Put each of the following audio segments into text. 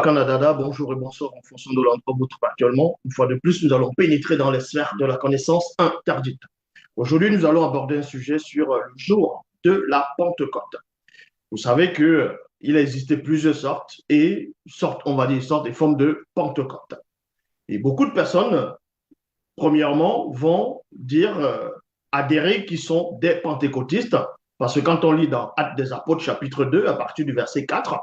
Canada, bonjour et bonsoir en fonction de l'endroit où vous trouvez actuellement. Une fois de plus, nous allons pénétrer dans les sphères de la connaissance interdite. Aujourd'hui, nous allons aborder un sujet sur le jour de la Pentecôte. Vous savez que il existait plusieurs sortes, on va dire, sortes et formes de Pentecôte. Et beaucoup de personnes, premièrement, vont dire, adhérer qu'ils sont des pentecôtistes, parce que quand on lit dans Actes des Apôtres, chapitre 2, à partir du verset 4,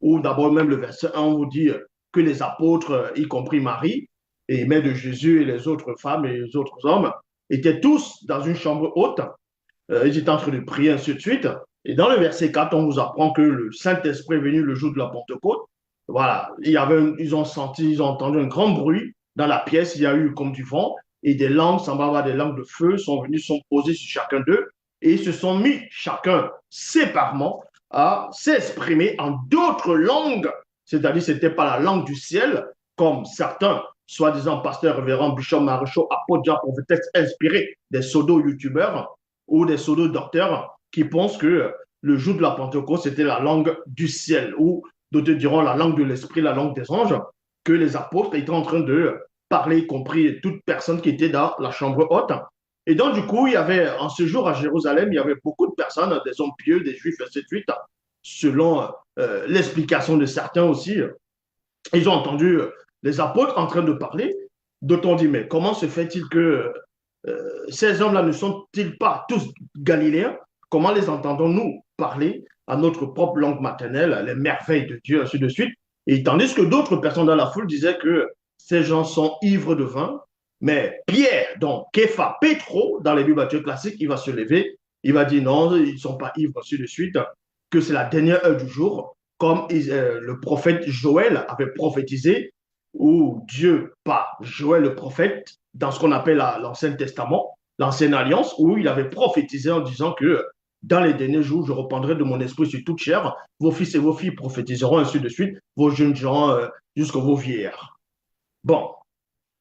ou d'abord même le verset 1, on vous dit que les apôtres, y compris Marie, et mère de Jésus et les autres femmes et les autres hommes, étaient tous dans une chambre haute, ils étaient en train de prier, ainsi de suite. Et dans le verset 4, on vous apprend que le Saint-Esprit est venu le jour de la Pentecôte. Voilà, ils ont senti, ils ont entendu un grand bruit dans la pièce, il y a eu comme du vent, et des langues, semblables des langues de feu, sont venues, sont posées sur chacun d'eux, et ils se sont mis chacun séparément à s'exprimer en d'autres langues, c'est-à-dire ce n'était pas la langue du ciel, comme certains, soi-disant pasteurs, révérends, bishops, maréchaux, apôtres, gens, prophétesses inspirés des pseudo-youtubeurs ou des pseudo-docteurs qui pensent que le jour de la Pentecôte, c'était la langue du ciel, ou d'autres diront la langue de l'esprit, la langue des anges, que les apôtres étaient en train de parler, y compris toute personne qui était dans la chambre haute. Et donc, du coup, il y avait, en ce jour à Jérusalem, il y avait beaucoup de personnes, des hommes pieux, des juifs, ainsi de suite, selon l'explication de certains aussi. Ils ont entendu les apôtres en train de parler. D'autres ont dit, mais comment se fait-il que ces hommes-là ne sont-ils pas tous galiléens? Comment les entendons-nous parler à notre propre langue maternelle, les merveilles de Dieu, ainsi de suite? Et tandis que d'autres personnes dans la foule disaient que ces gens sont ivres de vin, mais Pierre, donc Képha, Pétro, dans les Bibles classiques, il va se lever, il va dire non, ils ne sont pas ivres, ainsi de suite, que c'est la dernière heure du jour, comme le prophète Joël avait prophétisé, ou Dieu, par Joël le prophète, dans ce qu'on appelle l'Ancien Testament, l'Ancienne Alliance, où il avait prophétisé en disant que dans les derniers jours, je reprendrai de mon esprit sur toute chair, vos fils et vos filles prophétiseront, ainsi de suite, vos jeunes gens jusqu'à vos vieillards. Bon,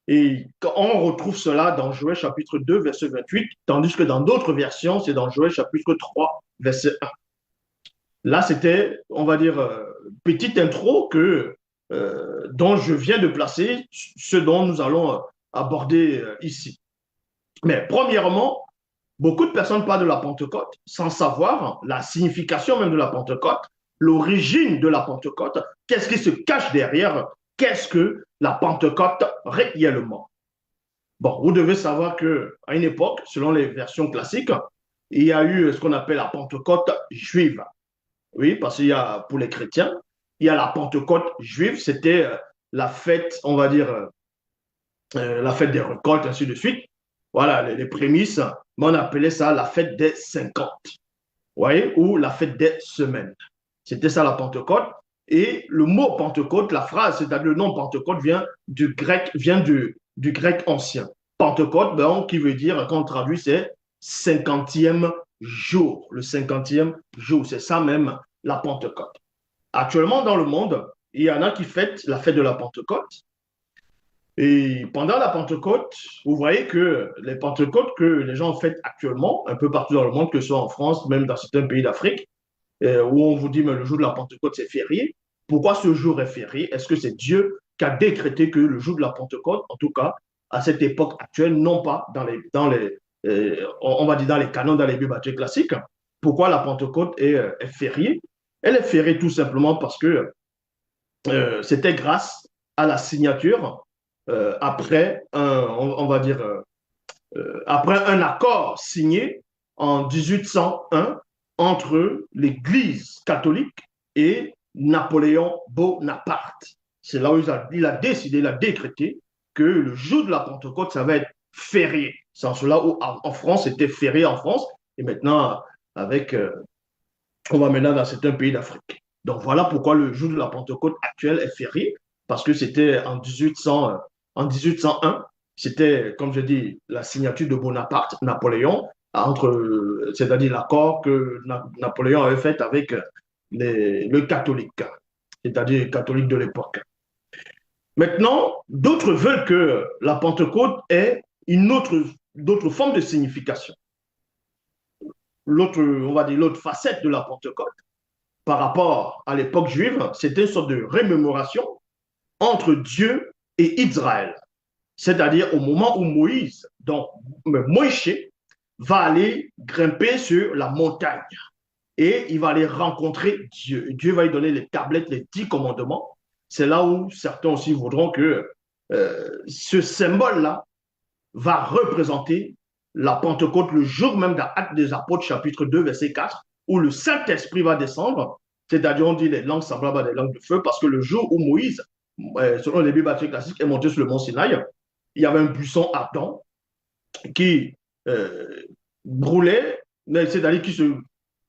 et on retrouve cela dans Joël chapitre 2, verset 28, tandis que dans d'autres versions, c'est dans Joël chapitre 3, verset 1. Là, c'était, on va dire, petite intro dont je viens de placer, ce dont nous allons aborder ici. Mais premièrement, beaucoup de personnes parlent de la Pentecôte sans savoir la signification même de la Pentecôte, l'origine de la Pentecôte, qu'est-ce qui se cache derrière, qu'est-ce que la Pentecôte réellement. Bon, vous devez savoir qu'à une époque, selon les versions classiques, il y a eu ce qu'on appelle la Pentecôte juive. Oui, parce qu'il y a, pour les chrétiens, il y a la Pentecôte juive, c'était la fête, on va dire, la fête des récoltes, ainsi de suite. Voilà, les prémices, mais on appelait ça la fête des 50, vous voyez, ou la fête des semaines. C'était ça la Pentecôte. Et le mot Pentecôte, la phrase, c'est-à-dire le nom Pentecôte vient du grec ancien. Pentecôte, ben, qui veut dire, quand on traduit, c'est 50e jour. Le 50e jour, c'est ça même la Pentecôte. Actuellement, dans le monde, il y en a qui fêtent la fête de la Pentecôte. Et pendant la Pentecôte, vous voyez que les Pentecôtes que les gens fêtent actuellement, un peu partout dans le monde, que ce soit en France, même dans certains pays d'Afrique, où on vous dit, mais le jour de la Pentecôte, c'est férié. Pourquoi ce jour est férié? Est-ce que c'est Dieu qui a décrété que le jour de la Pentecôte, en tout cas, à cette époque actuelle, non pas on va dire dans les canons, dans les Bibles classiques, pourquoi la Pentecôte est fériée? Elle est fériée tout simplement parce que c'était grâce à la signature après on va dire, après un accord signé en 1801 entre l'Église catholique et Napoléon Bonaparte. C'est là où il a décidé, il a décrété que le jour de la Pentecôte, ça va être férié. C'est en cela où en France, c'était férié en France, et maintenant, avec, on va maintenant dans certains pays d'Afrique. Donc voilà pourquoi le jour de la Pentecôte actuel est férié, parce que c'était en 1801, c'était, comme je dis, la signature de Bonaparte, Napoléon, c'est-à-dire l'accord que Napoléon avait fait avec le catholique, c'est-à-dire les catholiques de l'époque. Maintenant, d'autres veulent que la Pentecôte ait d'autres formes de signification. L'autre, on va dire, l'autre facette de la Pentecôte par rapport à l'époque juive, c'était une sorte de rémémoration entre Dieu et Israël. C'est-à-dire au moment où Moïse, donc Moïse, va aller grimper sur la montagne et il va aller rencontrer Dieu. Dieu va lui donner les tablettes, les 10 commandements. C'est là où certains aussi voudront que ce symbole-là va représenter la Pentecôte le jour même d'un Actes des Apôtres, chapitre 2, verset 4, où le Saint-Esprit va descendre, c'est-à-dire on dit les langues semblables à des langues de feu, parce que le jour où Moïse, selon les Bibles classiques, est monté sur le mont Sinaï, il y avait un buisson ardent qui brûlait, c'est-à-dire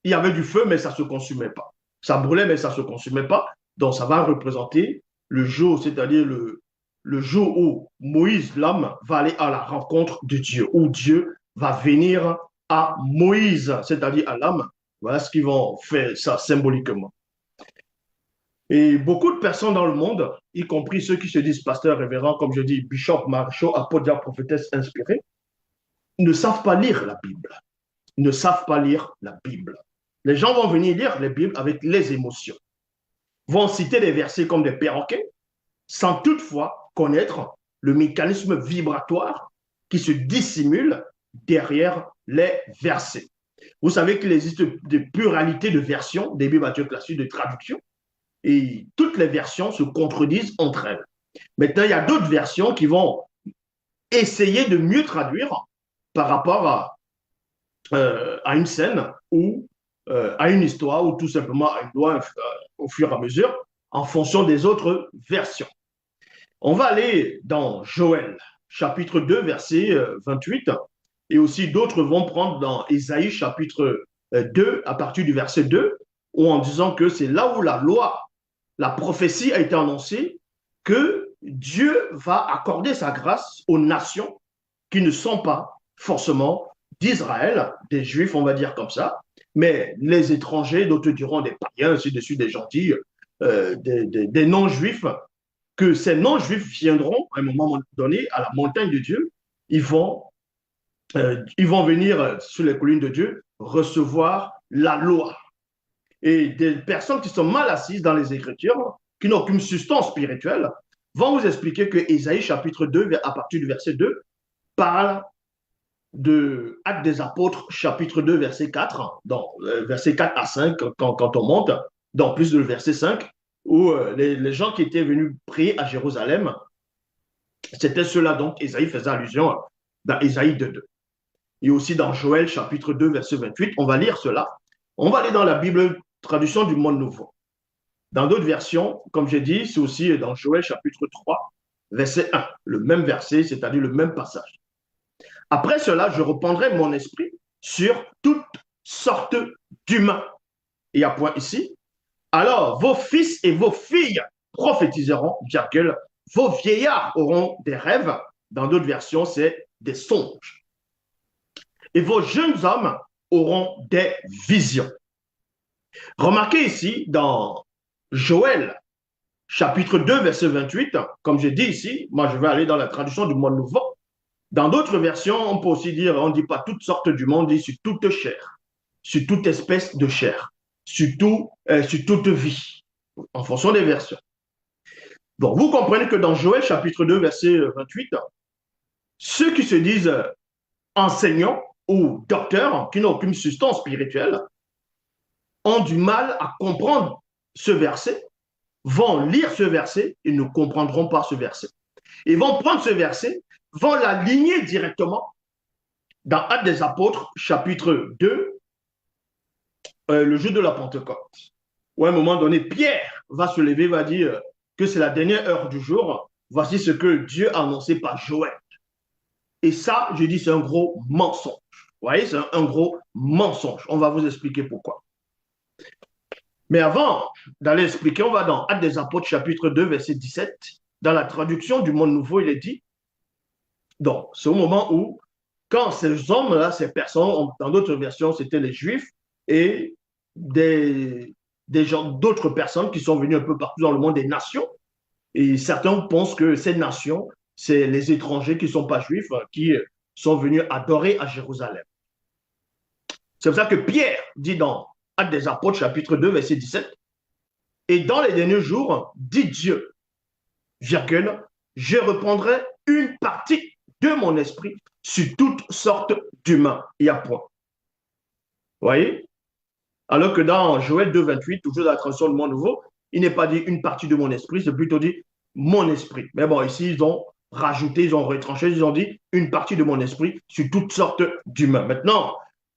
il y avait du feu, mais ça ne se consumait pas. Ça brûlait, mais ça ne se consumait pas. Donc, ça va représenter le jour, c'est-à-dire le jour où Moïse, l'homme, va aller à la rencontre de Dieu, où Dieu va venir à Moïse, c'est-à-dire à l'homme. Voilà ce qu'ils vont faire ça symboliquement. Et beaucoup de personnes dans le monde, y compris ceux qui se disent pasteurs, révérends, comme je dis, bishop, maréchaux, apôtres, prophétesses inspirés, ne savent pas lire la Bible. Ne savent pas lire la Bible. Les gens vont venir lire la Bible avec les émotions, vont citer des versets comme des perroquets, sans toutefois connaître le mécanisme vibratoire qui se dissimule derrière les versets. Vous savez qu'il existe des pluralités de versions des Bibles classiques de traduction et toutes les versions se contredisent entre elles. Maintenant, il y a d'autres versions qui vont essayer de mieux traduire par rapport à une scène ou à une histoire ou tout simplement à une loi au fur et à mesure en fonction des autres versions. On va aller dans Joël, chapitre 2, verset 28, et aussi d'autres vont prendre dans Ésaïe, chapitre 2, à partir du verset 2, où en disant que c'est là où la loi, la prophétie a été annoncée, que Dieu va accorder sa grâce aux nations qui ne sont pas forcément d'Israël, des Juifs, on va dire comme ça, mais les étrangers, d'autres diront des païens, ainsi de suite, des gentils, des non-juifs, que ces non-juifs viendront à un moment donné à la montagne de Dieu, ils vont venir sur les collines de Dieu recevoir la loi. Et des personnes qui sont mal assises dans les Écritures, qui n'ont aucune substance spirituelle, vont vous expliquer que Ésaïe chapitre 2, à partir du verset 2, parle de Actes des Apôtres, chapitre 2, verset 4, donc verset 4 à 5, quand on monte, dans plus de verset 5, où les gens qui étaient venus prier à Jérusalem, c'était ceux-là, donc Ésaïe faisait allusion dans Ésaïe 2. Et aussi dans Joël, chapitre 2, verset 28, on va lire cela. On va aller dans la Bible, traduction du Monde Nouveau. Dans d'autres versions, comme j'ai dit, c'est aussi dans Joël, chapitre 3, verset 1, le même verset, c'est-à-dire le même passage. Après cela, je reprendrai mon esprit sur toutes sortes d'humains. Il y a point ici. Alors, vos fils et vos filles prophétiseront, virgule, vos vieillards auront des rêves. Dans d'autres versions, c'est des songes. Et vos jeunes hommes auront des visions. Remarquez ici, dans Joël, chapitre 2, verset 28, comme je dis ici, moi je vais aller dans la traduction du Monde Nouveau. Dans d'autres versions, on peut aussi dire, on ne dit pas toutes sortes du monde, on dit sur toute chair, sur toute espèce de chair, sur toute vie, en fonction des versions. Donc, vous comprenez que dans Joël, chapitre 2, verset 28, ceux qui se disent enseignants ou docteurs, qui n'ont aucune substance spirituelle, ont du mal à comprendre ce verset, vont lire ce verset et ne comprendront pas ce verset. Ils vont prendre ce verset, vont l'aligner directement dans Actes des Apôtres, chapitre 2, le jour de la Pentecôte, où à un moment donné, Pierre va se lever, va dire que c'est la dernière heure du jour, voici ce que Dieu a annoncé par Joël. Et ça, je dis, c'est un gros mensonge. Vous voyez, c'est un gros mensonge. On va vous expliquer pourquoi. Mais avant d'aller expliquer, on va dans Actes des Apôtres, chapitre 2, verset 17. Dans la traduction du Monde Nouveau, il est dit, donc, c'est au moment où, quand ces hommes-là, ces personnes, dans d'autres versions, c'était les Juifs et d'autres personnes qui sont venues un peu partout dans le monde, des nations. Et certains pensent que ces nations, c'est les étrangers qui ne sont pas juifs, qui sont venus adorer à Jérusalem. C'est pour ça que Pierre dit dans Actes des Apôtres, chapitre 2, verset 17, « Et dans les derniers jours, dit Dieu, virgule, je reprendrai une partie de mon esprit sur toutes sortes d'humains. Il y a point. Vous voyez? Alors que dans Joël 2,28, toujours dans la traduction de Mon Nouveau, il n'est pas dit une partie de mon esprit, c'est plutôt dit mon esprit. Mais bon, ici, ils ont rajouté, ils ont retranché, ils ont dit une partie de mon esprit sur toutes sortes d'humains. Maintenant,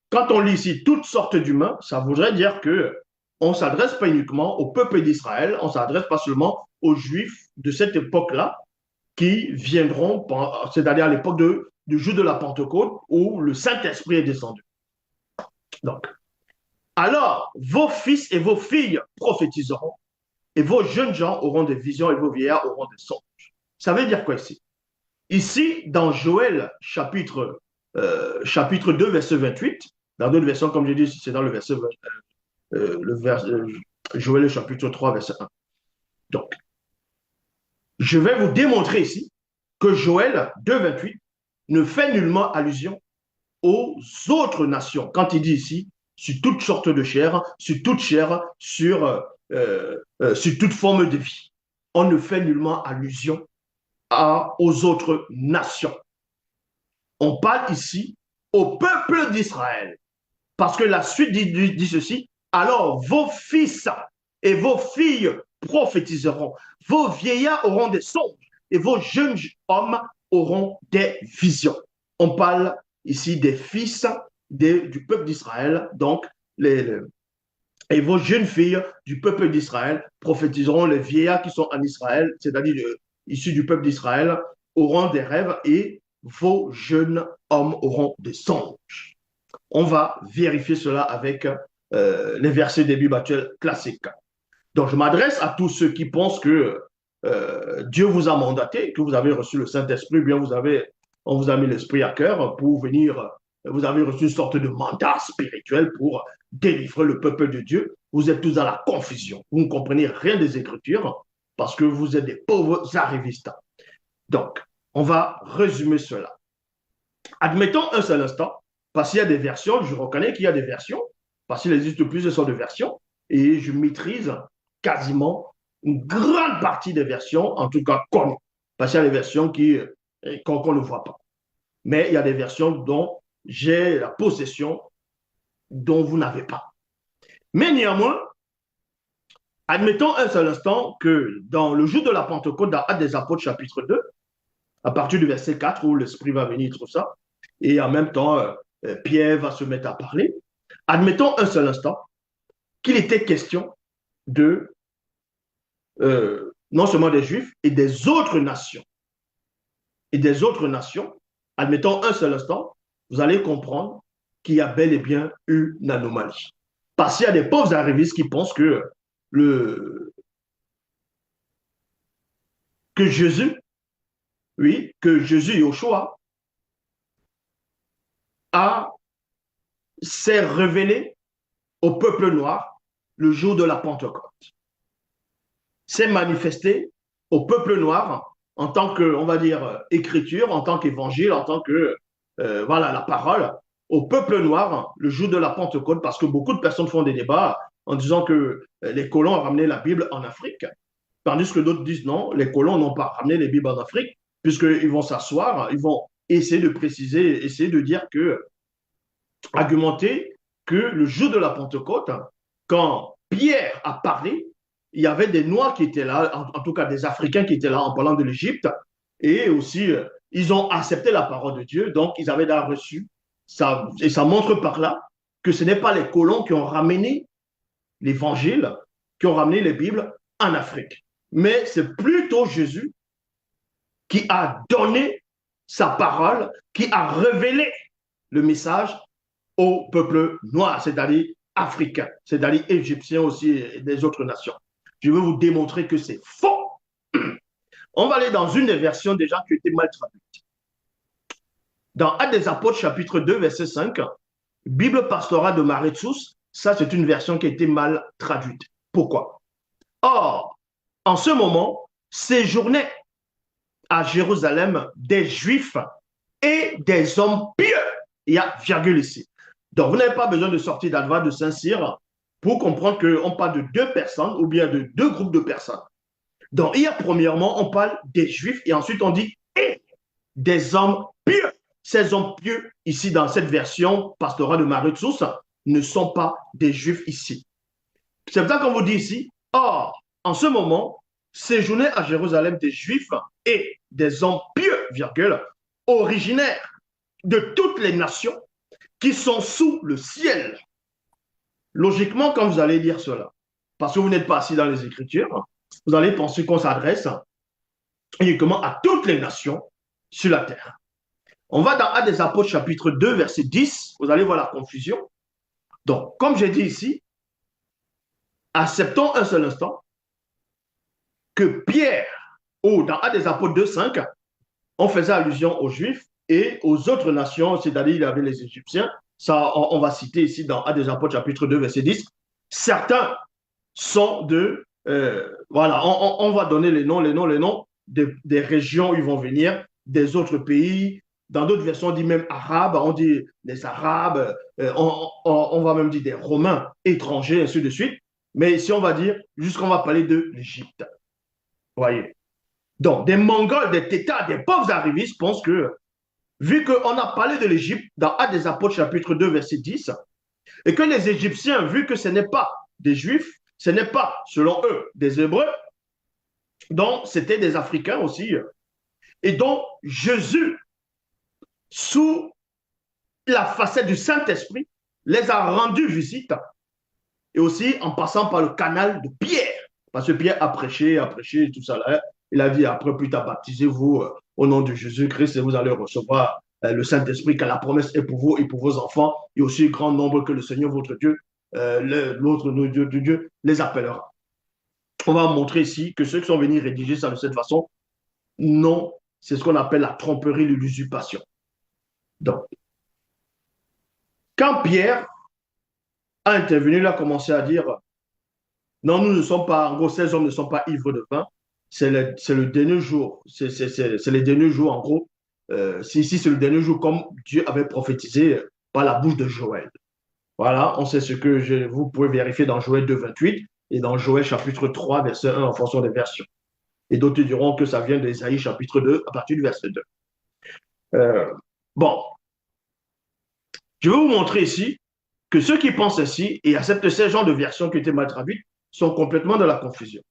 quand on lit ici toutes sortes d'humains, ça voudrait dire que on ne s'adresse pas uniquement au peuple d'Israël, on ne s'adresse pas seulement aux Juifs de cette époque-là qui viendront, c'est-à-dire à l'époque du jour de la Pentecôte où le Saint-Esprit est descendu. Donc, alors, vos fils et vos filles prophétiseront, et vos jeunes gens auront des visions, et vos vieillards auront des songes. Ça veut dire quoi ici? Ici, dans Joël, chapitre 2, verset 28, dans d'autres versions, comme je dis, c'est dans le verset, Joël, chapitre 3, verset 1. Donc, je vais vous démontrer ici que Joël 2, 28 ne fait nullement allusion aux autres nations. Quand il dit ici, sur toutes sortes de chair, sur toute chair, sur toute forme de vie. On ne fait nullement allusion aux autres nations. On parle ici au peuple d'Israël. Parce que la suite dit ceci, alors vos fils et vos filles prophétiseront, vos vieillards auront des songes et vos jeunes hommes auront des visions. On parle ici des fils du peuple d'Israël, donc et vos jeunes filles du peuple d'Israël prophétiseront, les vieillards qui sont en Israël, c'est-à-dire issus du peuple d'Israël, auront des rêves et vos jeunes hommes auront des songes. On va vérifier cela avec les versets des Bibles actuelles classiques. Donc, je m'adresse à tous ceux qui pensent que Dieu vous a mandaté, que vous avez reçu le Saint-Esprit, bien on vous a mis l'Esprit à cœur pour venir, vous avez reçu une sorte de mandat spirituel pour délivrer le peuple de Dieu. Vous êtes tous dans la confusion. Vous ne comprenez rien des Écritures parce que vous êtes des pauvres arrivistes. Donc, on va résumer cela. Admettons un seul instant, parce qu'il y a des versions, je reconnais qu'il y a des versions, parce qu'il existe plusieurs sortes de versions, et je maîtrise quasiment une grande partie des versions, en tout cas connues, parce qu'il y a des versions qu'on ne voit pas. Mais il y a des versions dont j'ai la possession, dont vous n'avez pas. Mais néanmoins, admettons un seul instant que dans le jour de la Pentecôte, dans Actes des Apôtres, chapitre 2, à partir du verset 4, où l'Esprit va venir, tout ça, et en même temps, Pierre va se mettre à parler. Admettons un seul instant qu'il était question de non seulement des Juifs et des autres nations. Et des autres nations, admettons un seul instant, vous allez comprendre qu'il y a bel et bien une anomalie. Parce qu'il y a des pauvres arrivistes qui pensent que Jésus, oui, que Jésus Yoshua s'est révélé au peuple noir le jour de la Pentecôte. S'est manifesté au peuple noir en tant que, on va dire, écriture, en tant qu'évangile, en tant que, voilà, la parole, au peuple noir le jour de la Pentecôte, parce que beaucoup de personnes font des débats en disant que les colons ont ramené la Bible en Afrique, tandis que d'autres disent non, les colons n'ont pas ramené les Bibles en Afrique, puisqu'ils vont s'asseoir, ils vont essayer de préciser, essayer de dire que, argumenter que le jour de la Pentecôte, quand Pierre a parlé, il y avait des Noirs qui étaient là, en tout cas des Africains qui étaient là en parlant de l'Égypte, et aussi ils ont accepté la parole de Dieu, donc ils avaient déjà reçu ça, et ça montre par là que ce n'est pas les colons qui ont ramené l'Évangile, qui ont ramené les Bibles en Afrique, mais c'est plutôt Jésus qui a donné sa parole, qui a révélé le message au peuple noir, c'est-à-dire africain, c'est-à-dire égyptien aussi et des autres nations. Je vais vous démontrer que c'est faux. On va aller dans une des versions déjà qui a été mal traduite. Dans Actes des Apôtres, chapitre 2, verset 5, Bible pastorale de Marétus, ça c'est une version qui a été mal traduite. Pourquoi? Or, en ce moment, séjournaient à Jérusalem des Juifs et des hommes pieux. Il y a virgule ici. Donc, vous n'avez pas besoin de sortir d'Alva de Saint-Cyr pour comprendre qu'on parle de deux personnes ou bien de deux groupes de personnes. Donc, hier, premièrement, on parle des Juifs et ensuite on dit et des hommes pieux. Ces hommes pieux, ici dans cette version pastorale de Marie de Source, ne sont pas des Juifs ici. C'est pour ça qu'on vous dit ici, or, en ce moment, séjournaient à Jérusalem des Juifs et des hommes pieux, virgule, originaires de toutes les nations qui sont sous le ciel. Logiquement, quand vous allez lire cela, parce que vous n'êtes pas assis dans les Écritures, vous allez penser qu'on s'adresse uniquement à toutes les nations sur la terre. On va dans Actes des Apôtres, chapitre 2, verset 10. Vous allez voir la confusion. Donc, comme j'ai dit ici, acceptons un seul instant que Pierre, ou dans Actes des Apôtres 2, 5, on faisait allusion aux Juifs et aux autres nations, c'est-à-dire il y avait les Égyptiens. Ça, on va citer ici dans Actes des Apôtres, chapitre 2, verset 10. Certains sont de... voilà, on va donner les noms des régions où ils vont venir, des autres pays. Dans d'autres versions, on dit même arabes, on dit les arabes, on va même dire des romains étrangers, ainsi de suite. Mais ici, on va dire, jusqu'on va parler de l'Égypte. Voyez. Donc, des Mongols, des Tétas, des pauvres arrivistes pensent que, vu qu'on a parlé de l'Égypte dans Actes des Apôtres, chapitre 2, verset 10, et que les Égyptiens, vu que ce n'est pas des Juifs, ce n'est pas, selon eux, des Hébreux, donc c'était des Africains aussi, et donc Jésus, sous la facette du Saint-Esprit, les a rendus visite, et aussi en passant par le canal de Pierre, parce que Pierre a prêché, tout ça là. Il a dit après, plus tard, baptisez-vous au nom de Jésus-Christ et vous allez recevoir le Saint-Esprit, car la promesse est pour vous et pour vos enfants, et aussi grand nombre que le Seigneur, votre Dieu, l'autre Dieu de Dieu, les appellera. On va montrer ici que ceux qui sont venus rédiger ça de cette façon, non, c'est ce qu'on appelle la tromperie, l'usurpation. Donc, quand Pierre a intervenu, il a commencé à dire, non, nous ne sommes pas, en gros, ces hommes ne sont pas ivres de vin, c'est le dernier jour, c'est les derniers jours, en gros, ici c'est le dernier jour comme Dieu avait prophétisé par la bouche de Joël. Voilà, on sait ce que vous pouvez vérifier dans Joël 2, 28 et dans Joël chapitre 3, verset 1 en fonction des versions. Et d'autres diront que ça vient d'Ésaïe chapitre 2 à partir du verset 2. Bon, je vais vous montrer ici que ceux qui pensent ainsi et acceptent ces genres de versions qui étaient mal traduites sont complètement dans la confusion.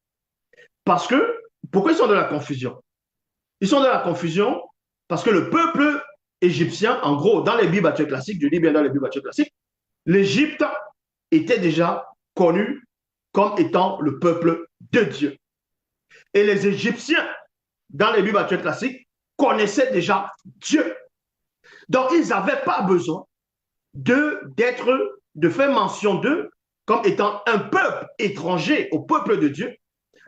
Parce que, pourquoi ils sont dans la confusion? Ils sont dans la confusion parce que le peuple égyptien, en gros, dans les Bibles actuelles classiques, je dis bien dans les Bibles actuelles classiques, l'Égypte était déjà connu comme étant le peuple de Dieu. Et les Égyptiens, dans les Bibles actuelles classiques, connaissaient déjà Dieu. Donc, ils n'avaient pas besoin de faire mention d'eux comme étant un peuple étranger au peuple de Dieu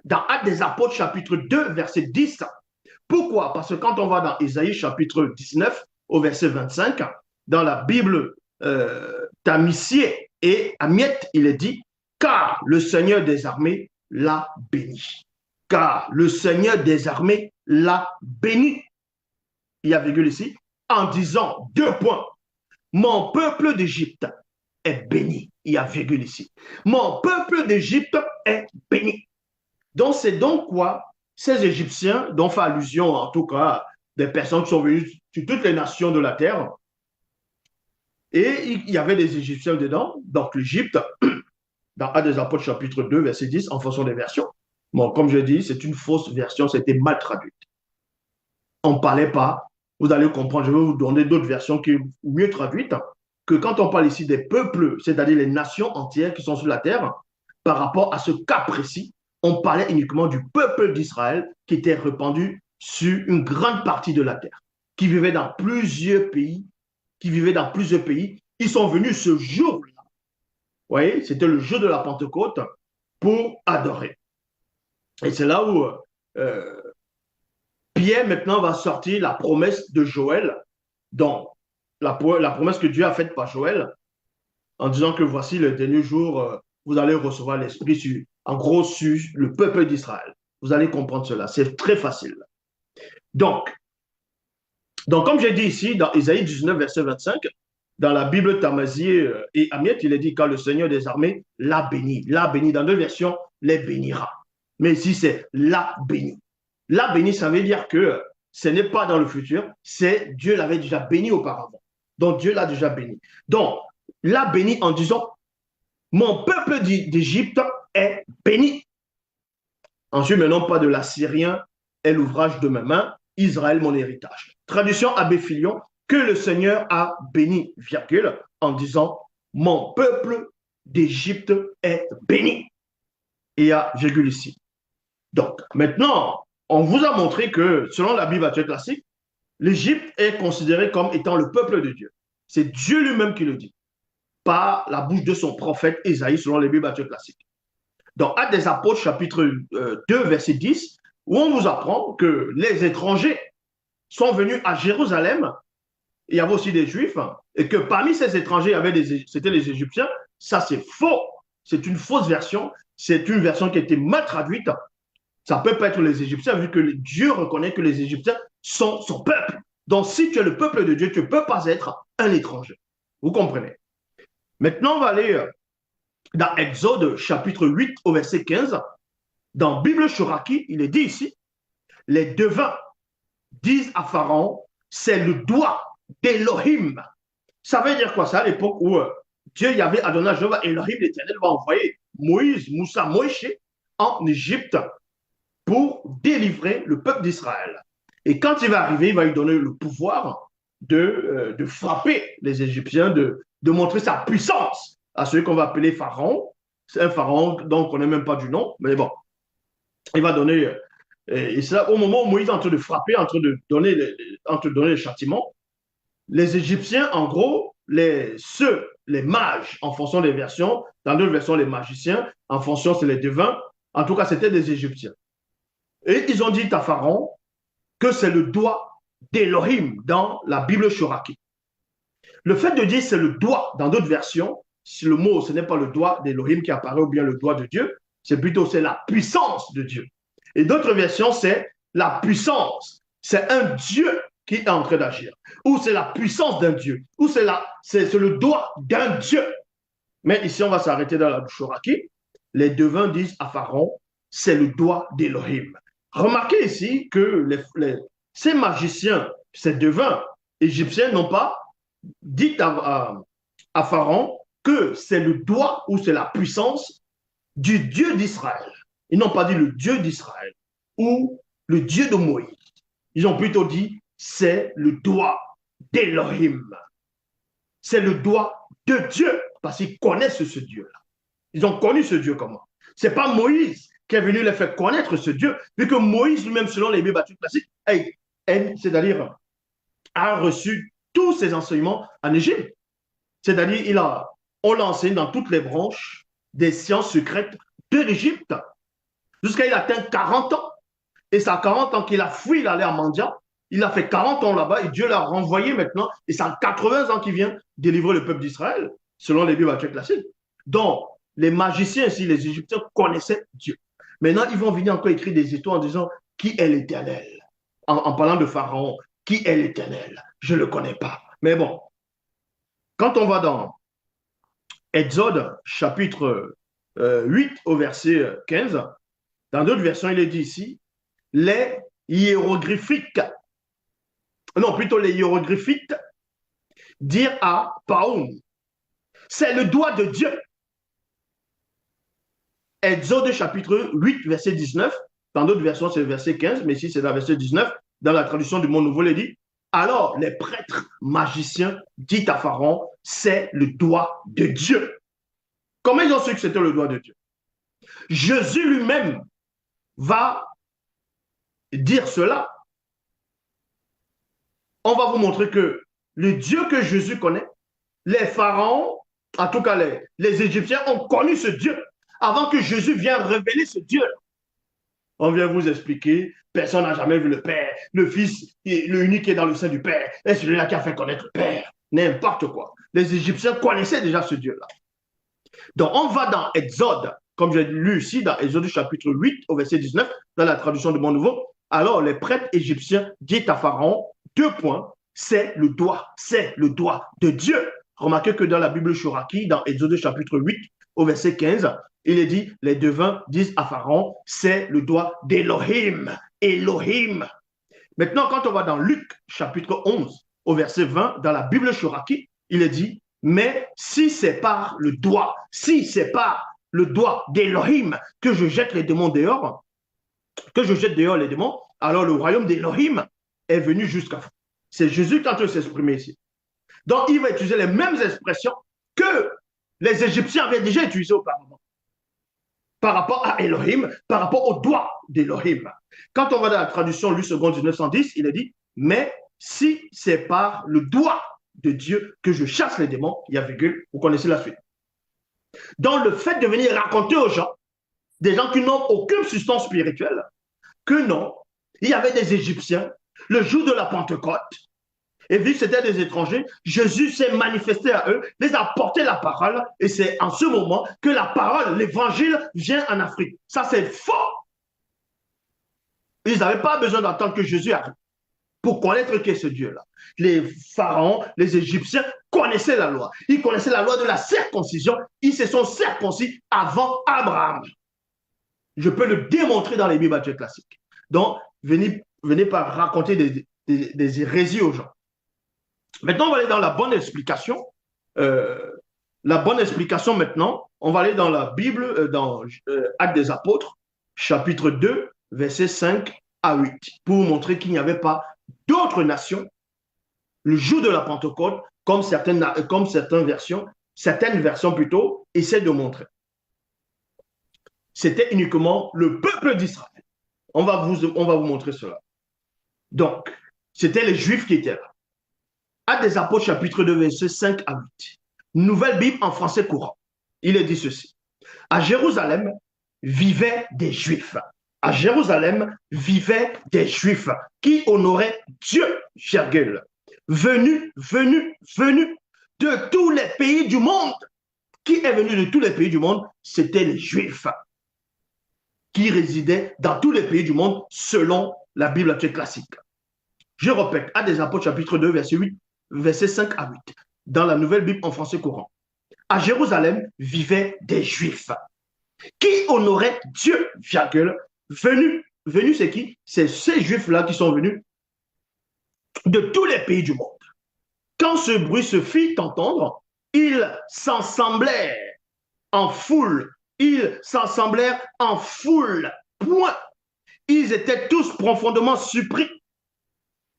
dans Actes des Apôtres, chapitre 2, verset 10. Pourquoi? Parce que quand on va dans Ésaïe, chapitre 19, au verset 25, dans la Bible Tamissier et Amiette, il est dit, car le Seigneur des armées l'a béni. Car le Seigneur des armées l'a béni. Il y a virgule ici, en disant 2 points. Mon peuple d'Égypte est béni. Il y a virgule ici. Mon peuple d'Égypte est béni. Donc, c'est donc quoi ces Égyptiens, dont fait allusion en tout cas des personnes qui sont venues sur toutes les nations de la terre, et il y avait des Égyptiens dedans, donc l'Égypte, dans Actes des Apôtres, chapitre 2, verset 10, en fonction des versions. Bon, comme je dis, c'est une fausse version, c'était mal traduite. On ne parlait pas, vous allez comprendre, je vais vous donner d'autres versions qui sont mieux traduites, que quand on parle ici des peuples, c'est-à-dire les nations entières qui sont sur la terre, par rapport à ce cas précis, on parlait uniquement du peuple d'Israël qui était répandu sur une grande partie de la terre, qui vivait dans plusieurs pays, Ils sont venus ce jour-là. Vous voyez, c'était le jour de la Pentecôte pour adorer. Et c'est là où Pierre maintenant va sortir la promesse de Joël, donc la promesse que Dieu a faite par Joël, en disant que voici le dernier jour, vous allez recevoir l'Esprit en gros sur le peuple d'Israël. Vous allez comprendre cela, c'est très facile. Donc comme j'ai dit ici, dans Ésaïe 19, verset 25, dans la Bible Tamazier et Amiette, il est dit, quand le Seigneur des armées l'a béni. L'a béni, dans 2 versions, les bénira. Mais ici, c'est la béni. La béni, ça veut dire que ce n'est pas dans le futur, c'est Dieu l'avait déjà béni auparavant. Donc Dieu l'a déjà béni. Donc, l'a béni en disant, mon peuple d'Égypte est béni. Ensuite, maintenant, pas de l'Assyrien est l'ouvrage de mes mains, Israël mon héritage. Traduction Abbé Filion, que le Seigneur a béni, virgule, en disant, mon peuple d'Égypte est béni. Et il y a virgule ici. Donc, maintenant, on vous a montré que, selon la Bible actuelle classique, l'Égypte est considérée comme étant le peuple de Dieu. C'est Dieu lui-même qui le dit, par la bouche de son prophète Isaïe, selon les Bibles actuelles classiques. Dans Actes des Apôtres, chapitre 2, verset 10, où on vous apprend que les étrangers sont venus à Jérusalem, il y avait aussi des Juifs, et que parmi ces étrangers, c'était les Égyptiens. Ça, c'est faux. C'est une fausse version. C'est une version qui a été mal traduite. Ça ne peut pas être les Égyptiens, vu que Dieu reconnaît que les Égyptiens sont son peuple. Donc, si tu es le peuple de Dieu, tu ne peux pas être un étranger. Vous comprenez? Maintenant, on va aller dans Exode, chapitre 8, au verset 15. Dans Bible Shoraki, il est dit ici, les devins disent à Pharaon, c'est le doigt d'Elohim. Ça veut dire quoi ça à l'époque où Dieu y avait Adonai Jéhovah, Elohim, l'Éternel va envoyer Moïse, Moussa, Moïse en Égypte pour délivrer le peuple d'Israël. Et quand il va arriver, il va lui donner le pouvoir de frapper les Égyptiens, de montrer sa puissance à celui qu'on va appeler Pharaon. C'est un Pharaon dont on ne connaît même pas du nom, mais bon, il va donner. Et ça, au moment où Moïse est en train de frapper, en train de donner les châtiments, les Égyptiens, en gros, les mages, en fonction des versions, dans d'autres versions, les magiciens, en fonction, c'est les devins, en tout cas, c'était des Égyptiens. Et ils ont dit à Pharaon que c'est le doigt d'Elohim dans la Bible Shoraki. Le fait de dire c'est le doigt dans d'autres versions, si le mot, ce n'est pas le doigt d'Elohim qui apparaît ou bien le doigt de Dieu, c'est plutôt c'est la puissance de Dieu. Et d'autres versions, c'est la puissance. C'est un Dieu qui est en train d'agir. Ou c'est la puissance d'un Dieu. Ou c'est le doigt d'un Dieu. Mais ici, on va s'arrêter dans la Shoraki. Les devins disent à Pharaon, c'est le doigt d'Elohim. Remarquez ici que ces magiciens, ces devins égyptiens n'ont pas dit à Pharaon que c'est le doigt ou c'est la puissance du Dieu d'Israël. Ils n'ont pas dit le Dieu d'Israël ou le Dieu de Moïse. Ils ont plutôt dit c'est le doigt d'Elohim. C'est le doigt de Dieu parce qu'ils connaissent ce Dieu-là. Ils ont connu ce Dieu comment? Ce n'est pas Moïse qui est venu les faire connaître ce Dieu, vu que Moïse lui-même, selon les Bibles classiques, c'est-à-dire a reçu tous ses enseignements en Égypte. C'est-à-dire, on l'a enseigné dans toutes les branches des sciences secrètes de l'Égypte, jusqu'à ce qu'il atteigne 40 ans. Et c'est à 40 ans qu'il a fui, il allait en mendiant. Il a fait 40 ans là-bas et Dieu l'a renvoyé maintenant. Et c'est à 80 ans qu'il vient délivrer le peuple d'Israël, selon les Bibles classiques. Donc, les magiciens ici, les Égyptiens, connaissaient Dieu. Maintenant, ils vont venir encore écrire des histoires en disant qui est l'Éternel. En parlant de Pharaon, qui est l'Éternel? Je ne le connais pas. Mais bon, quand on va dans Exode, chapitre 8, au verset 15, dans d'autres versions, il est dit ici, les hiéroglyphiques, non, plutôt les hiéroglyphiques, dire à Paoum, c'est le doigt de Dieu. Exode chapitre 8, verset 19. Dans d'autres versions, c'est le verset 15, mais ici, c'est le verset 19. Dans la traduction du Monde Nouveau, il est dit, alors les prêtres magiciens disent à Pharaon, c'est le doigt de Dieu. Comment ils ont su que c'était le doigt de Dieu? Jésus lui-même va dire cela. On va vous montrer que le Dieu que Jésus connaît, les pharaons, en tout cas les Égyptiens, ont connu ce Dieu avant que Jésus vienne révéler ce Dieu. On vient vous expliquer, personne n'a jamais vu le Père, le Fils, le unique qui est dans le sein du Père, est celui-là qui a fait connaître le Père. N'importe quoi. Les Égyptiens connaissaient déjà ce Dieu-là. Donc, on va dans Exode, comme j'ai lu ici, dans Exode chapitre 8, au verset 19, dans la traduction du Monde Nouveau. Alors, les prêtres égyptiens disent à Pharaon, 2 points, c'est le doigt de Dieu. Remarquez que dans la Bible Shoraki, dans Exode chapitre 8, au verset 15, il est dit, les devins disent à Pharaon, c'est le doigt d'Élohim. Elohim. Maintenant, quand on va dans Luc, chapitre 11, au verset 20, dans la Bible Shoraki, il est dit, mais si c'est par le doigt, si c'est par le doigt d'Élohim que je jette les démons dehors, que je jette dehors les démons, alors le royaume d'Élohim est venu jusqu'à vous. C'est Jésus qui est en train de s'exprimer ici. Donc, il va utiliser les mêmes expressions que les Égyptiens avaient déjà utilisées auparavant. Par rapport à Elohim, par rapport au doigt d'Elohim. Quand on va dans la traduction Louis II 1910, il est dit, mais si c'est par le doigt de Dieu que je chasse les démons, il y a virgule, vous connaissez la suite. Donc, le fait de venir raconter aux gens, des gens qui n'ont aucune substance spirituelle, que non, il y avait des Égyptiens, le jour de la Pentecôte, et vu que c'était des étrangers, Jésus s'est manifesté à eux, les a porté la parole, et c'est en ce moment que la parole, l'évangile, vient en Afrique. Ça, c'est faux. Ils n'avaient pas besoin d'entendre que Jésus arrive pour connaître qui est ce Dieu-là. Les pharaons, les Égyptiens connaissaient la loi. Ils connaissaient la loi de la circoncision. Ils se sont circoncis avant Abraham. Je peux le démontrer dans les Bibles classiques. Donc, venez pas raconter des hérésies aux gens. Maintenant, on va aller dans la bonne explication. La bonne explication maintenant, on va aller dans la Bible, dans Actes des Apôtres, chapitre 2, versets 5 à 8, pour vous montrer qu'il n'y avait pas d'autres nations le jour de la Pentecôte, comme certaines versions plutôt essaient de montrer. C'était uniquement le peuple d'Israël. On va vous montrer cela. Donc, c'était les Juifs qui étaient là. Actes des Apôtres, chapitre 2, versets 5 à 8. Nouvelle Bible en français courant. Il est dit ceci. À Jérusalem vivaient des Juifs. À Jérusalem vivaient des Juifs qui honoraient Dieu, virgule. Venus de tous les pays du monde. Qui est venu de tous les pays du monde? C'était les Juifs qui résidaient dans tous les pays du monde selon la Bible classique. Je répète, Actes des Apôtres, chapitre 2, verset 5 à 8, dans la Nouvelle Bible en français courant. À Jérusalem vivaient des Juifs qui honoraient Dieu, virgule, venus c'est qui? C'est ces Juifs-là qui sont venus de tous les pays du monde. Quand ce bruit se fit entendre, ils s'assemblèrent en foule. Ils s'assemblèrent en foule. Point. Ils étaient tous profondément surpris,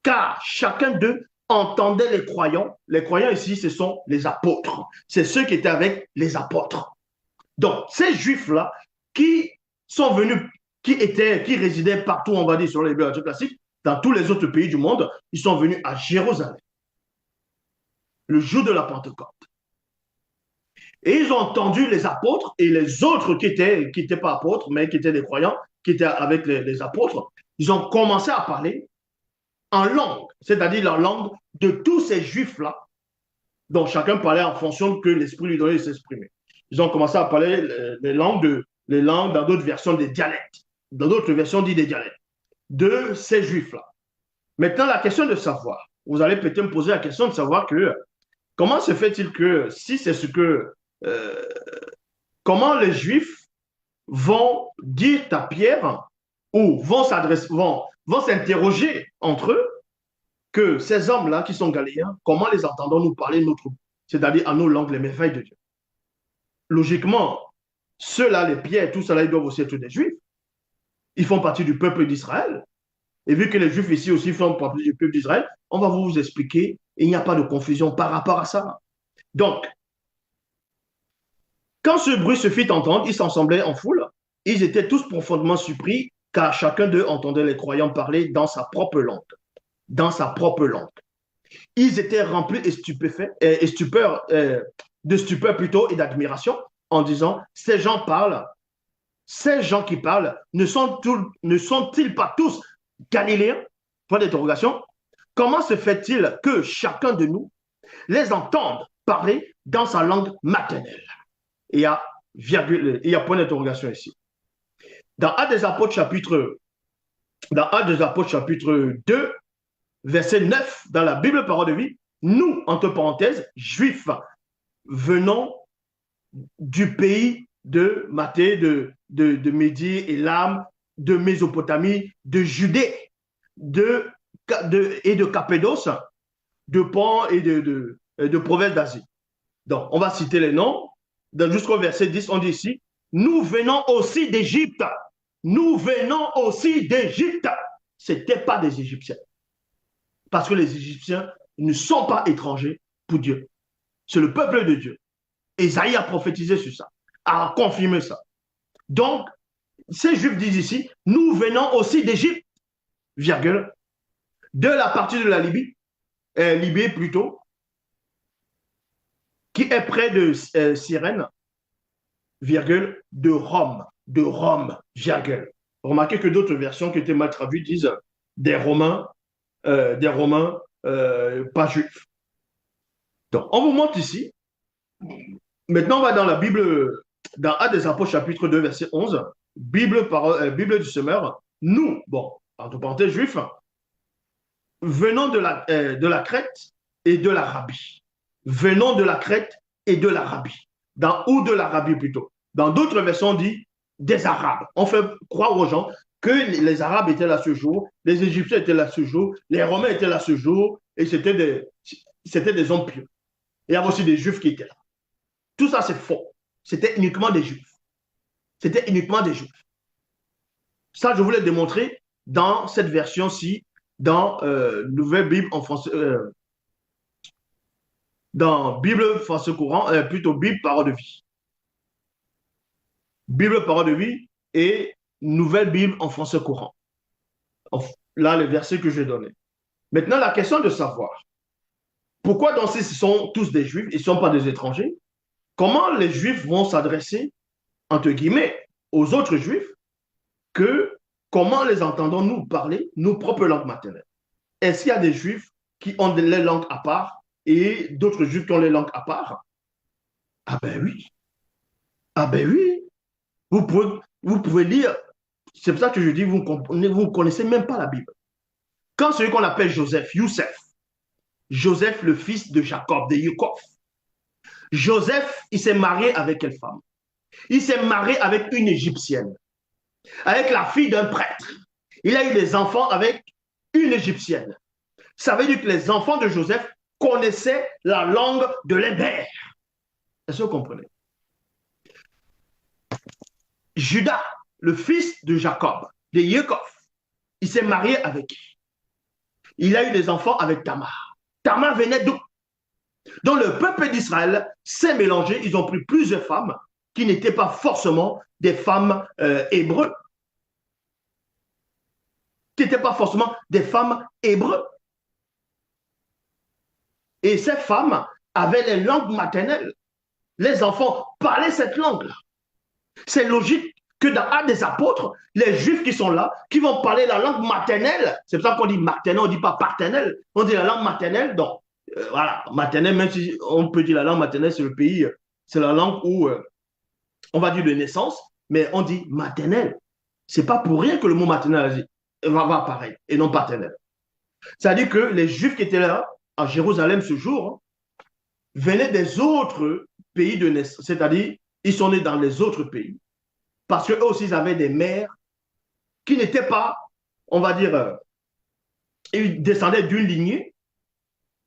car chacun d'eux entendait les croyants. Les croyants ici, ce sont les apôtres. C'est ceux qui étaient avec les apôtres. Donc, ces Juifs-là qui sont venus, qui résidaient partout, on va dire, sur les Bibles classiques, dans tous les autres pays du monde, ils sont venus à Jérusalem, le jour de la Pentecôte. Et ils ont entendu les apôtres et les autres qui étaient pas apôtres, mais qui étaient des croyants, qui étaient avec les apôtres. Ils ont commencé à parler en langue, c'est-à-dire la langue de tous ces Juifs-là, dont chacun parlait en fonction que l'Esprit lui donnait de s'exprimer. Ils ont commencé à parler les langues dans d'autres versions des dialectes, dans d'autres versions dites des dialectes, de ces Juifs-là. Maintenant, la question de savoir, vous allez peut-être me poser la question de savoir que comment se fait-il que, si c'est ce que, comment les Juifs vont dire à Pierre ou vont s'interroger entre eux que ces hommes-là qui sont galiléens, comment les entendons-nous parler notre, c'est-à-dire à nos langues, les merveilles de Dieu. Logiquement, ceux-là, les Pierres, tout cela, ils doivent aussi être des Juifs. Ils font partie du peuple d'Israël. Et vu que les Juifs ici aussi font partie du peuple d'Israël, on va vous expliquer, il n'y a pas de confusion par rapport à ça. Donc, quand ce bruit se fit entendre, ils s'assemblaient en foule. Ils étaient tous profondément surpris, car chacun d'eux entendait les croyants parler dans sa propre langue. Dans sa propre langue. Ils étaient remplis de stupeur et d'admiration, en disant, ces gens qui parlent, ne sont-ils pas tous Galiléens? Point d'interrogation. Comment se fait-il que chacun de nous les entende parler dans sa langue maternelle? Il y a point d'interrogation ici. Dans Actes des Apôtres chapitre 2, verset 9, dans la Bible Parole de vie, nous, entre parenthèses, Juifs, venons du pays de Mathé, de Médie et Lam, de Mésopotamie, de Judée, et de Cappadoce, de Pont et de province d'Asie. Donc, on va citer les noms. Jusqu'au verset 10, on dit ici, nous venons aussi d'Égypte. Nous venons aussi d'Égypte. Ce n'étaient pas des Égyptiens. Parce que les Égyptiens ne sont pas étrangers pour Dieu. C'est le peuple de Dieu. Ésaïe a prophétisé sur ça, a confirmé ça. Donc, ces Juifs disent ici, nous venons aussi d'Égypte, virgule, de la partie de la Libye, Libye plutôt, qui est près de Cyrène, virgule, de Rome, virgule. Remarquez que d'autres versions qui étaient mal traduites disent des Romains pas juifs. Donc, on vous montre ici. Maintenant, on va dans la Bible, dans Actes des Apôtres, chapitre 2, verset 11, Bible du semeur. Nous, bon, entre parenthèses, juifs, venons de la Crète et de l'Arabie. Venons de la Crète et de l'Arabie. Ou de l'Arabie plutôt. Dans d'autres versions, on dit des Arabes. On fait croire aux gens que les Arabes étaient là ce jour, les Égyptiens étaient là ce jour, les Romains étaient là ce jour, et c'était des hommes pieux. Il y avait aussi des Juifs qui étaient là. Tout ça, c'est faux. C'était uniquement des Juifs. C'était uniquement des Juifs. Ça, je voulais démontrer dans cette version-ci, dans Nouvelle Bible en français, dans Bible français courant, plutôt Bible parole de vie. Bible parole de vie et Nouvelle Bible en français courant. Là, les versets que j'ai donnés. Maintenant, la question de savoir pourquoi donc ce sont tous des Juifs, ils ne sont pas des étrangers, comment les Juifs vont s'adresser, entre guillemets, aux autres Juifs, comment les entendons-nous parler nos propres langues maternelles? Est-ce qu'il y a des Juifs qui ont les langues à part et d'autres Juifs qui ont les langues à part? Ah ben oui. Ah ben oui. Vous pouvez lire, c'est pour ça que je dis, vous ne connaissez même pas la Bible. Quand celui qu'on appelle Joseph, le fils de Jacob, de Yaakov, Joseph, il s'est marié avec quelle femme? Il s'est marié avec une Égyptienne, avec la fille d'un prêtre. Il a eu des enfants avec une Égyptienne. Ça veut dire que les enfants de Joseph connaissaient la langue de l'Héber. Est-ce que vous comprenez? Judas, le fils de Jacob, de Yaakov, il s'est marié avec qui? Il a eu des enfants avec Tamar. Tamar venait d'où? Donc le peuple d'Israël s'est mélangé, ils ont pris plusieurs femmes qui n'étaient pas forcément des femmes hébreux. Qui n'étaient pas forcément des femmes hébreux. Et ces femmes avaient les langues maternelles. Les enfants parlaient cette langue-là. C'est logique que dans Actes des Apôtres, les Juifs qui sont là, qui vont parler la langue maternelle, c'est pour ça qu'on dit maternelle, on ne dit pas paternelle, on dit la langue maternelle, donc voilà, maternelle, même si on peut dire la langue maternelle, c'est le pays, c'est la langue où on va dire de naissance, mais on dit maternelle. C'est pas pour rien que le mot maternelle va apparaître et non paternelle. C'est-à-dire que les Juifs qui étaient là à Jérusalem ce jour venaient des autres pays de naissance, c'est-à-dire ils sont nés dans les autres pays parce qu'eux aussi ils avaient des mères qui n'étaient pas, on va dire, ils descendaient d'une lignée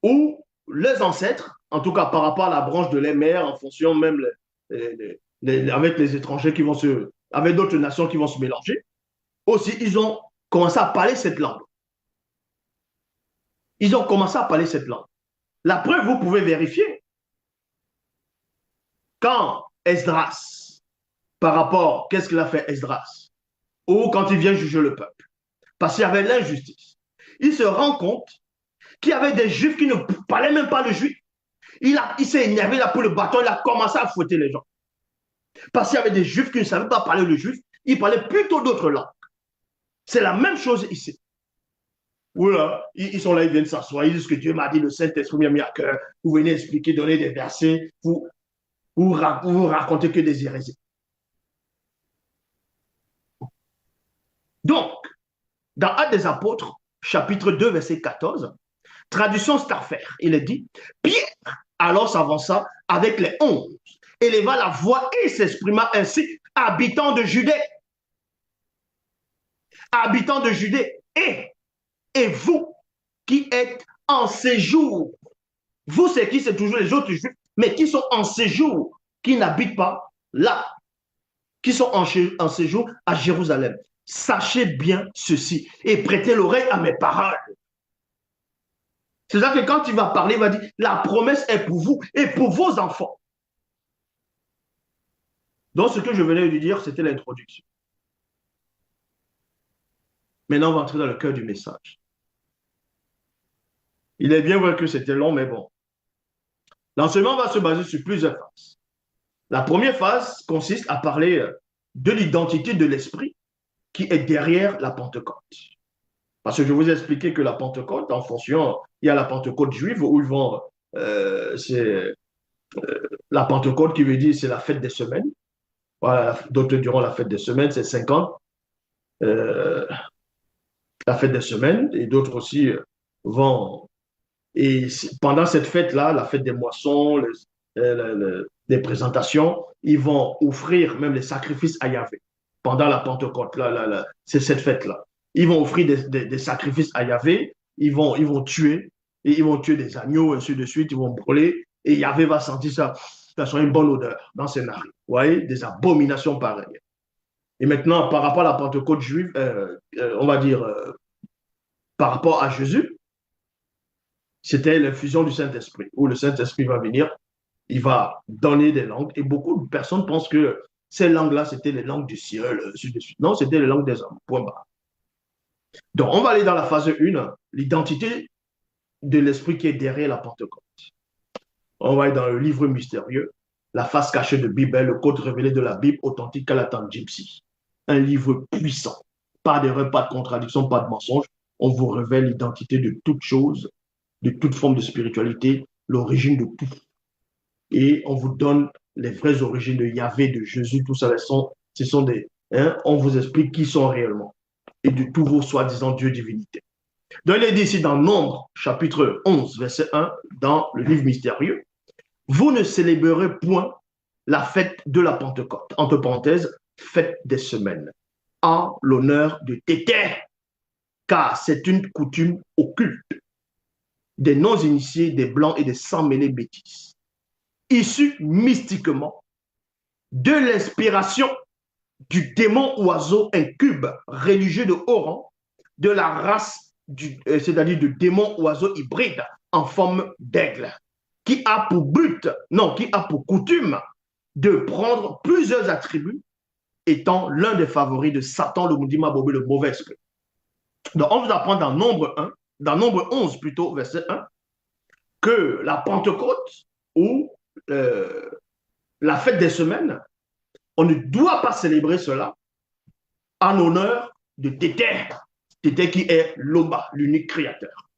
où les ancêtres, en tout cas par rapport à la branche de les mères, en fonction même avec les étrangers qui vont avec d'autres nations qui vont se mélanger, aussi ils ont commencé à parler cette langue. Ils ont commencé à parler cette langue. La preuve, vous pouvez vérifier. Quand Esdras, par rapport, qu'est-ce qu'il a fait Esdras? Ou quand il vient juger le peuple. Parce qu'il y avait l'injustice. Il se rend compte qu'il y avait des Juifs qui ne parlaient même pas le juif. Il s'est énervé là pour le bâton, il a commencé à fouetter les gens. Parce qu'il y avait des Juifs qui ne savaient pas parler le juif, ils parlaient plutôt d'autres langues. C'est la même chose ici. Voilà, ils sont là, ils viennent s'asseoir, ils disent que Dieu m'a dit, le Saint-Esprit m'a mis à cœur. Vous venez expliquer, donner des versets, vous racontez que des hérésies. Donc, dans Actes des Apôtres, chapitre 2, verset 14, traduction Starfer, il est dit, Pierre alors s'avança avec les 11 éleva la voix et s'exprima ainsi, habitants de Judée, et vous qui êtes en séjour. Vous, c'est qui? C'est toujours les autres juifs, mais qui sont en séjour, qui n'habitent pas là, qui sont en séjour à Jérusalem. Sachez bien ceci et prêtez l'oreille à mes paroles. C'est-à-dire que quand il va parler, il va dire, la promesse est pour vous et pour vos enfants. Donc, ce que je venais de dire, c'était l'introduction. Maintenant, on va entrer dans le cœur du message. Il est bien vrai que c'était long, mais bon. L'enseignement va se baser sur plusieurs phases. La première phase consiste à parler de l'identité de l'esprit qui est derrière la Pentecôte. Parce que je vous ai expliqué que la Pentecôte, en fonction, il y a la Pentecôte juive où ils vont, c'est la Pentecôte qui veut dire c'est la fête des semaines. Voilà, d'autres diront la fête des semaines, c'est 50, la fête des semaines, et d'autres aussi vont. Et pendant cette fête-là, la fête des moissons, les présentations, ils vont offrir même les sacrifices à Yahvé. Pendant la Pentecôte, c'est cette fête-là. Ils vont offrir des sacrifices à Yahvé, ils vont tuer, et ils vont tuer des agneaux, ainsi de suite, ils vont brûler, et Yahvé va sentir ça, ça sera une bonne odeur dans ses narines. Vous voyez, des abominations pareilles. Et maintenant, par rapport à la Pentecôte juive, on va dire, par rapport à Jésus, c'était l'infusion du Saint-Esprit, où le Saint-Esprit va venir, il va donner des langues, et beaucoup de personnes pensent que ces langues-là, c'était les langues du ciel, ainsi de suite. Non, c'était les langues des hommes, point barre. Donc, on va aller dans la phase 1, l'identité de l'Esprit qui est derrière la Pentecôte. On va aller dans le livre mystérieux, la face cachée de Bible, le code révélé de la Bible authentique à la tante Gypsy. Un livre puissant, pas d'erreur, pas de contradiction, pas de mensonge. On vous révèle l'identité de toute chose, de toute forme de spiritualité, l'origine de tout. Et on vous donne les vraies origines de Yahvé, de Jésus, tout ça, ce sont des... on vous explique qui sont réellement et de tous vos soi-disant dieux divinités. Donc, il est dit ici dans Nombre, chapitre 11, verset 1, dans le livre mystérieux, vous ne célébrerez point la fête de la Pentecôte, entre parenthèses, fête des semaines, en l'honneur de Téter, car c'est une coutume occulte des non-initiés, des blancs et des sans-mêlés bêtises, issus mystiquement de l'inspiration du démon oiseau incube religieux de haut rang, de la race, c'est-à-dire du démon oiseau hybride en forme d'aigle, qui a pour but, non, qui a pour coutume de prendre plusieurs attributs, étant l'un des favoris de Satan, le Moudima Bobé, le mauvais esprit. Donc, on vous apprend dans Nombre 11 plutôt, verset 1, que la Pentecôte ou la fête des semaines, on ne doit pas célébrer cela en honneur de Téter, Téter qui est l'Oba, l'unique créateur.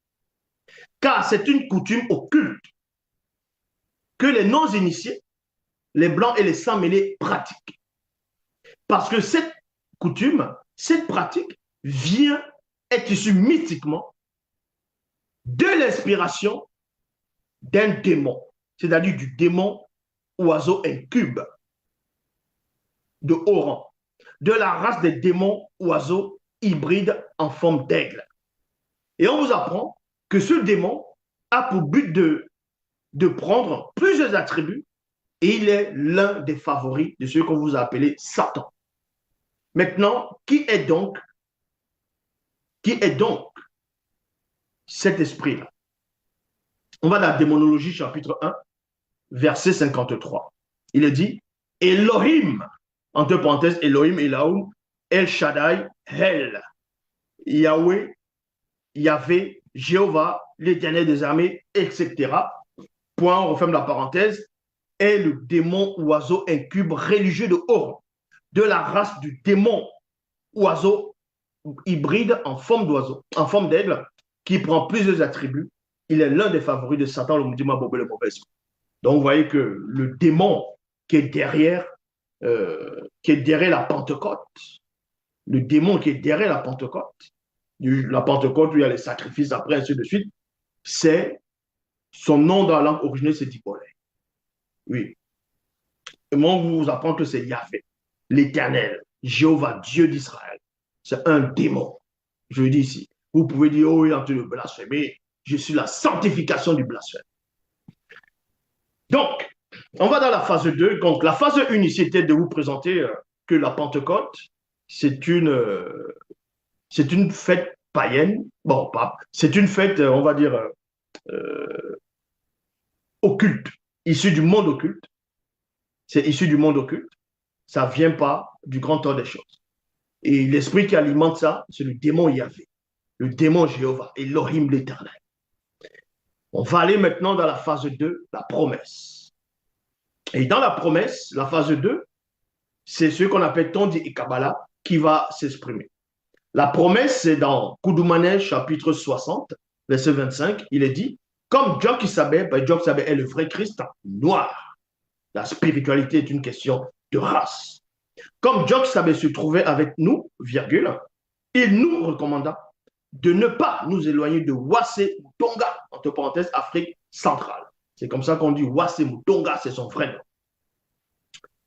Car c'est une coutume occulte que les non-initiés, les blancs et les sans-mêlés pratiquent. Parce que cette coutume, cette pratique est issue mythiquement de l'inspiration d'un démon, c'est-à-dire du démon oiseau incube de haut rang, de la race des démons oiseaux hybrides en forme d'aigle. Et on vous apprend que ce démon a pour but de prendre plusieurs attributs et il est l'un des favoris de ceux qu'on vous a appelé Satan. Maintenant, qui est donc cet esprit-là? On va dans la démonologie chapitre 1, verset 53. Il est dit, Elohim, entre parenthèses, Elohim, Elaoum, El Shaddai, El, Yahweh, Yahvé, Jéhovah, l'Éternel des armées, etc. Point, on referme la parenthèse, est le démon oiseau incube religieux de haut, de la race du démon oiseau hybride en forme d'oiseau, en forme d'aigle, qui prend plusieurs attributs. Il est l'un des favoris de Satan, le Moudima Bobé, le mauvais esprit. Donc, vous voyez que le démon qui est derrière la Pentecôte, le démon qui est derrière la Pentecôte où il y a les sacrifices après, ainsi de suite, c'est son nom dans la langue originelle, c'est Dibolé. Oui. moi, vous apprendre que c'est Yahvé, l'Éternel, Jéhovah, Dieu d'Israël. C'est un démon. Je le dis ici. Vous pouvez dire, oh, il est en train de blasphémer. Je suis la sanctification du blasphème. Donc, on va dans la phase 2. Donc, la phase 1 ici était de vous présenter que la Pentecôte, c'est une fête païenne. Bon, pas, c'est une fête, on va dire, occulte, issue du monde occulte. C'est issu du monde occulte. Ça ne vient pas du grand ordre des choses. Et l'esprit qui alimente ça, c'est le démon Yahvé, le démon Jéhovah, Elohim l'Éternel. On va aller maintenant dans la phase 2, la promesse. Et dans la promesse, la phase 2, c'est ce qu'on appelle Tondi et Kabbalah qui va s'exprimer. La promesse, c'est dans Koudoumane, chapitre 60, verset 25, il est dit, comme Job Sabé est le vrai Christ noir. La spiritualité est une question de race. Comme Job Sabé se trouvait avec nous, virgule, il nous recommanda de ne pas nous éloigner de Wassé Moutonga, entre parenthèses, Afrique centrale. C'est comme ça qu'on dit Wassé Moutonga, c'est son vrai nom.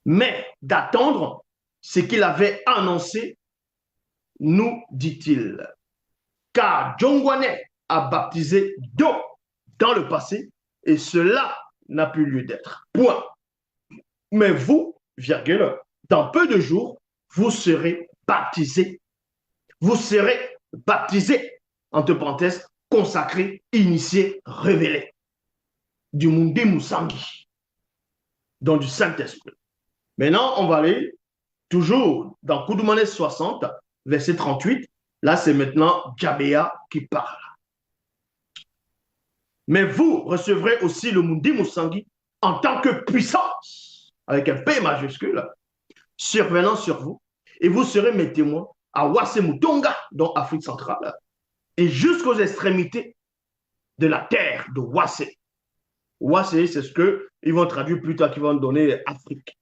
Mais d'attendre ce qu'il avait annoncé, nous dit-il. Car Djongwane a baptisé d'eau dans le passé et cela n'a plus lieu d'être. Point. Mais vous, virgule, dans peu de jours, vous serez baptisés. Vous serez baptisés, entre parenthèses, consacrés, initiés, révélés. Du Mundi Musangi, donc du Saint-Esprit. Maintenant, on va aller toujours dans Koudoumane 60, verset 38. Là, c'est maintenant Djabéa qui parle. Mais vous recevrez aussi le Mundi Musangi en tant que puissance, avec un P majuscule, survenant sur vous, et vous serez mes témoins à Wassemoutonga, dans Afrique centrale, et jusqu'aux extrémités de la terre de Wassé. Wassé, c'est ce qu'ils vont traduire plus tard, qu'ils vont donner Afrique.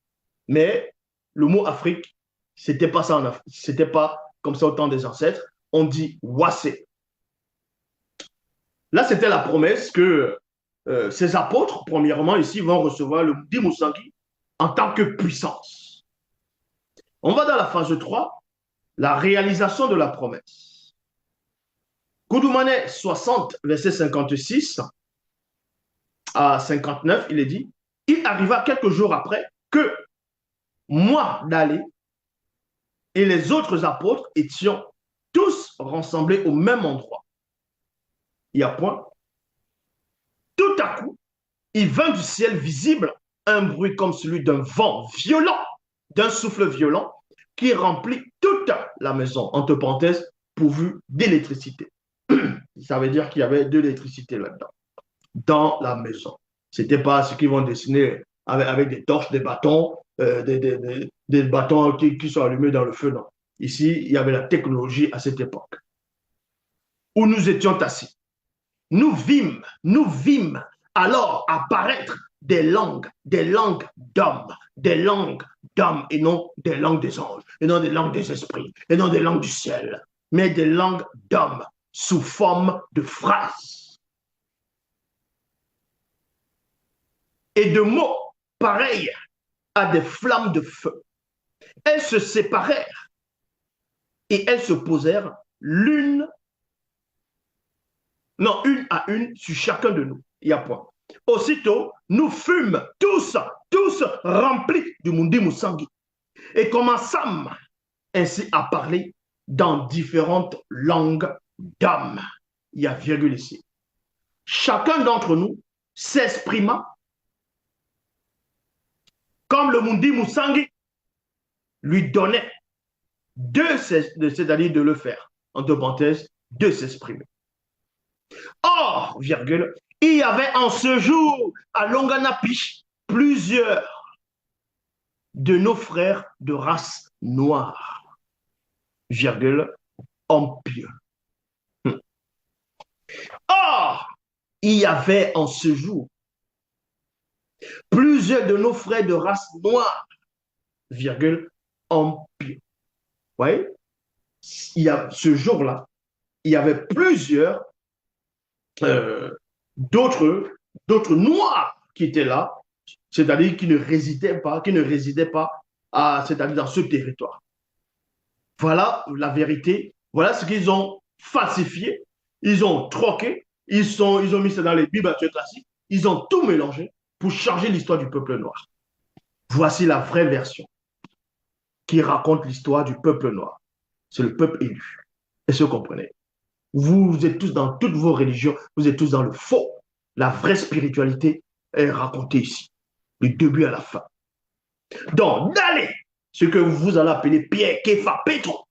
Mais le mot Afrique, c'était pas ça en Afrique, c'était pas comme ça au temps des ancêtres. On dit Wassé. Là, c'était la promesse que ces apôtres, premièrement, ici, vont recevoir le Dimusangi en tant que puissance. On va dans la phase 3, la réalisation de la promesse. Koudoumane 60, verset 56 à 59, il est dit, il arriva quelques jours après que moi d'aller et les autres apôtres étions tous rassemblés au même endroit. Il y a point. Tout à coup, il vint du ciel visible un bruit comme celui d'un vent violent, d'un souffle violent qui remplit toute la maison, entre parenthèses, pourvue d'électricité. Ça veut dire qu'il y avait de l'électricité là-dedans, dans la maison. Ce n'était pas ce qu'ils vont dessiner avec des torches, des bâtons, des bâtons qui sont allumés dans le feu, non. Ici, il y avait la technologie à cette époque. Où nous étions assis. Nous vîmes alors apparaître des langues d'hommes et non des langues des anges, et non des langues des esprits, et non des langues du ciel, mais des langues d'hommes sous forme de phrases. Et de mots pareils à des flammes de feu. Elles se séparèrent et elles se posèrent une à une sur chacun de nous. Il y a point. Aussitôt, nous fûmes tous remplis du Mundi Musangi et commençâmes ainsi à parler dans différentes langues d'hommes. Il y a virgule ici. Chacun d'entre nous s'exprima comme le Mundi Musangi lui donnait c'est-à-dire de le faire, entre parenthèses, de s'exprimer. Or, virgule, il y avait en ce jour à Longanapi plusieurs de nos frères de race noire, virgule, hommes pieux. Or, il y avait en ce jour plusieurs de nos frères de race noire, virgule, hommes pieux. Vous voyez, ce jour-là, il y avait plusieurs d'autres noirs qui étaient là, c'est-à-dire qui ne résidaient pas c'est-à-dire dans ce territoire. Voilà la vérité. Voilà ce qu'ils ont falsifié. Ils ont troqué. Ils ont mis ça dans les Bibles classiques. Ils ont tout mélangé pour changer l'histoire du peuple noir. Voici la vraie version qui raconte l'histoire du peuple noir. C'est le peuple élu. Est-ce que vous comprenez? Vous êtes tous dans toutes vos religions, vous êtes tous dans le faux. La vraie spiritualité est racontée ici, du début à la fin. Donc, Dalé, ce que vous allez appeler Pierre, Képha, Pétro,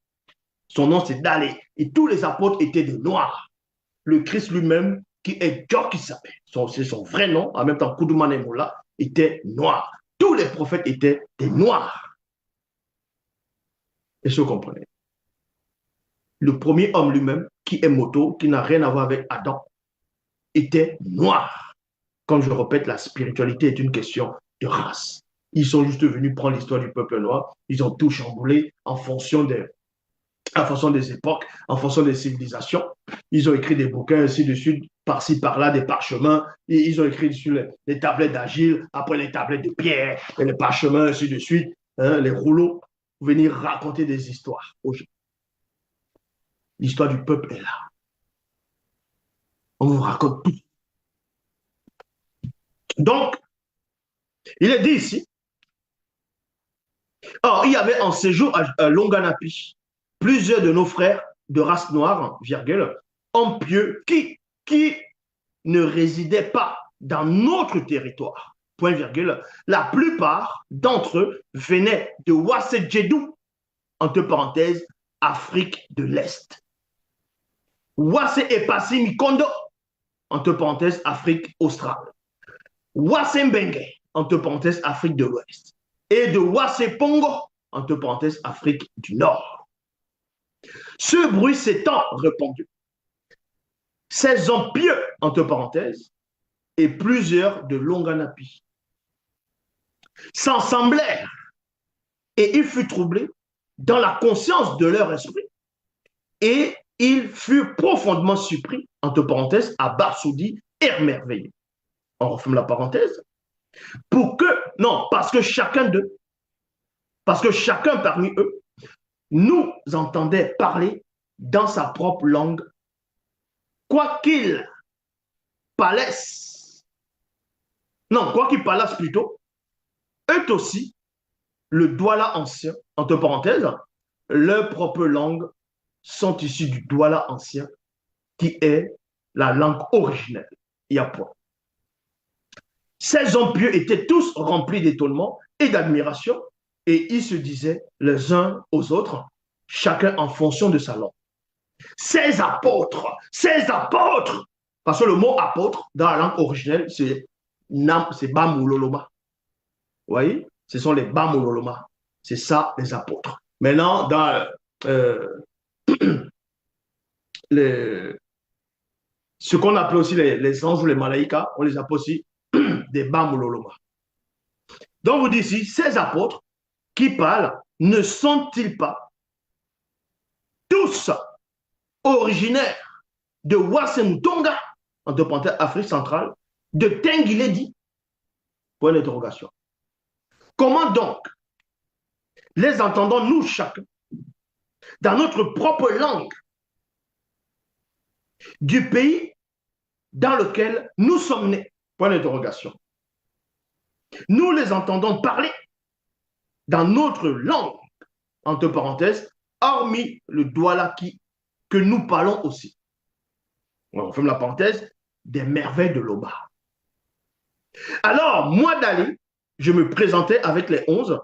son nom c'est Dalé. Et tous les apôtres étaient des noirs. Le Christ lui-même, qui est Dieu qui s'appelle, c'est son vrai nom, en même temps Koudoumane Moula, était noir. Tous les prophètes étaient des noirs. Est-ce que vous comprenez? Le premier homme lui-même, qui est Moto, qui n'a rien à voir avec Adam, était noir. Comme je répète, la spiritualité est une question de race. Ils sont juste venus prendre l'histoire du peuple noir, ils ont tout chamboulé en fonction des époques, en fonction des civilisations. Ils ont écrit des bouquins ainsi de suite, par-ci, par-là, des parchemins. Et ils ont écrit sur les tablettes d'argile, après les tablettes de pierre, et les parchemins, ainsi de suite, hein, les rouleaux, pour venir raconter des histoires aux gens. L'histoire du peuple est là. On vous raconte tout. Donc, il est dit ici, or, il y avait en séjour à Longanapi plusieurs de nos frères de race noire, virgule, hommes pieux, qui ne résidaient pas dans notre territoire, point virgule. La plupart d'entre eux venaient de Wassedjedou, entre parenthèses, Afrique de l'Est. Wase Epasi Mikondo, entre parenthèses, Afrique australe. Wasembenge, entre parenthèses, Afrique de l'Ouest. Et de Wasepongo, entre parenthèses, Afrique du Nord. Ce bruit s'étant répandu, ces hommes pieux, entre parenthèses, et plusieurs de Longanapi s'assemblèrent et il fut troublé dans la conscience de leur esprit et ils furent profondément surpris, entre parenthèses, abasourdis, émerveillés. On referme la parenthèse. Parce que chacun parmi eux nous entendait parler dans sa propre langue, quoiqu'il parlaisse plutôt, eux aussi, le Douala ancien, entre parenthèses, leurs propres langues sont issues du Douala ancien, qui est la langue originelle. Il y a point. Ces hommes pieux étaient tous remplis d'étonnement et d'admiration, et ils se disaient les uns aux autres, chacun en fonction de sa langue. Ces apôtres, parce que le mot apôtre, dans la langue originelle, c'est Bamuloloma. Vous voyez? Ce sont les Bamuloloma. C'est ça, les apôtres. Maintenant, dans ce qu'on appelle aussi les anges ou les malaïkas, on les appelle aussi des Bamuloloma. Donc, vous dites ici, ces apôtres qui parlent, ne sont-ils pas tous originaires de Wasem-Tonga, entre parenthèses, Afrique centrale, de Tengiledi? Point d'interrogation. Comment donc les entendons-nous chacun dans notre propre langue du pays dans lequel nous sommes nés? Point d'interrogation. Nous les entendons parler dans notre langue, entre parenthèses, hormis le Douala que nous parlons aussi. On ferme la parenthèse, des merveilles de l'Oba. Alors, moi, Dali, je me présentais avec les 11,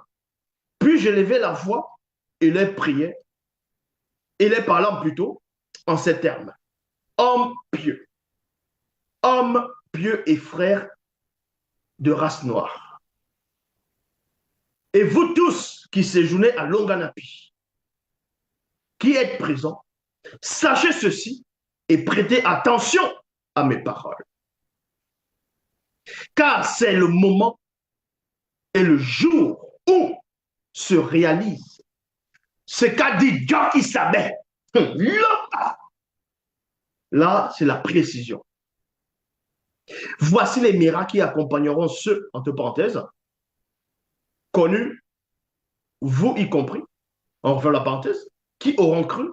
puis je levais la voix et les priais, et les parlant plutôt en ces termes. Homme pieux et frères de race noire. Et vous tous qui séjournez à Longanapi, qui êtes présents, sachez ceci et prêtez attention à mes paroles. Car c'est le moment et le jour où se réalise ce qu'a dit Dieu qui savait. Là, c'est la précision. Voici les miracles qui accompagneront ceux, entre parenthèses, connus, vous y compris, on fait la parenthèse, qui auront cru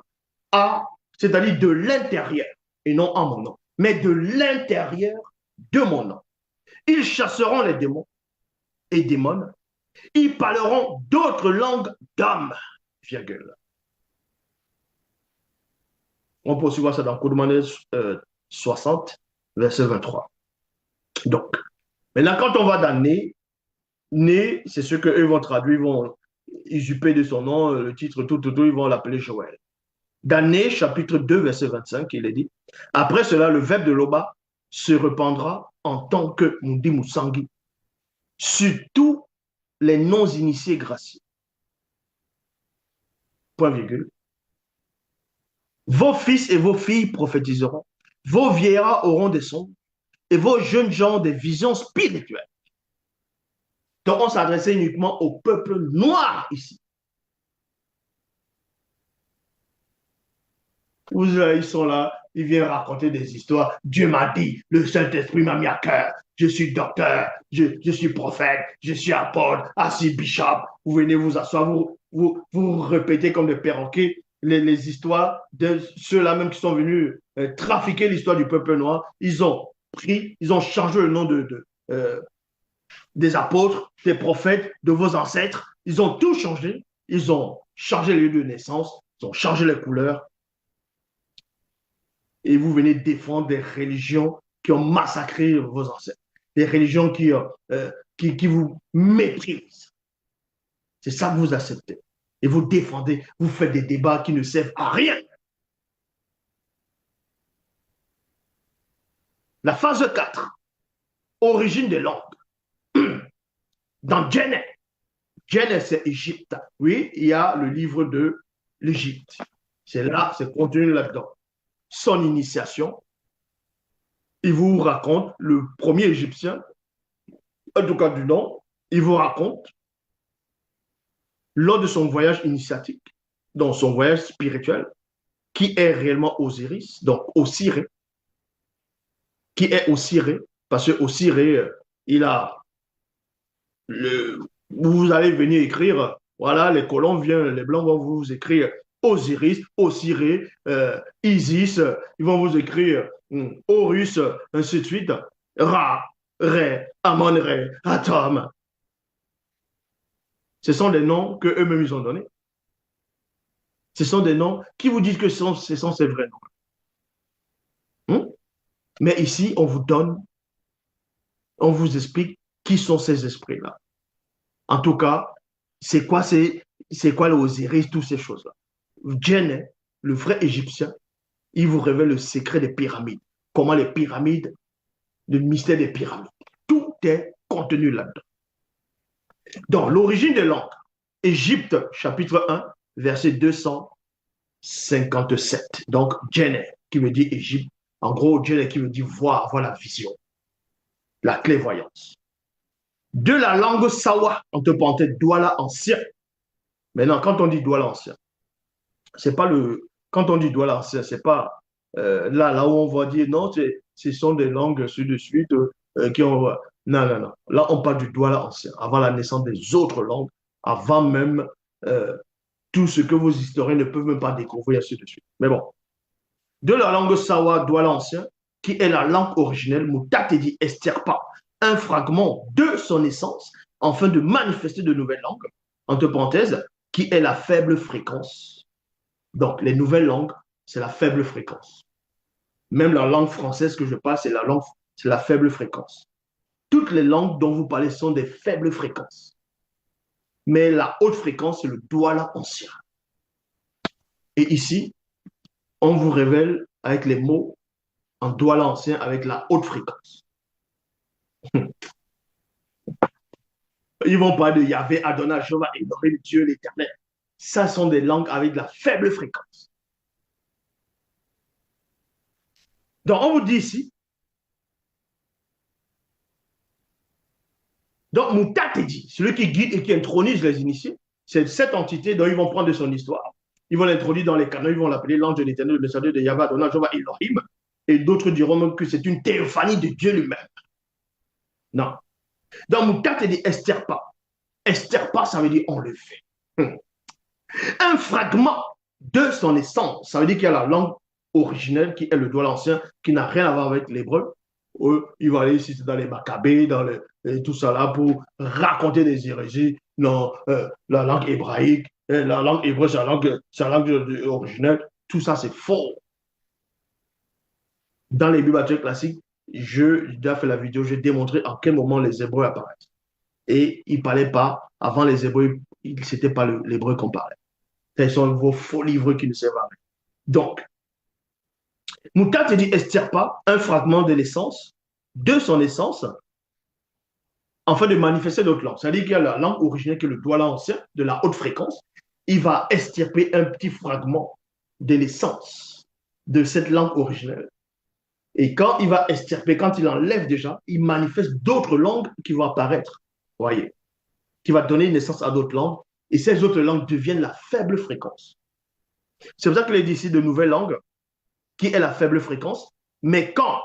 à, c'est-à-dire de l'intérieur, et non en mon nom, mais de l'intérieur de mon nom. Ils chasseront les démons et démons, ils parleront d'autres langues d'hommes, virgule. On peut aussi voir ça dans Coudemanes 60, verset 23. Donc, maintenant, quand on va dans Né, Né, c'est ce qu'eux vont traduire, ils vont usurper de son nom le titre, tout, ils vont l'appeler Joël. Dans Né, chapitre 2, verset 25, il est dit, après cela, le verbe de l'Oba se répandra en tant que Mundi Moussangi sur tous les non-initiés gracieux. Point virgule. Vos fils et vos filles prophétiseront, vos vieillards auront des songes, et vos jeunes gens des visions spirituelles. Donc, on s'adressait uniquement au peuple noir ici. Ils sont là, ils viennent raconter des histoires. Dieu m'a dit, le Saint-Esprit m'a mis à cœur. Je suis docteur, je suis prophète, je suis apôtre, assis bishop. Vous venez vous asseoir, vous répétez comme des perroquets les histoires de ceux-là même qui sont venus trafiquer l'histoire du peuple noir. Ils ont pris, ils ont changé le nom des apôtres, des prophètes, de vos ancêtres. Ils ont tout changé. Ils ont changé les lieux de naissance, ils ont changé les couleurs. Et vous venez défendre des religions qui ont massacré vos ancêtres, des religions qui vous méprisent. C'est ça que vous acceptez. Et vous défendez, vous faites des débats qui ne servent à rien. La phase 4, origine des langues. Dans Djenné, Djenné c'est Égypte. Oui, il y a le livre de l'Égypte. C'est là, c'est contenu là-dedans. Son initiation, il vous raconte le premier Égyptien, en tout cas du nom, il vous raconte lors de son voyage initiatique, donc son voyage spirituel, qui est réellement Osiris, donc Osiré, qui est Osiré, parce que Osiré, il a vous allez venir écrire, voilà, les colons viennent, les blancs vont vous écrire Osiris, Osiré, Isis, ils vont vous écrire Horus, ainsi de suite, Ra, Ré, Amon-Ré, Atom. Ce sont des noms qu'eux-mêmes ils ont donnés. Ce sont des noms qui vous disent que ce sont ces vrais noms. Mais ici, on vous donne, on vous explique qui sont ces esprits-là. En tout cas, c'est quoi l'Osiris, toutes ces choses-là. Djenné, le vrai Égyptien, il vous révèle le secret des pyramides. Comment les pyramides, le mystère des pyramides. Tout est contenu là-dedans. Donc, l'origine des langues. Égypte, chapitre 1, verset 257. Donc, Djenné, qui veut dire Égypte. En gros, Djenné qui veut dire voir la vision, la clairvoyance. De la langue Sawa, entre parenthèses, Douala ancien. Maintenant, quand on dit Douala ancien, c'est pas le. Quand on dit Douala ancien, c'est pas là où on va dire non, ce sont des langues de suite qui ont. Non, non, non. Là, on parle du Douala ancien, avant la naissance des autres langues, avant même tout ce que vos historiens ne peuvent même pas découvrir, ainsi de suite. Mais bon. De la langue Sawa, Douala ancien, qui est la langue originelle, Moutate dit Esterpa, un fragment de son essence, afin de manifester de nouvelles langues, entre parenthèses, qui est la faible fréquence. Donc, les nouvelles langues, c'est la faible fréquence. Même la langue française que je parle, c'est la faible fréquence. Toutes les langues dont vous parlez sont des faibles fréquences. Mais la haute fréquence, c'est le Douala ancien. Et ici, on vous révèle avec les mots en Douala ancien avec la haute fréquence. Ils vont parler de Yahvé, Adonai, Jéhovah, Elohim, Dieu l'éternel. Ça sont des langues avec la faible fréquence. Donc, on vous dit ici, donc Moutate dit, celui qui guide et qui intronise les initiés, c'est cette entité dont ils vont prendre de son histoire. Ils vont l'introduire dans les canons, ils vont l'appeler l'ange de l'éternel, le messager de Yahvé, Adonai, Jéhovah, Elohim. Et d'autres diront même que c'est une théophanie de Dieu lui-même. Non. Donc, Moutat dit extirpa. Extirpa, ça veut dire enlever. Un fragment de son essence. Ça veut dire qu'il y a la langue originelle qui est le droit ancien, qui n'a rien à voir avec l'hébreu. Il va aller ici dans les Maccabées, dans tout ça là, pour raconter des hérésies. Non, la langue hébraïque, la langue hébreu, c'est la langue originelle. Tout ça, c'est faux. Dans les bibliothèques classiques, j'ai déjà fait la vidéo, j'ai démontré en quel moment les hébreux apparaissent. Et ils ne parlaient pas, avant les hébreux, ce n'était pas l'hébreu qu'on parlait. Ce sont vos faux livres qui ne servent à rien. Donc, Moukat dit estirpa, un fragment de l'essence, de son essence, afin de manifester d'autres langues. C'est-à-dire qu'il y a la langue originelle qui est le douala ancien, de la haute fréquence. Il va estirper un petit fragment de l'essence de cette langue originelle. Et quand il va estirper, quand il enlève déjà, il manifeste d'autres langues qui vont apparaître. Voyez, qui va donner naissance à d'autres langues. Et ces autres langues deviennent la faible fréquence. C'est pour ça qu'il est ici de nouvelles langues, qui est la faible fréquence. Mais quand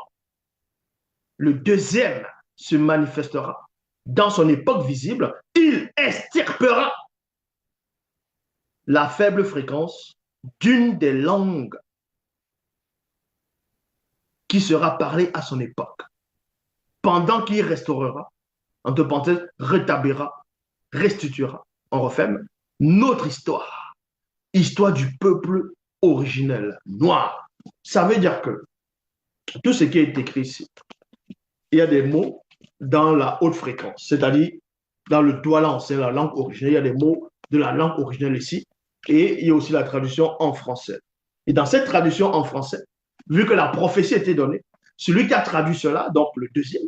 le deuxième se manifestera dans son époque visible, il extirpera la faible fréquence d'une des langues qui sera parlée à son époque, pendant qu'il restaurera, entre parenthèses, rétablira, restituera, on referme, notre histoire, histoire du peuple originel, noir. Ça veut dire que tout ce qui est écrit ici, il y a des mots dans la haute fréquence, c'est-à-dire dans le douala, c'est la langue originelle, il y a des mots de la langue originelle ici, et il y a aussi la traduction en français. Et dans cette traduction en français, vu que la prophétie était donnée, celui qui a traduit cela, donc le deuxième,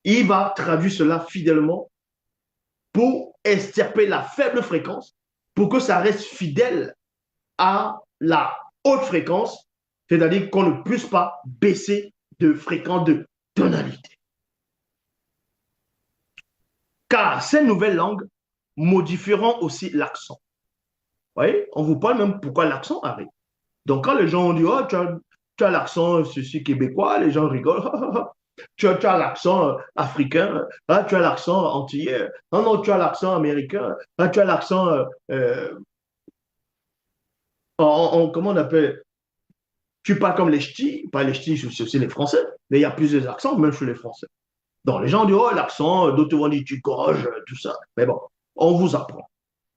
il va traduire cela fidèlement pour extirper la faible fréquence, pour que ça reste fidèle à la haute fréquence, c'est-à-dire qu'on ne puisse pas baisser de fréquence de tonalité. Car ces nouvelles langues modifieront aussi l'accent. Vous voyez, on vous parle même pourquoi l'accent arrive. Donc, quand les gens ont dit, oh, tu as l'accent ceci québécois, les gens rigolent. Tu as l'accent africain, ah, tu as l'accent antillais, ah non, tu as l'accent américain, ah, tu as l'accent, comment on appelle, tu parles comme les ch'tis, pas les ch'tis, c'est aussi les Français, mais il y a plusieurs accents, même chez les Français. Donc, les gens disent, oh, l'accent, d'autres vont dire, tu gorges, tout ça. Mais bon, on vous apprend.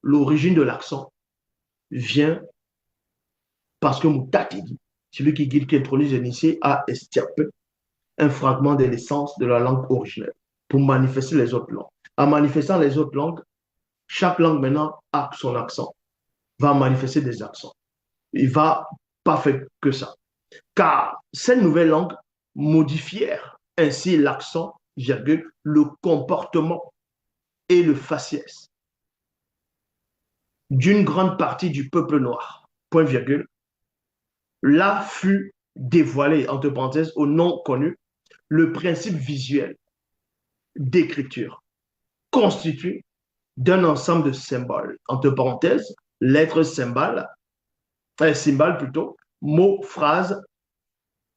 L'origine de l'accent vient parce que Moutati dit, celui qui guide, qui introduit les initiés, a estirpé un fragment de l'essence de la langue originelle pour manifester les autres langues. En manifestant les autres langues, chaque langue maintenant a son accent, va manifester des accents. Il va pas faire que ça. Car ces nouvelles langues modifièrent ainsi l'accent, virgule, le comportement et le faciès d'une grande partie du peuple noir, point virgule. Là fut dévoilé, entre parenthèses, au nom connu, le principe visuel d'écriture constitué d'un ensemble de symboles, entre parenthèses, lettres, symboles plutôt, mots, phrases,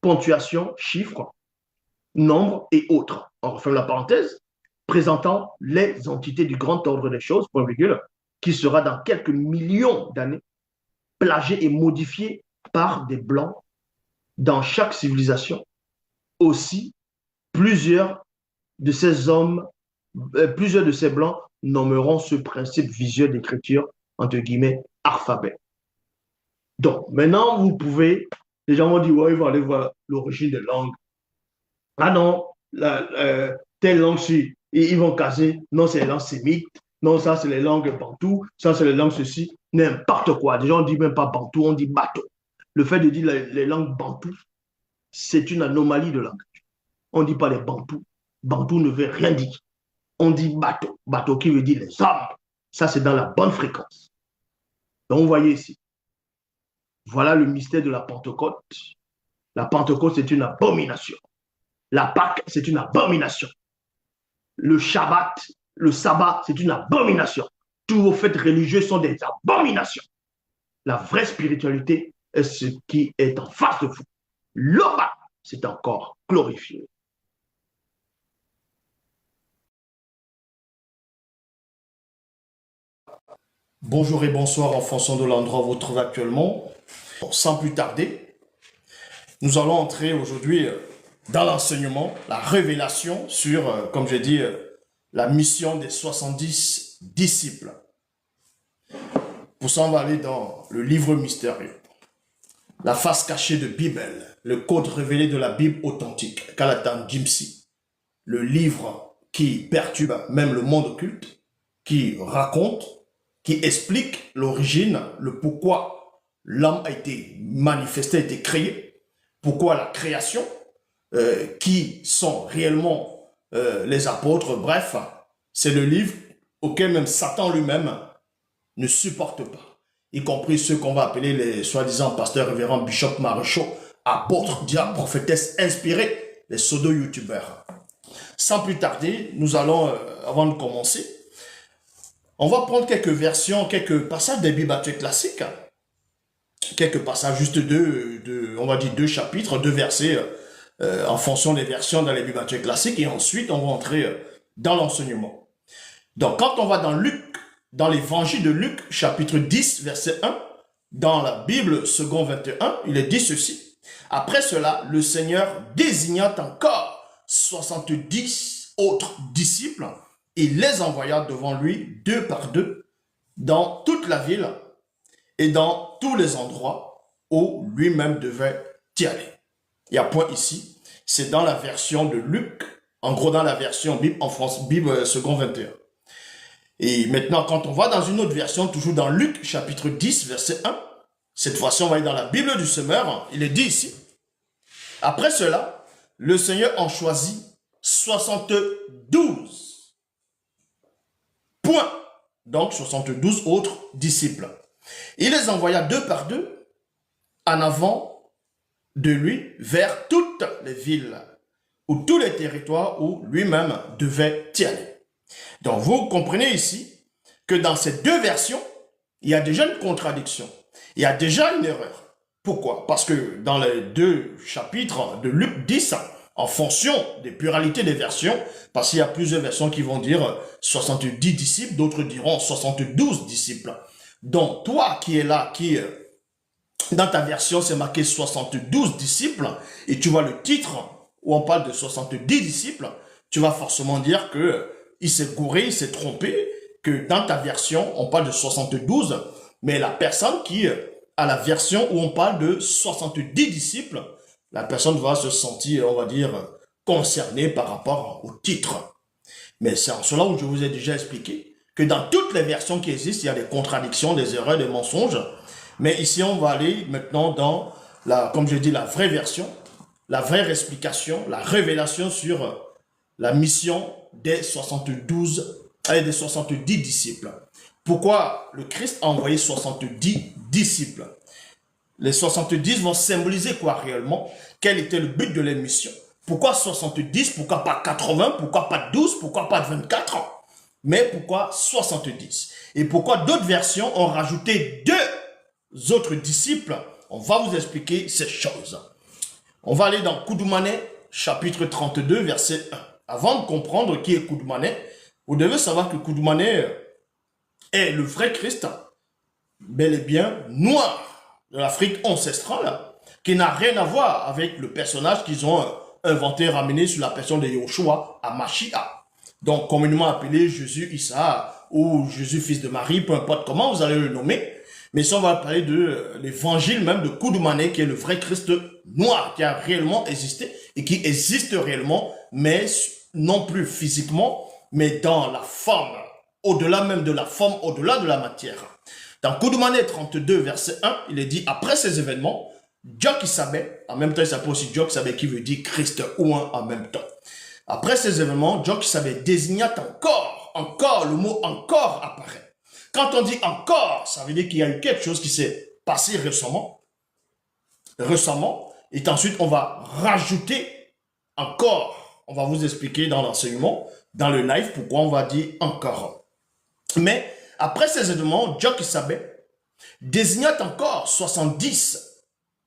ponctuation, chiffres, nombres et autres. On referme la parenthèse, présentant les entités du grand ordre des choses, point virgule, qui sera dans quelques millions d'années plagié et modifié par des blancs dans chaque civilisation. Aussi, plusieurs de ces hommes, plusieurs de ces blancs nommeront ce principe visuel d'écriture, entre guillemets, alphabet. Donc, maintenant, vous pouvez, les gens vont dire, ouais, ils vont aller voir l'origine des langues. Ah non, telle langue-ci, ils vont casser, non, c'est les langues sémites, non, ça, c'est les langues bantoues, ça, c'est les langues ceci, n'importe quoi. Des gens ne disent même pas bantou, on dit bateau. Le fait de dire les langues bantoues, c'est une anomalie de langage. On ne dit pas les bantous. Bantou ne veut rien dire. On dit bateau. Bateau qui veut dire les hommes. Ça, c'est dans la bonne fréquence. Donc, vous voyez ici. Voilà le mystère de la Pentecôte. La Pentecôte, c'est une abomination. La Pâque, c'est une abomination. Le Shabbat, le sabbat, c'est une abomination. Tous vos fêtes religieuses sont des abominations. La vraie spiritualité est ce qui est en face de vous. Le bas, c'est encore glorifié. Bonjour et bonsoir en fonction de l'endroit où vous vous trouvez actuellement. Bon, sans plus tarder, nous allons entrer aujourd'hui dans l'enseignement, la révélation sur, comme j'ai dit, la mission des 70 disciples. Pour ça, on va aller dans le livre mystérieux, la face cachée de Bible, le code révélé de la Bible authentique, Kalatan Jimsi, le livre qui perturbe même le monde occulte, qui raconte, qui explique l'origine, le pourquoi l'homme a été manifesté, a été créé, pourquoi la création, qui sont réellement les apôtres, bref, c'est le livre auquel même Satan lui-même ne supporte pas, y compris ceux qu'on va appeler les soi-disant pasteurs, révérends, bishops, maréchaux, apôtres, diacres, prophétesses inspirés, les pseudo-youtubeurs. Sans plus tarder, nous allons, avant de commencer, on va prendre quelques versions, quelques passages des Bibles classiques, quelques passages juste on va dire deux chapitres, deux versets en fonction des versions dans les Bibles classiques, et ensuite on va entrer dans l'enseignement. Donc quand on va dans Luc, dans l'évangile de Luc, chapitre 10, verset 1, dans la Bible second 21, il est dit ceci. Après cela, le Seigneur désigna encore 70 autres disciples, il les envoya devant lui deux par deux dans toute la ville et dans tous les endroits où lui-même devait y aller. Il y a point ici, c'est dans la version de Luc, en gros dans la version Bible en France, Bible second 21. Et maintenant, quand on va dans une autre version, toujours dans Luc, chapitre 10, verset 1, cette fois-ci, on va aller dans la Bible du semeur, il est dit ici, après cela, le Seigneur en choisit 72. Point. Donc, 72 autres disciples. Il les envoya deux par deux en avant de lui vers toutes les villes ou tous les territoires où lui-même devait y aller. Donc, vous comprenez ici que dans ces deux versions, il y a déjà une contradiction. Il y a déjà une erreur. Pourquoi? Parce que dans les deux chapitres de Luc 10, en fonction des pluralités des versions, parce qu'il y a plusieurs versions qui vont dire 70 disciples, d'autres diront 72 disciples. Donc, toi qui es là, dans ta version, c'est marqué 72 disciples, et tu vois le titre où on parle de 70 disciples, tu vas forcément dire que il s'est gouré, il s'est trompé, que dans ta version, on parle de 72, mais la personne qui a la version où on parle de 70 disciples, la personne va se sentir, on va dire, concernée par rapport au titre. Mais c'est en cela où je vous ai déjà expliqué que dans toutes les versions qui existent, il y a des contradictions, des erreurs, des mensonges. Mais ici, on va aller maintenant dans, comme je dis, la vraie version, la vraie explication, la révélation sur la mission des 70 disciples. Pourquoi le Christ a envoyé 70 disciples? Les 70 vont symboliser quoi réellement? Quel était le but de l'émission? Pourquoi 70? Pourquoi pas 80? Pourquoi pas 12? Pourquoi pas 24 ans? Mais pourquoi 70? Et pourquoi d'autres versions ont rajouté deux autres disciples? On va vous expliquer ces choses. On va aller dans Koudoumane, chapitre 32, verset 1. Avant de comprendre qui est Koudoumane, vous devez savoir que Koudoumane est le vrai Christ, bel et bien noir, de l'Afrique ancestrale, qui n'a rien à voir avec le personnage qu'ils ont inventé, ramené sur la personne de Yahushua à Mashiach. Donc, communément appelé Jésus Issa ou Jésus fils de Marie, peu importe comment vous allez le nommer. Mais si on va parler de l'évangile même de Koudoumane, qui est le vrai Christ noir, qui a réellement existé et qui existe réellement, mais non plus physiquement, mais dans la forme, au-delà même de la forme, au-delà de la matière. Dans Koudoumane 32, verset 1, il est dit, après ces événements, Djokisabé, en même temps il s'appelle aussi Djokisabé qui veut dire Christ ou un en même temps. Après ces événements, Djokisabé désigna encore, le mot encore apparaît. Quand on dit encore, ça veut dire qu'il y a eu quelque chose qui s'est passé récemment, et ensuite on va rajouter encore. On va vous expliquer dans l'enseignement, dans le live, pourquoi on va dire encore. Mais après ces événements, Djokisabé désigna encore 70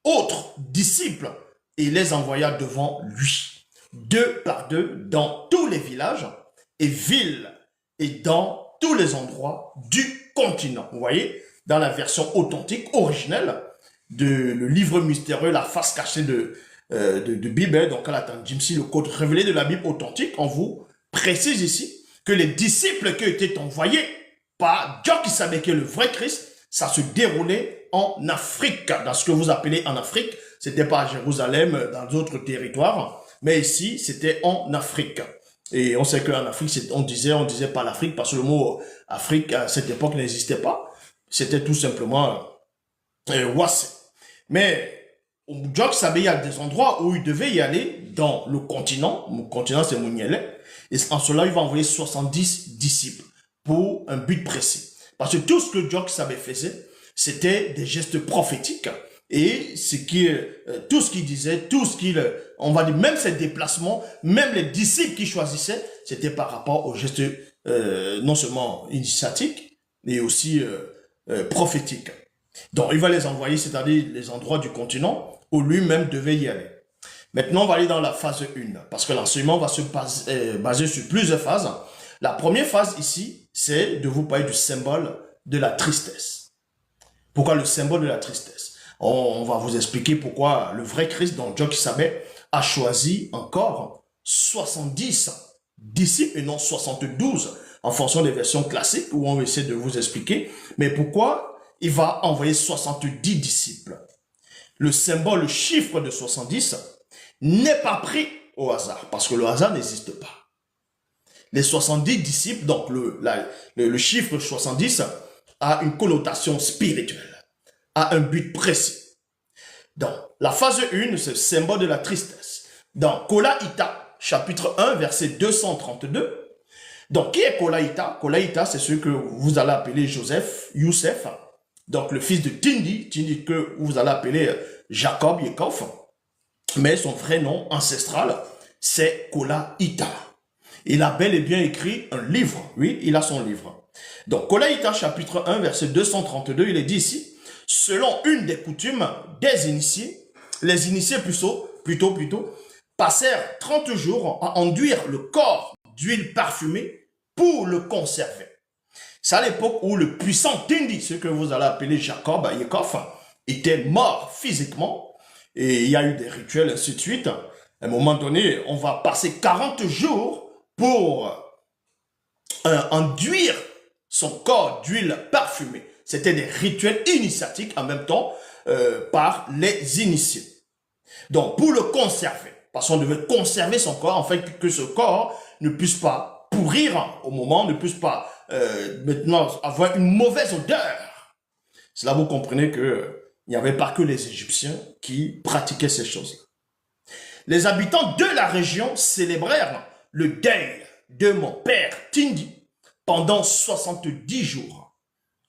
autres disciples et les envoya devant lui, deux par deux, dans tous les villages et villes et dans tous les endroits du continent. Vous voyez, dans la version authentique, originelle, le livre mystérieux, la face cachée de Bible, donc à la Jimsi, le code révélé de la Bible authentique, on vous précise ici que les disciples qui étaient envoyés par Dieu qui savait que le vrai Christ, ça se déroulait en Afrique, dans ce que vous appelez en Afrique. C'était pas à Jérusalem, dans d'autres territoires, mais ici, c'était en Afrique. Et on sait qu'en Afrique, on disait pas l'Afrique, parce que le mot Afrique, à cette époque, n'existait pas. C'était tout simplement Wassé. Mais Dieu savait il y a des endroits où il devait y aller dans le continent. Le continent, c'est Mounielé. Et en cela, il va envoyer 70 disciples pour un but précis. Parce que tout ce que Dieu savait faisait, c'était des gestes prophétiques. Et tout ce qu'il disait, on va dire, même ses déplacements, même les disciples qu'il choisissait, c'était par rapport aux gestes non seulement initiatiques, mais aussi prophétiques. Donc, il va les envoyer, c'est-à-dire les endroits du continent où lui-même devait y aller. Maintenant, on va aller dans la phase 1, parce que l'enseignement va se baser sur plusieurs phases. La première phase ici, c'est de vous parler du symbole de la tristesse. Pourquoi le symbole de la tristesse? On va vous expliquer pourquoi le vrai Christ, dont Dieu qui savait, a choisi encore 70 disciples et non 72, en fonction des versions classiques, où on va essayer de vous expliquer. Mais pourquoi il va envoyer 70 disciples? Le symbole, le chiffre de 70 n'est pas pris au hasard, parce que le hasard n'existe pas. Les 70 disciples, donc le chiffre 70 a une connotation spirituelle, a un but précis. Donc, la phase 1, c'est le symbole de la tristesse. Dans Kolaïta, chapitre 1, verset 232. Donc, qui est Kolaïta? Kolaïta, c'est ce que vous allez appeler Youssef, donc le fils de Tindi que vous allez appeler Jacob, Yaakov. Mais son vrai nom ancestral, c'est Kolaïta. Il a bel et bien écrit un livre. Oui, il a son livre. Donc, Kolaïta, chapitre 1, verset 232, il est dit ici, selon une des coutumes des initiés, les initiés plutôt, passèrent 30 jours à enduire le corps d'huile parfumée pour le conserver. C'est à l'époque où le puissant Tindi, ce que vous allez appeler Jacob, Yaakov, était mort physiquement, et il y a eu des rituels, ainsi de suite. À un moment donné, on va passer 40 jours pour enduire son corps d'huile parfumée. C'était des rituels initiatiques en même temps par les initiés. Donc, pour le conserver, parce qu'on devait conserver son corps, afin que ce corps ne puisse pas pourrir au moment, ne puisse pas maintenant avoir une mauvaise odeur. C'est là que vous comprenez qu'il n'y avait pas que les Égyptiens qui pratiquaient ces choses. Les habitants de la région célébrèrent le deuil de mon père Tindi pendant 70 jours.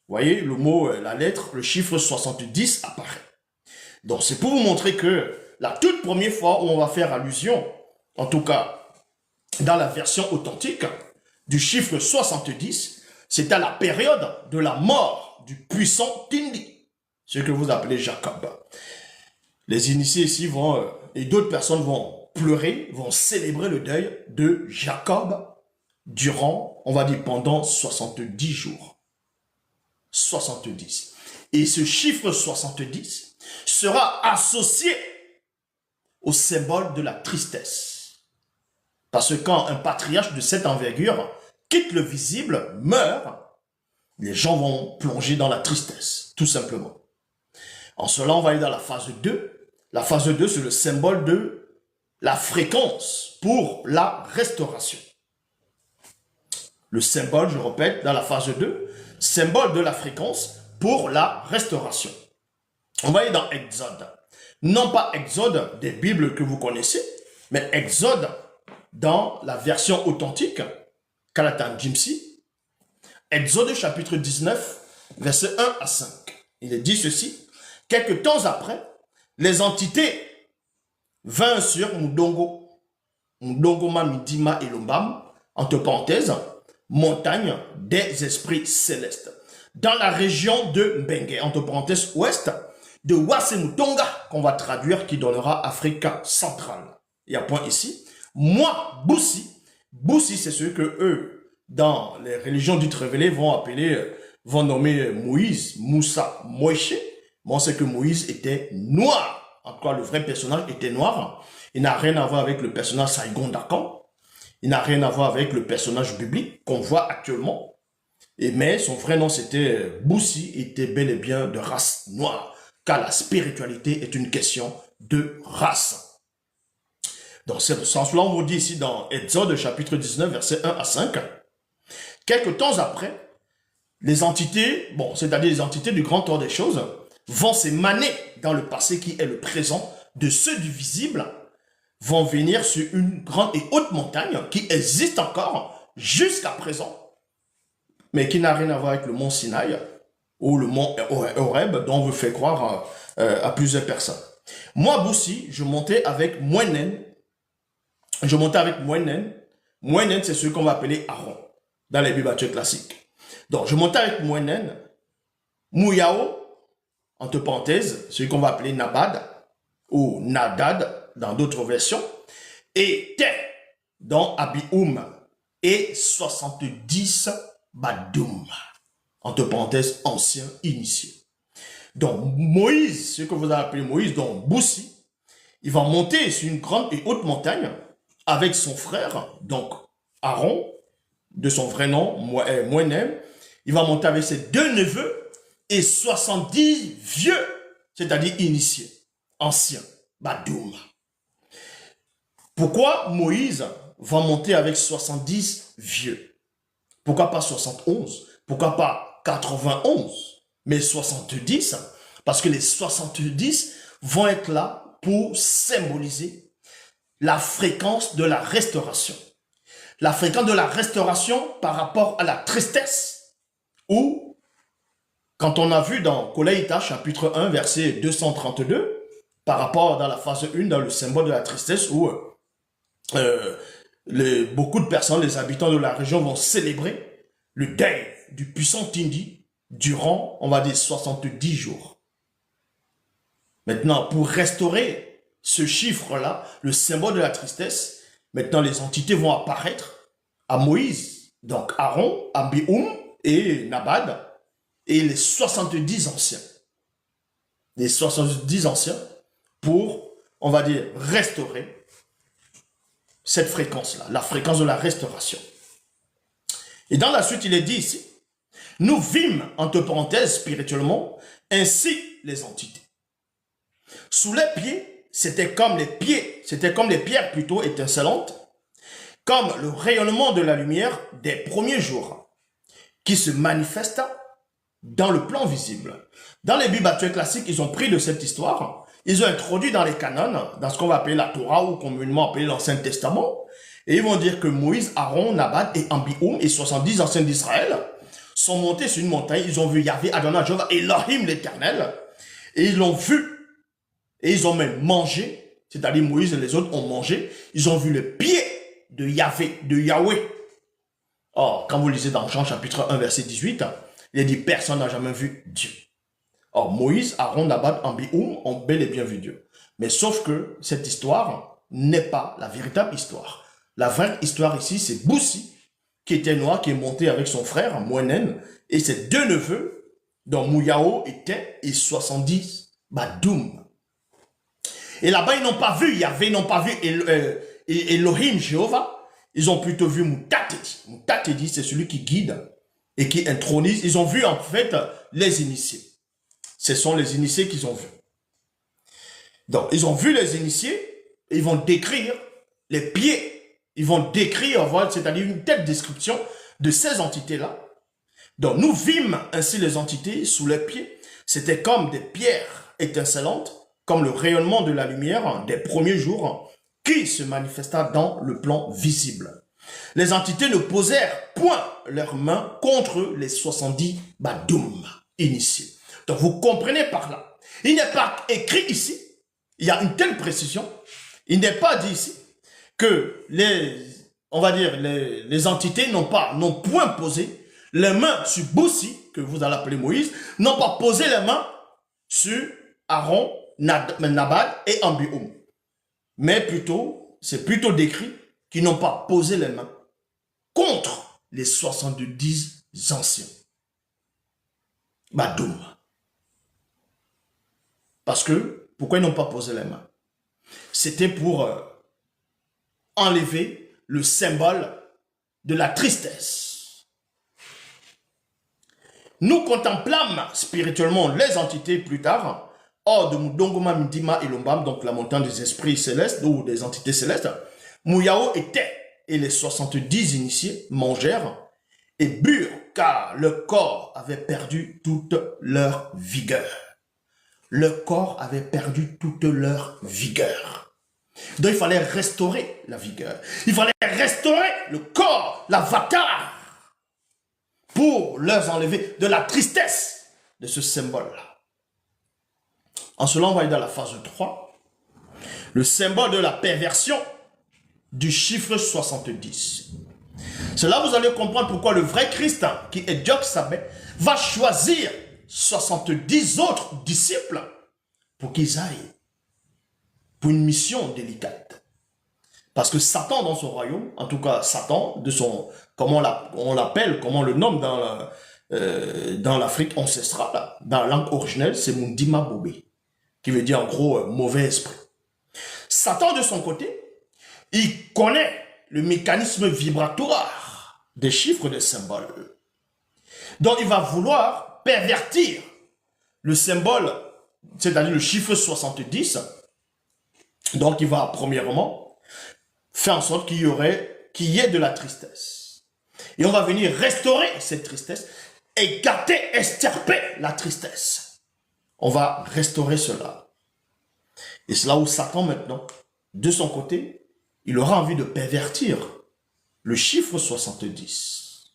Vous voyez, le mot, la lettre, le chiffre 70 apparaît. Donc, c'est pour vous montrer que la toute première fois où on va faire allusion, en tout cas dans la version authentique, du chiffre 70, c'est à la période de la mort du puissant Tindi, ce que vous appelez Jacob. Les initiés ici vont, et d'autres personnes vont pleurer, vont célébrer le deuil de Jacob durant, on va dire, pendant 70 jours. 70. Et ce chiffre 70 sera associé au symbole de la tristesse. Parce que quand un patriarche de cette envergure quitte le visible, meurt, les gens vont plonger dans la tristesse, tout simplement. En cela, on va aller dans la phase 2. La phase 2, c'est le symbole de la fréquence pour la restauration. Le symbole, je répète, dans la phase 2, symbole de la fréquence pour la restauration. On va aller dans Exode. Non pas Exode des Bibles que vous connaissez, mais Exode dans la version authentique, Kalatan Jimsi. Exode chapitre 19, versets 1 à 5. Il est dit ceci. Quelque temps après, les entités vinrent sur Mudongo Mamidima et Lombam, entre parenthèses, montagne des esprits célestes, dans la région de Mbengue, entre parenthèses ouest, de Wasemutonga, qu'on va traduire, qui donnera Afrique centrale. Il y a un point ici. Moi, Boussi, c'est ce que eux, dans les religions dites révélées, vont appeler vont nommer Moïse, Moussa, Moïse. Mais on sait que Moïse était noir. En tout cas, le vrai personnage était noir. Il n'a rien à voir avec le personnage Saigon Dakan. Il n'a rien à voir avec le personnage biblique qu'on voit actuellement. Mais son vrai nom, c'était Boussi, il était bel et bien de race noire. Car la spiritualité est une question de race. Dans ce sens-là, on vous dit ici dans Exode chapitre 19, versets 1 à 5, quelque temps après, les entités, c'est-à-dire les entités du grand ordre des choses, vont s'émaner dans le passé qui est le présent de ceux du visible, vont venir sur une grande et haute montagne qui existe encore jusqu'à présent, mais qui n'a rien à voir avec le mont Sinaï ou le mont Horeb, dont on veut faire croire à plusieurs personnes. Moi, Boussi, je montais avec Mouenen. Mouenen, c'est ce qu'on va appeler Aaron, dans les Bibles classiques. Donc, je montais avec Mouenen, Mouyao, entre parenthèses, celui qu'on va appeler Nabad, ou Nadad, dans d'autres versions, et Té, dans Abioum, et 70 Badoum, entre parenthèses, anciens initiés. Donc, Moïse, ce que vous avez appelé Moïse, donc Boussi, il va monter sur une grande et haute montagne avec son frère, donc Aaron, de son vrai nom, Mouenem. Il va monter avec ses 2 neveux et 70 vieux, c'est-à-dire initiés, anciens, Badoum. Pourquoi Moïse va monter avec 70 vieux? Pourquoi pas 71? Pourquoi pas 91? Mais 70? Parce que les 70 vont être là pour symboliser la fréquence de la restauration. La fréquence de la restauration par rapport à la tristesse, ou quand on a vu dans Koléïta, chapitre 1, verset 232, par rapport dans la phase 1, dans le symbole de la tristesse, où beaucoup de personnes, les habitants de la région vont célébrer le deuil du puissant Tindi durant, on va dire, 70 jours. Maintenant, pour restaurer ce chiffre-là, le symbole de la tristesse, maintenant les entités vont apparaître à Moïse, donc Aaron, Abioum et Nabad, et les 70 anciens. Les 70 anciens pour, on va dire, restaurer cette fréquence-là, la fréquence de la restauration. Et dans la suite, il est dit ici, nous vîmes, entre parenthèses, spirituellement, ainsi les entités. Sous les pieds, c'était comme les pierres plutôt étincelantes, comme le rayonnement de la lumière des premiers jours, qui se manifeste dans le plan visible. Dans les Bibles actuelles classiques, ils ont pris de cette histoire, ils ont introduit dans les canons, dans ce qu'on va appeler la Torah ou communément appelé l'Ancien Testament, et ils vont dire que Moïse, Aaron, Nabad et Abioum et 70 anciens d'Israël sont montés sur une montagne, ils ont vu Yahvé, Adonai, Jéhovah, Elohim l'Éternel, et ils l'ont vu, et ils ont même mangé, c'est-à-dire Moïse et les autres ont mangé, ils ont vu le pied de Yahvé, de Yahweh. Or, quand vous lisez dans Jean chapitre 1, verset 18, il est dit, personne n'a jamais vu Dieu. Or, Moïse, Aaron, Nabad, Abioum ont bel et bien vu Dieu. Mais sauf que cette histoire n'est pas la véritable histoire. La vraie histoire ici, c'est Boussi, qui était noir, qui est monté avec son frère, Mouenen, et ses 2 neveux, dont Mouyao était, et 70 Badoum. Et là-bas, ils n'ont pas vu Yahvé, ils n'ont pas vu Elohim, Jéhovah, ils ont plutôt vu Moutatedi. Moutatedi, c'est celui qui guide et qui intronise. Ils ont vu en fait les initiés. Ce sont les initiés qu'ils ont vus. Donc, ils ont vu les initiés, et ils vont décrire les pieds. Ils vont décrire, c'est-à-dire une telle description de ces entités-là. Donc, nous vîmes ainsi les entités sous les pieds. C'était comme des pierres étincelantes, comme le rayonnement de la lumière des premiers jours, qui se manifesta dans le plan visible. Les entités ne posèrent point leurs mains contre les 70 Badoum initiés. Donc, vous comprenez par là. Il n'est pas écrit ici, il y a une telle précision, il n'est pas dit ici que les entités n'ont point posé les mains sur Boussi, que vous allez appeler Moïse, n'ont pas posé les mains sur Aaron, Nabad et Abioum. Mais plutôt, c'est plutôt décrit qu'ils n'ont pas posé les mains contre les 70 anciens. Badoum. Parce que, pourquoi ils n'ont pas posé les mains? C'était pour enlever le symbole de la tristesse. Nous contemplâmes spirituellement les entités plus tard, hors de Mudongoma, Mindima et Lombam, donc la montagne des esprits célestes, ou des entités célestes. Mouyao était, et les 70 initiés mangèrent et burent, car le corps avait perdu toute leur vigueur. Le corps avait perdu toute leur vigueur. Donc il fallait restaurer la vigueur. Il fallait restaurer le corps, l'avatar, pour leur enlever de la tristesse de ce symbole-là. En cela, on va aller dans la phase 3. Le symbole de la perversion du chiffre 70. C'est là que vous allez comprendre pourquoi le vrai Christ, qui est Dieu Sabbath, va choisir 70 autres disciples pour qu'ils aillent pour une mission délicate. Parce que Satan dans son royaume, en tout cas Satan, de son, comment on l'appelle, comment on le nomme dans l'Afrique ancestrale, dans la langue originelle, c'est Mundima Bobé, qui veut dire en gros mauvais esprit. Satan de son côté, il connaît le mécanisme vibratoire des chiffres, des symboles. Donc il va vouloir pervertir le symbole, c'est-à-dire le chiffre 70. Donc il va premièrement faire en sorte qu'il y ait de la tristesse. Et on va venir restaurer cette tristesse, écarter, extirper la tristesse. On va restaurer cela. Et c'est là où Satan maintenant, de son côté, il aura envie de pervertir le chiffre 70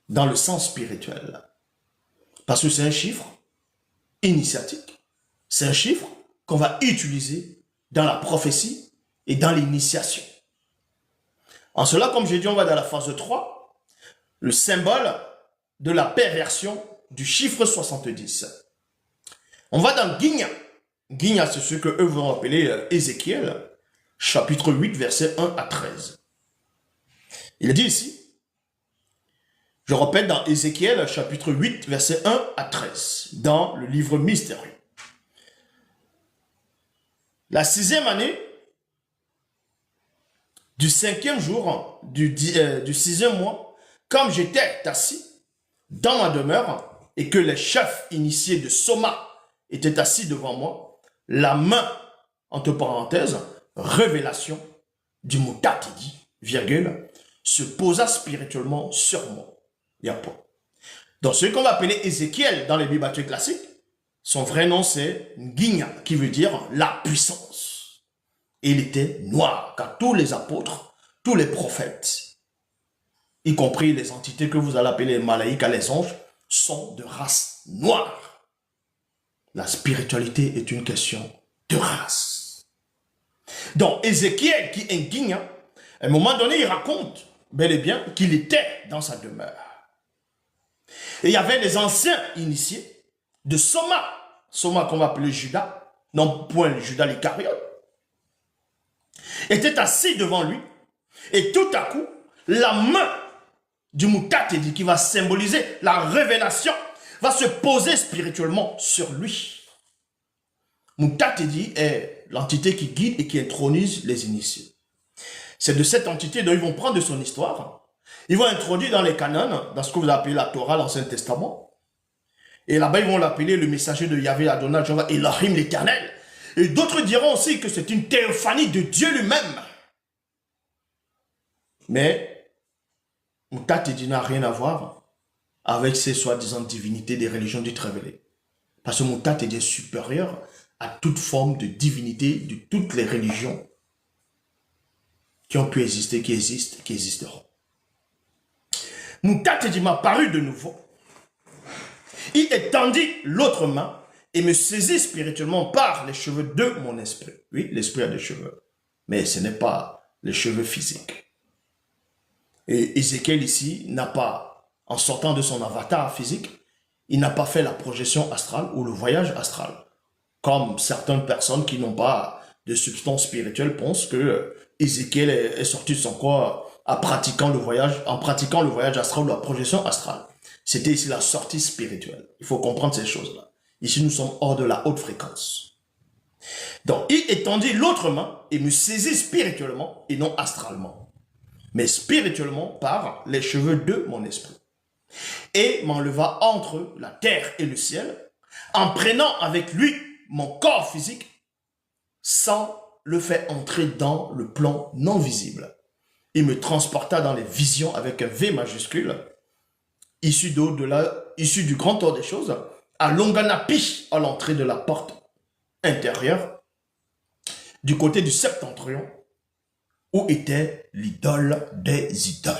dans le sens spirituel. Parce que c'est un chiffre initiatique. C'est un chiffre qu'on va utiliser dans la prophétie et dans l'initiation. En cela, comme j'ai dit, on va dans la phase 3, le symbole de la perversion du chiffre 70. On va dans Guigna. Guigna, c'est ce que eux vont appeler Ézéchiel, chapitre 8, versets 1 à 13. Il dit ici, je répète dans Ézéchiel, chapitre 8, versets 1 à 13, dans le livre mystérieux. La 6e année du 5e jour du 6e mois, comme j'étais assis dans ma demeure et que les chefs initiés de Soma étaient assis devant moi, la main, entre parenthèses, révélation du Mutatidi, virgule, se posa spirituellement sur moi. Il n'y a pas. Donc, ce qu'on va appeler Ézéchiel dans les Bibles classiques, son vrai nom c'est Guigna, qui veut dire la puissance. Et il était noir, car tous les apôtres, tous les prophètes, y compris les entités que vous allez appeler les malaïques, les anges, sont de race noire. La spiritualité est une question de race. Donc, Ézéchiel, qui est Guigna, à un moment donné, il raconte bel et bien qu'il était dans sa demeure. Et il y avait les anciens initiés de Soma, Soma qu'on va appeler Judas, non point le Judas l'Iscariote, était assis devant lui, et tout à coup, la main du Mutatidi qui va symboliser la révélation va se poser spirituellement sur lui. Mutatidi est l'entité qui guide et qui intronise les initiés. C'est de cette entité dont ils vont prendre de son histoire. Ils vont introduire dans les canons, dans ce que vous appelez la Torah, l'Ancien Testament. Et là-bas, ils vont l'appeler le messager de Yahvé, Adonai, Jéhovah, Elohim, l'Éternel. Et d'autres diront aussi que c'est une théophanie de Dieu lui-même. Mais Mutatidi n'a rien à voir avec ces soi-disant divinités des religions dites révélées. Parce que Mutatidi est supérieur à toute forme de divinité de toutes les religions qui ont pu exister, qui existent, qui existeront. Mutatidi m'a paru de nouveau. Il étendit l'autre main et me saisit spirituellement par les cheveux de mon esprit. Oui, l'esprit a des cheveux, mais ce n'est pas les cheveux physiques. Et Ézéchiel ici n'a pas, en sortant de son avatar physique, il n'a pas fait la projection astrale ou le voyage astral. Comme certaines personnes qui n'ont pas de substance spirituelle pensent que Ézéchiel est sorti de son corps en pratiquant le voyage astral ou la projection astrale. C'était ici la sortie spirituelle. Il faut comprendre ces choses-là. Ici, nous sommes hors de la haute fréquence. Donc, il étendit l'autre main et me saisit spirituellement et non astralement, mais spirituellement par les cheveux de mon esprit. Et m'enleva entre la terre et le ciel, en prenant avec lui mon corps physique, sans le faire entrer dans le plan non visible. Il me transporta dans les visions avec un V majuscule, issu d'au-delà, issu du grand ordre des choses, à Longanapi, à l'entrée de la porte intérieure, du côté du septentrion, où était l'idole des idoles.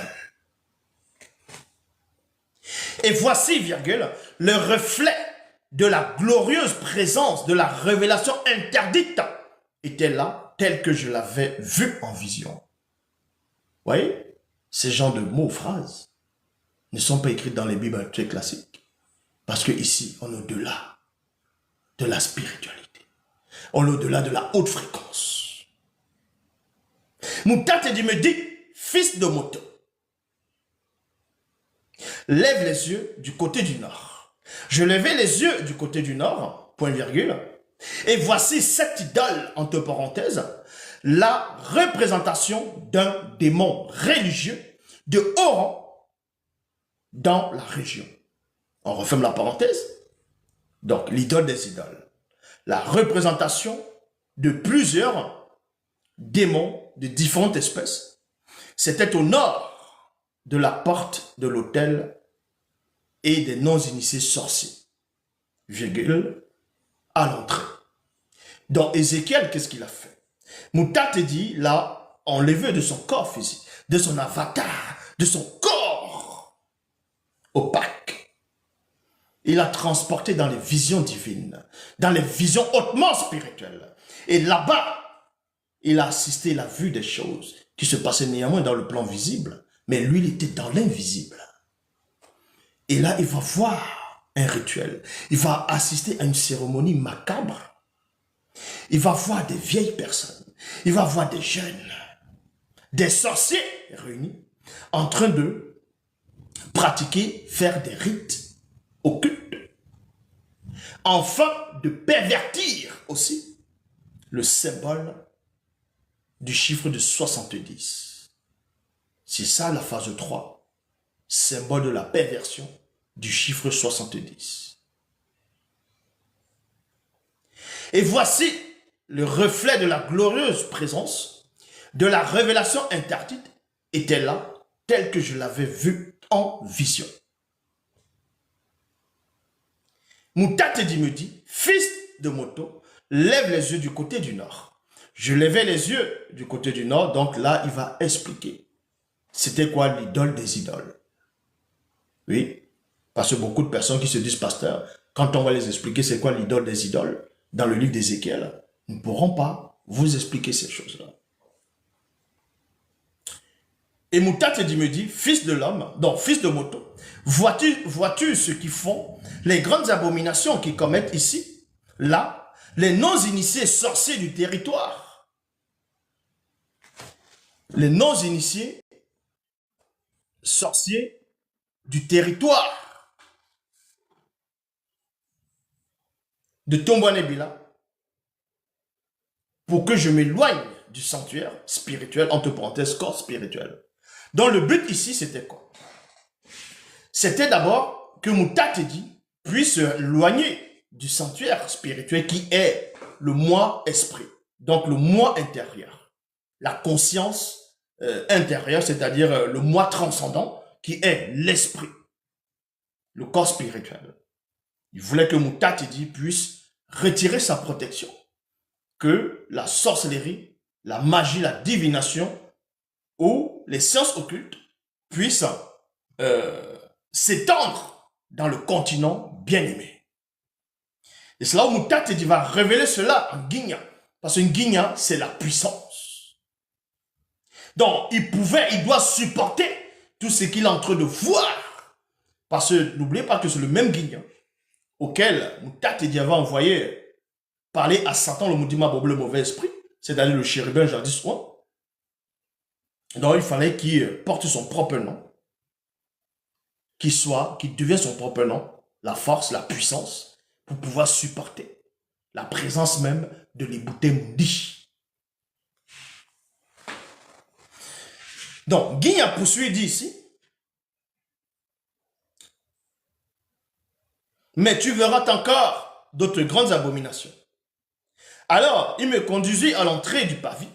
Et voici, virgule, le reflet de la glorieuse présence de la révélation interdite était là, tel que je l'avais vu en vision. Vous voyez, ces genres de mots, phrases, ne sont pas écrits dans les Bibles très classiques. Parce que ici, on est au-delà de la spiritualité. On est au-delà de la haute fréquence. Moutatedi me dit, fils de moto, lève les yeux du côté du nord. Je levai les yeux du côté du nord, point virgule, et voici cette idole, entre parenthèses, la représentation d'un démon religieux de haut rang dans la région. On referme la parenthèse. Donc, l'idole des idoles. La représentation de plusieurs démons de différentes espèces. C'était au nord de la porte de l'autel et des non-initiés sorciers. Virgule, à l'entrée. Dans Ézéchiel, qu'est-ce qu'il a fait? Moutatedi l'a enlevé de son corps physique, de son avatar, de son corps opaque. Il l'a transporté dans les visions divines, dans les visions hautement spirituelles. Et là-bas, il a assisté, il a vu des choses qui se passaient néanmoins dans le plan visible, mais lui, il était dans l'invisible. Et là, il va voir un rituel. Il va assister à une cérémonie macabre. Il va voir des vieilles personnes. Il va voir des jeunes, des sorciers réunis, en train de pratiquer, faire des rites occultes, afin de pervertir aussi le symbole du chiffre de 70. C'est ça la phase 3, symbole de la perversion du chiffre 70. Et voici le reflet de la glorieuse présence de la révélation interdite était là, tel que je l'avais vu en vision. Moutatedi me dit, fils de moto, lève les yeux du côté du nord. Je levais les yeux du côté du nord, donc là, il va expliquer. C'était quoi l'idole des idoles? Oui, parce que beaucoup de personnes qui se disent pasteur, quand on va les expliquer c'est quoi l'idole des idoles, dans le livre d'Ézéchiel, nous ne pourrons pas vous expliquer ces choses-là. Et Moutatedi me dit, fils de l'homme, donc fils de moto, vois-tu ce qu'ils font, les grandes abominations qu'ils commettent ici, là, les non-initiés sorciers du territoire. Les non-initiés sorciers du territoire de Tombouanébila, pour que je m'éloigne du sanctuaire spirituel, entre parenthèses, corps spirituel. Donc le but ici, c'était quoi? C'était d'abord que Moutatedi puisse s'éloigner du sanctuaire spirituel qui est le moi esprit, donc le moi intérieur, la conscience intérieure, c'est-à-dire le moi transcendant qui est l'esprit, le corps spirituel. Il voulait que Moutatedi puisse retirer sa protection, que la sorcellerie, la magie, la divination ou les sciences occultes puissent s'étendre dans le continent bien-aimé. Et c'est là où Moutatedi va révéler cela en Guignat. Parce qu'une Guignat, c'est la puissance. Donc, il doit supporter tout ce qu'il est en train de voir. Parce que n'oubliez pas que c'est le même Guignat auquel Moutatedi avait envoyé parler à Satan, le Moudima Bob, le mauvais esprit, c'est-à-dire le chérubin jadis roi. Donc, il fallait qu'il porte son propre nom. qui devient son propre nom, la force, la puissance, pour pouvoir supporter la présence même de l'Ebouté Mundi. Donc, Guigna poursuit, dit ici, mais tu verras encore d'autres grandes abominations. Alors, il me conduisit à l'entrée du pavis.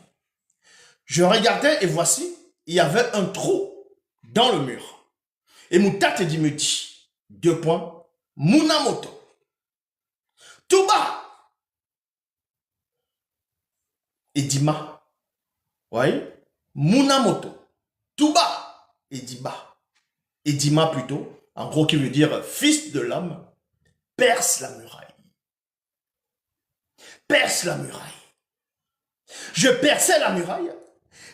Je regardais et voici, il y avait un trou dans le mur. Et Moutate dit, me dit, deux points, Munamoto, tout bas. Et Dima, voyez, Munamoto, tout bas. Et Diba, et Dima plutôt, en gros qui veut dire fils de l'homme, perce la muraille. Perce la muraille. Je perçais la muraille,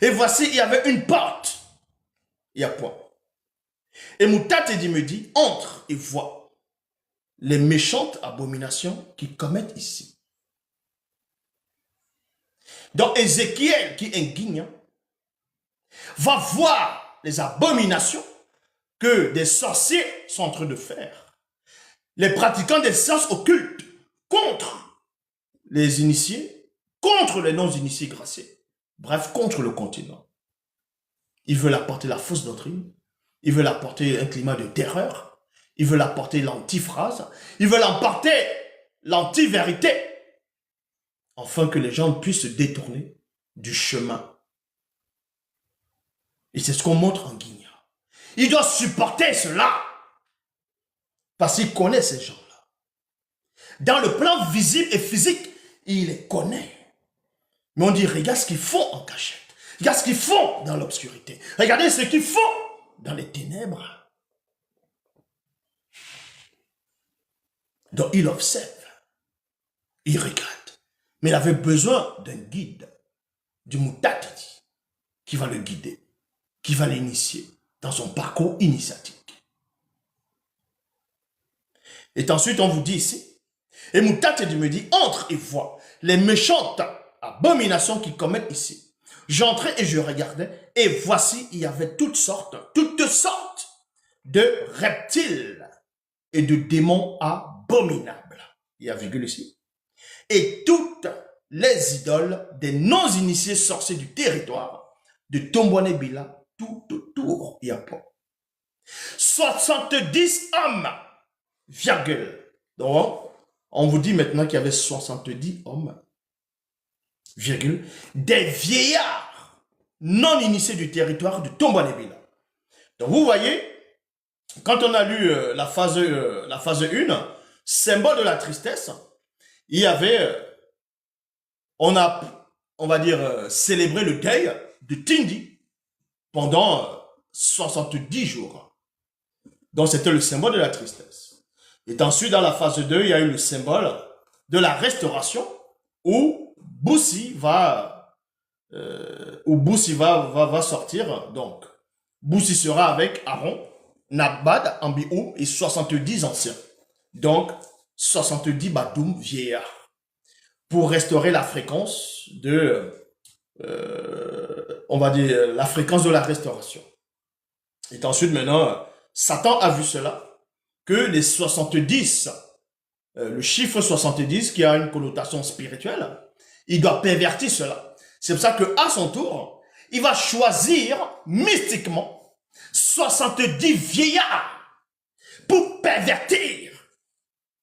et voici, il y avait une porte. Il y a point. Et Moutate dit, me dit, entre et vois les méchantes abominations qu'ils commettent ici. Donc Ézéchiel, qui est Guignan, va voir les abominations que des sorciers sont en train de faire. Les pratiquants des sciences occultes contre les initiés, contre les non-initiés graciés. Bref, contre le continent. Ils veulent apporter la fausse doctrine. Ils veulent apporter un climat de terreur. Ils veulent apporter l'antiphrase. Ils veulent apporter l'anti-vérité. Afin que les gens puissent se détourner du chemin. Et c'est ce qu'on montre en Guignan. Il doit supporter cela. Parce qu'il connaît ces gens-là. Dans le plan visible et physique, il les connaît. Mais on dit, regarde ce qu'ils font en cachette. Regarde ce qu'ils font dans l'obscurité. Regardez ce qu'ils font dans les ténèbres. Donc il observe. Il regarde. Mais il avait besoin d'un guide, du Moutate, qui va le guider, qui va l'initier dans son parcours initiatique. Et ensuite, on vous dit ici, et Moutate me dit, entre et vois les méchantes abominations qu'ils commettent ici. J'entrais et je regardais, et voici, il y avait toutes sortes de reptiles et de démons abominables. Il y a virgule ici. Et toutes les idoles des non-initiés sorciers du territoire de Tombouane-Bila, tout autour, il y a pas. 70 hommes, virgule. Donc, on vous dit maintenant qu'il y avait 70 hommes, virgule, des vieillards non-initiés du territoire de Tombouane-Bila. Donc, vous voyez, quand on a lu la phase 1, symbole de la tristesse, il y avait, on va dire, célébré le deuil de Tindi pendant 70 jours. Donc, c'était le symbole de la tristesse. Et ensuite, dans la phase 2, il y a eu le symbole de la restauration où Boussi va sortir. Donc, Boussi sera avec Aaron, Nabad, Ambiou et 70 anciens. Donc, 70 Badoum vieillards pour restaurer la fréquence de, on va dire, la fréquence de la restauration. Et ensuite, maintenant, Satan a vu cela, que les 70, le chiffre 70 qui a une connotation spirituelle, il doit pervertir cela. C'est pour ça qu'à son tour, il va choisir mystiquement 70 vieillards pour pervertir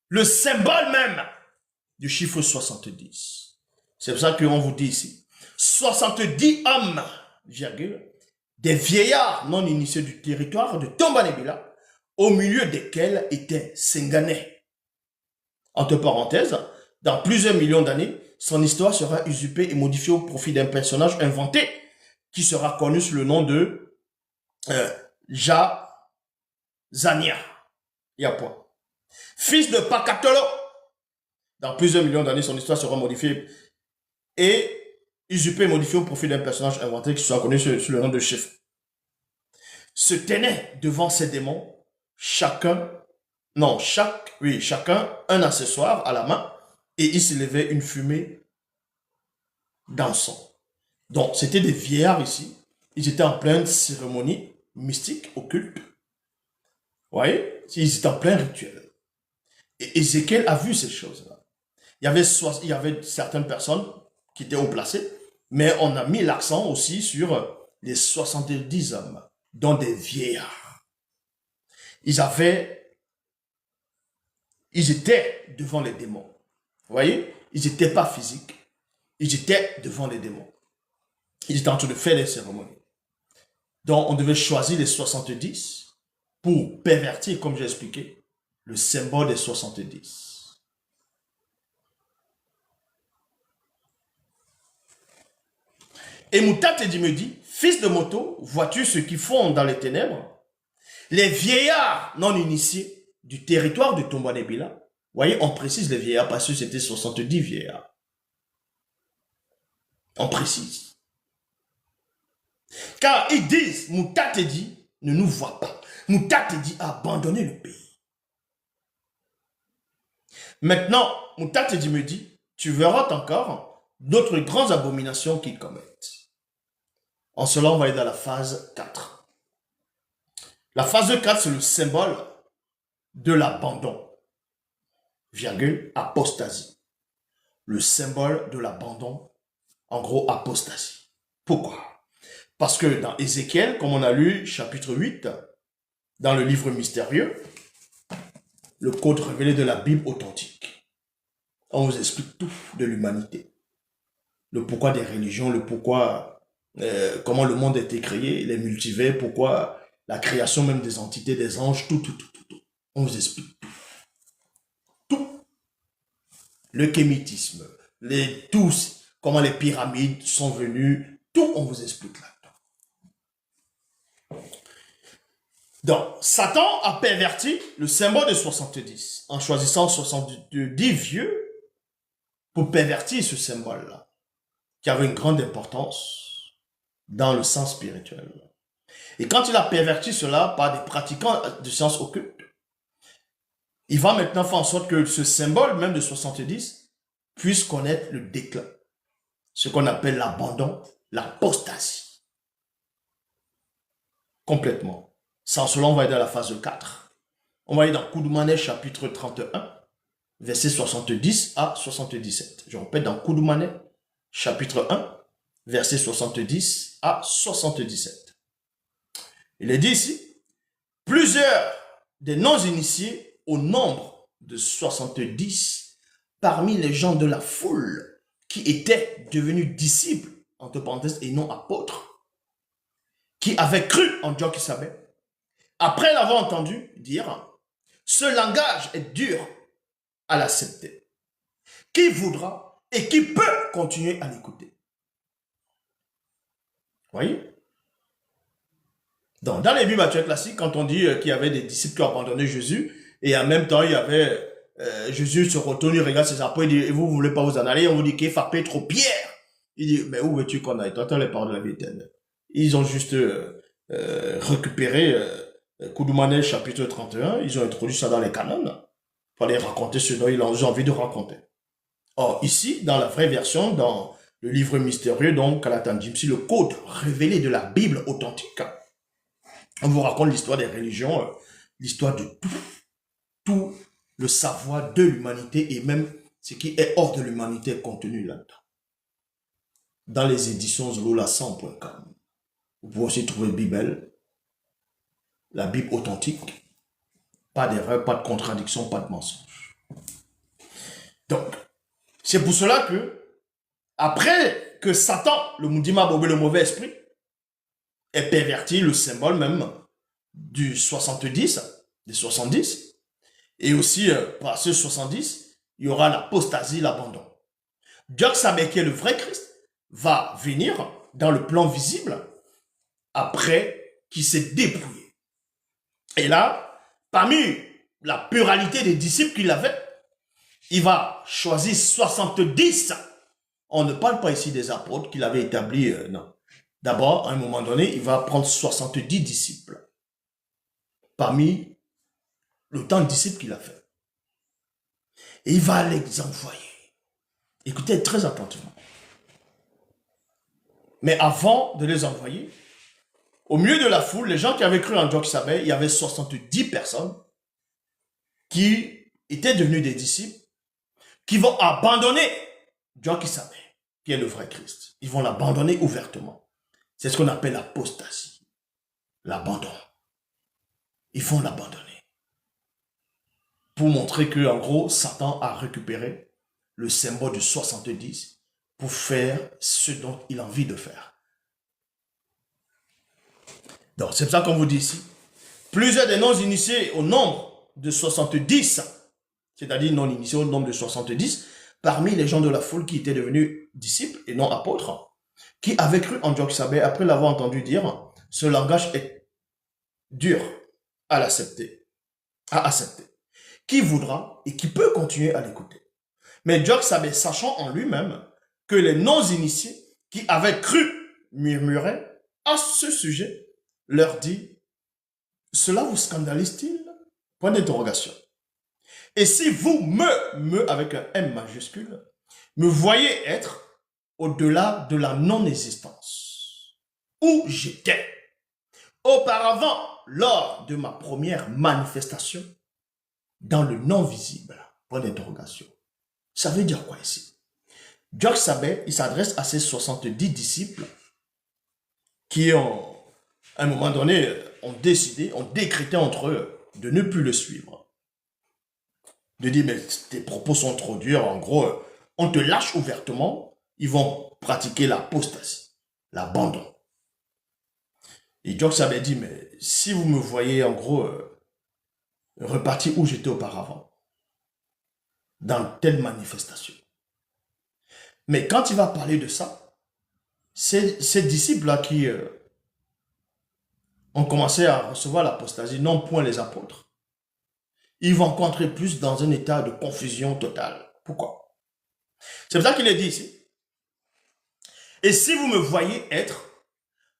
le symbole même du chiffre 70. C'est pour ça qu'on vous dit ici, 70 hommes, virgule, des vieillards non initiés du territoire de Tombouane-Bila, au milieu desquels était Sengané. Entre parenthèses, dans plusieurs millions d'années, son histoire sera usurpée et modifiée au profit d'un personnage inventé qui sera connu sous le nom de Jazania. Il y a point. Fils de Pakatolo. Dans plusieurs millions d'années, son histoire sera modifiée et usurpée et modifiée au profit d'un personnage inventé qui sera connu sous le nom de Chef. Se tenait devant ces démons, chacun un accessoire à la main, et il s'élevait une fumée d'encens. Donc, c'était des vieillards ici. Ils étaient en pleine cérémonie mystique, occulte, voyez, ils étaient en plein rituel. Et Ézéchiel a vu ces choses-là. Il y avait certaines personnes qui étaient haut placées, mais on a mis l'accent aussi sur les 70 hommes, dont des vieillards. Ils étaient devant les démons. Vous voyez, ils n'étaient pas physiques, ils étaient devant les démons. Ils étaient en train de faire les cérémonies. Donc, on devait choisir les 70 pour pervertir, comme j'ai expliqué, le symbole des 70. Et Moutatedi me dit, fils de moto, vois-tu ceux qui font dans les ténèbres? Les vieillards non initiés du territoire de Tombanébila. Vous voyez, on précise les vieillards parce que c'était 70 vieillards. On précise. Car ils disent, Moutatedi ne nous voit pas. Moutatedi a abandonné le pays. Maintenant, Moutatedi me dit, tu verras encore d'autres grandes abominations qu'ils commettent. En cela, on va aller dans la phase 4. La phase 4, c'est le symbole de l'abandon, virgule, apostasie. Le symbole de l'abandon, en gros, apostasie. Pourquoi? Parce que dans Ézéchiel, comme on a lu, chapitre 8, dans le livre mystérieux, le code révélé de la Bible authentique, on vous explique tout de l'humanité. Le pourquoi des religions, le pourquoi, comment le monde a été créé, les multivers, pourquoi la création même des entités, des anges, tout. On vous explique tout. Tout. Le kémitisme, comment les pyramides sont venues, tout on vous explique là-dedans. Donc, Satan a perverti le symbole de 70 en choisissant 70 vieux pour pervertir ce symbole-là, qui avait une grande importance dans le sens spirituel. Et quand il a perverti cela par des pratiquants de sciences occultes, il va maintenant faire en sorte que ce symbole, même de 70, puisse connaître le déclin. Ce qu'on appelle l'abandon, l'apostasie. Complètement. Sans cela, on va aller dans la phase 4. On va aller dans Koudoumane, chapitre 31, versets 70 à 77. Je répète, dans Koudoumane, chapitre 1, versets 70 à 77. Il est dit ici, plusieurs des non-initiés au nombre de 70 parmi les gens de la foule qui étaient devenus disciples, entre parenthèses, et non apôtres, qui avaient cru en Dieu qui savait, après l'avoir entendu dire, ce langage est dur à l'accepter. Qui voudra et qui peut continuer à l'écouter? Voyez? Donc, dans les Bibles actuelles classiques, quand on dit qu'il y avait des disciples qui ont abandonné Jésus, et en même temps, il y avait Jésus se retourne, il regarde ses apôtres, il dit, vous ne voulez pas vous en aller? On vous dit qu'il faut Pétre, Pierre. Il dit, mais où veux-tu qu'on aille? Tu entends les paroles de la vie éternelle. Ils ont juste récupéré Koudoumane chapitre 31, ils ont introduit ça dans les canons. Il fallait raconter ce dont ils ont envie de raconter. Or, ici, dans la vraie version, dans le livre mystérieux, donc, Kalatan Jimsi, le code révélé de la Bible authentique, on vous raconte l'histoire des religions, l'histoire de tout le savoir de l'humanité et même ce qui est hors de l'humanité contenu là-dedans. Dans les éditions zolola100.com. Vous pouvez aussi trouver Bible, la Bible authentique, pas d'erreur, pas de contradiction, pas de mensonge. Donc, c'est pour cela que, après que Satan, le Moudima Bobé, le mauvais esprit, ait perverti le symbole même du 70, des 70, et aussi par ce 70, il y aura l'apostasie, l'abandon. Dieu savait que le vrai Christ va venir dans le plan visible après qu'il s'est dépouillé. Et là, parmi la pluralité des disciples qu'il avait, il va choisir 70. On ne parle pas ici des apôtres qu'il avait établis, non. D'abord, à un moment donné, il va prendre 70 disciples parmi le temps de disciples qu'il a fait. Et il va les envoyer. Écoutez très attentivement. Mais avant de les envoyer, Au milieu de la foule, les gens qui avaient cru en Job-Sabé, il y avait 70 personnes qui étaient devenus des disciples, qui vont abandonner Job-Sabé, qui est le vrai Christ. Ils vont l'abandonner ouvertement. C'est ce qu'on appelle l'apostasie, l'abandon. Ils vont l'abandonner. Pour montrer que, en gros, Satan a récupéré le symbole du 70 pour faire ce dont il a envie de faire. Donc, c'est pour ça qu'on vous dit ici, plusieurs des non-initiés au nombre de 70, c'est-à-dire non-initiés au nombre de 70, parmi les gens de la foule qui étaient devenus disciples et non apôtres, qui avaient cru en Job-Sabé après l'avoir entendu dire, ce langage est dur à l'accepter, à accepter. Qui voudra et qui peut continuer à l'écouter. Mais Job-Sabé, sachant en lui-même que les non-initiés qui avaient cru murmuraient à ce sujet, leur dit, cela vous scandalise-t-il? Point d'interrogation. Et si vous avec un M majuscule, me voyez être au-delà de la non-existence, où j'étais auparavant lors de ma première manifestation dans le non-visible, point d'interrogation. Ça veut dire quoi ici? Job-Sabé, il s'adresse à ses 70 disciples qui ont, à un moment donné, ont décidé, ont décrété entre eux de ne plus le suivre. De dire, mais tes propos sont trop durs, en gros, on te lâche ouvertement, ils vont pratiquer l'apostasie, l'abandon. Et Job-Sabé dit, mais si vous me voyez, en gros, reparti où j'étais auparavant, dans telle manifestation. Mais quand il va parler de ça, ces disciples-là qui ont commencé à recevoir l'apostasie, non point les apôtres, ils vont entrer plus dans un état de confusion totale. Pourquoi? C'est pour ça qu'il est dit ici. Et si vous me voyez être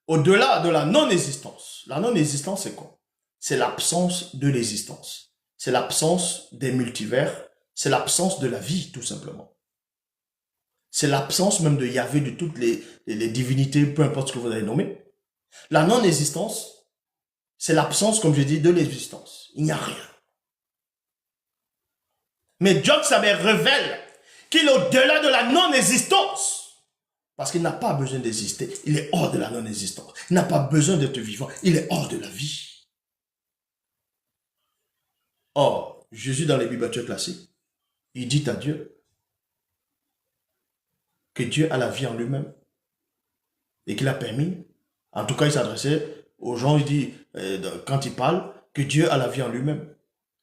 au-delà de la non-existence, la non-existence c'est quoi? C'est l'absence de l'existence. C'est l'absence des multivers. C'est l'absence de la vie, tout simplement. C'est l'absence même de Yahvé, de toutes les divinités, peu importe ce que vous allez nommer. La non-existence, c'est l'absence, comme je dis, de l'existence. Il n'y a rien. Mais Job-Sabé révèle qu'il est au-delà de la non-existence. Parce qu'il n'a pas besoin d'exister. Il est hors de la non-existence. Il n'a pas besoin d'être vivant. Il est hors de la vie. Or, Jésus, dans les Bibles classiques, il dit à Dieu que Dieu a la vie en lui-même et qu'il a permis, en tout cas il s'adressait aux gens, il dit, quand il parle, que Dieu a la vie en lui-même,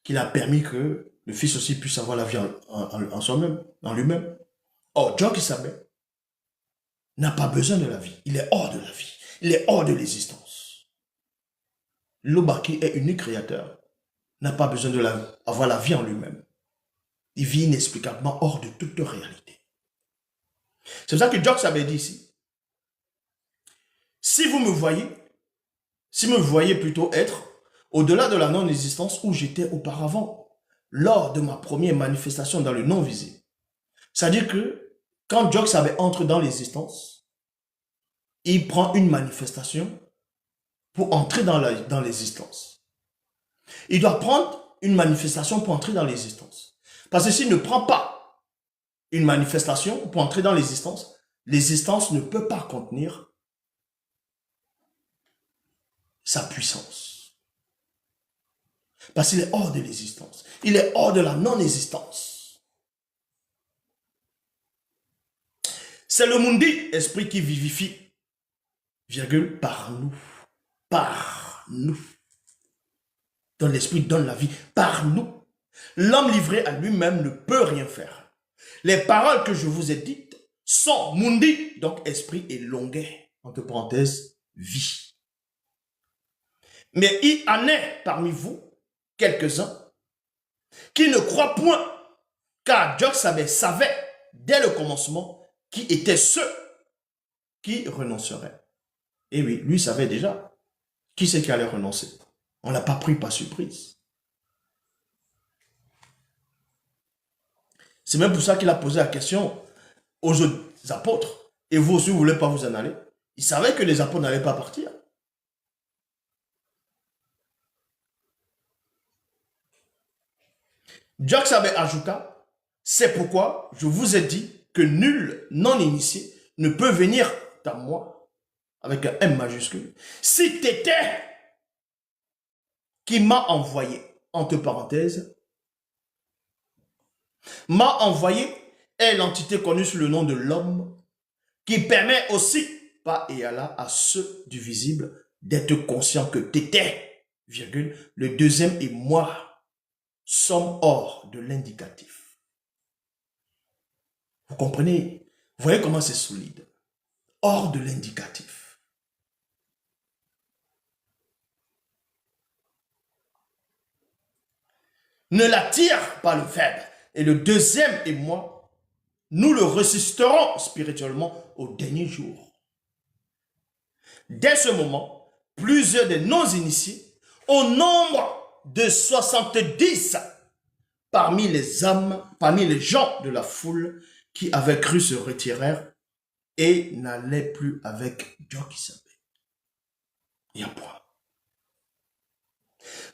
qu'il a permis que le Fils aussi puisse avoir la vie en soi-même, en lui-même. Or, Job-Sabé n'a pas besoin de la vie, il est hors de la vie, il est hors de l'existence. L'Oba qui est unique créateur n'a pas besoin d'avoir la vie en lui-même. Il vit inexplicablement hors de toute réalité. C'est pour ça que Job-Sabé dit ici, si vous me voyez plutôt être au-delà de la non-existence où j'étais auparavant, lors de ma première manifestation dans le non-visible. C'est-à-dire que quand Job-Sabé entre dans l'existence, il prend une manifestation pour entrer dans l'existence. Il doit prendre une manifestation pour entrer dans l'existence. Parce que s'il ne prend pas une manifestation pour entrer dans l'existence ne peut pas contenir sa puissance. Parce qu'il est hors de l'existence. Il est hors de la non-existence. C'est le mundi, esprit qui vivifie, virgule, par nous. Par nous. Dans l'esprit donne la vie, par nous. L'homme livré à lui-même ne peut rien faire. Les paroles que je vous ai dites sont mundi, donc esprit et longueur, entre parenthèses, vie. Mais il en est parmi vous quelques-uns qui ne croient point, car Job-Sabé savait dès le commencement qui étaient ceux qui renonceraient. Et oui, lui savait déjà qui c'est qui allait renoncer. On ne l'a pas pris par surprise. C'est même pour ça qu'il a posé la question aux autres apôtres. Et vous aussi, vous ne voulez pas vous en aller. Il savait que les apôtres n'allaient pas partir. Djoksabe ajouta, c'est pourquoi je vous ai dit que nul non-initié ne peut venir à moi, avec un M majuscule, si t'étais qui m'a envoyé, entre parenthèses, m'a envoyé est l'entité connue sous le nom de l'homme, qui permet aussi, pas et à ceux du visible, d'être conscient que t'étais, virgule, le deuxième et moi sommes hors de l'indicatif. Vous comprenez? Vous voyez comment c'est solide. Hors de l'indicatif. Ne l'attire pas le verbe. Et le deuxième et moi, nous le ressusciterons spirituellement au dernier jour. Dès ce moment, plusieurs des non-initiés, au nombre de 70, parmi les hommes, parmi les gens de la foule qui avaient cru se retirèrent et n'allaient plus avec Djoksabe. Il y a point.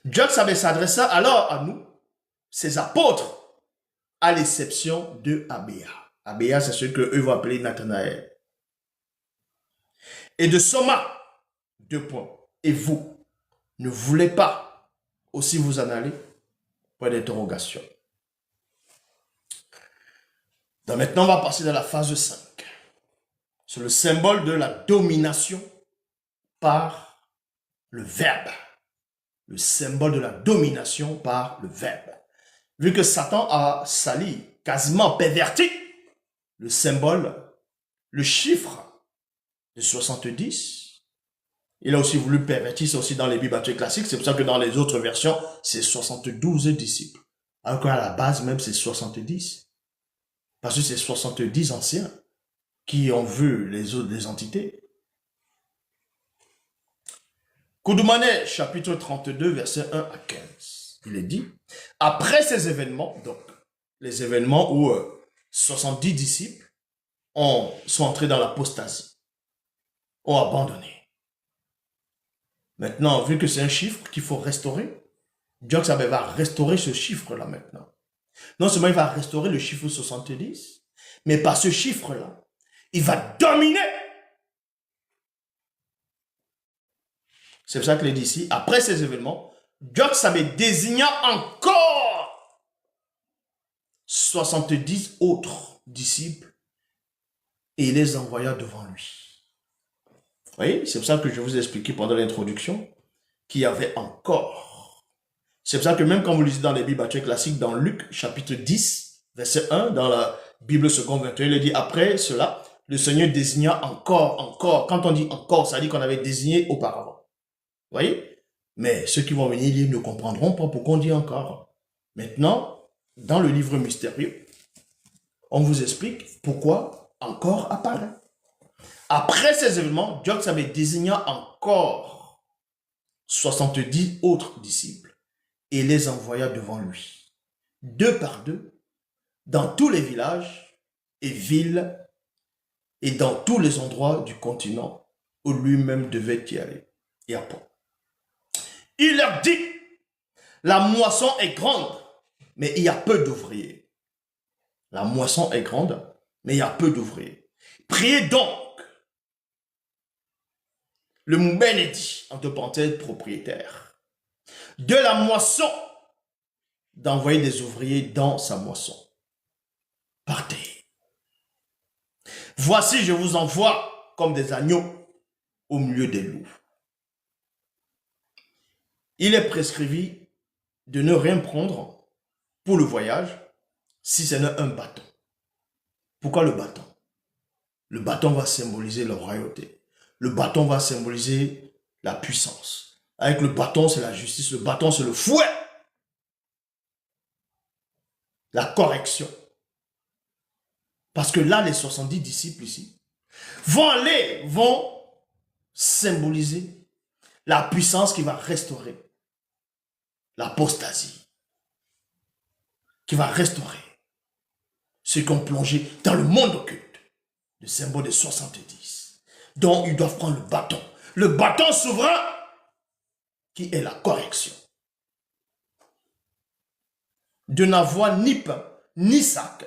Djoksabe s'adressa alors à nous, ses apôtres, à l'exception de Abéa. Abéa, c'est ce qu'eux vont appeler Nathanaël. Et de Soma, 2 points. Et vous, ne voulez pas aussi vous en aller? Point d'interrogation. Donc maintenant, on va passer dans la phase 5. C'est le symbole de la domination par le verbe. Le symbole de la domination par le verbe. Vu que Satan a sali, quasiment perverti, le symbole, le chiffre de 70, il a aussi voulu pervertir ça aussi dans les Bibles classiques. C'est pour ça que dans les autres versions, c'est 72 disciples. Alors qu'à la base, même, c'est 70. Parce que c'est 70 anciens qui ont vu les autres des entités. Koudoumane, chapitre 32, verset 1 à 15. Il est dit, après ces événements, donc les événements où 70 disciples sont entrés dans l'apostasie, ont abandonné. Maintenant, vu que c'est un chiffre qu'il faut restaurer, Djoksabe va restaurer ce chiffre-là maintenant. Non seulement il va restaurer le chiffre 70, mais par ce chiffre-là, il va dominer. C'est pour ça qu'il est dit ici, après ces événements, Djoksabe désigna encore 70 autres disciples et il les envoya devant lui. Vous voyez, c'est pour ça que je vous ai expliqué pendant l'introduction qu'il y avait encore. C'est pour ça que même quand vous lisez dans les Bibles classiques, dans Luc chapitre 10, verset 1, dans la Bible seconde 21, il dit après cela, le Seigneur désigna encore. Quand on dit encore, ça dit qu'on avait désigné auparavant. Vous voyez? Mais ceux qui vont venir lire ne comprendront pas pourquoi on dit encore. Maintenant, dans le livre mystérieux, on vous explique pourquoi encore apparaît. Après ces événements, Djoksabe désigna encore 70 autres disciples et les envoya devant lui, 2 par 2, dans tous les villages et villes et dans tous les endroits du continent où lui-même devait y aller. Et après, il leur dit, la moisson est grande, mais il y a peu d'ouvriers. La moisson est grande, mais il y a peu d'ouvriers. Priez donc le Mbénédi, entre parenthèses, propriétaire, de la moisson, d'envoyer des ouvriers dans sa moisson. Partez. Voici, je vous envoie comme des agneaux au milieu des loups. Il est prescrit de ne rien prendre pour le voyage si ce n'est un bâton. Pourquoi le bâton? Le bâton va symboliser la royauté. Le bâton va symboliser la puissance. Avec le bâton, c'est la justice. Le bâton, c'est le fouet. La correction. Parce que là, les 70 disciples ici vont symboliser la puissance qui va restaurer l'apostasie. Qui va restaurer ceux qui ont plongé dans le monde occulte. Le symbole des 70. Donc, ils doivent prendre le bâton. Le bâton souverain qui est la correction. de n'avoir ni pain, ni sac,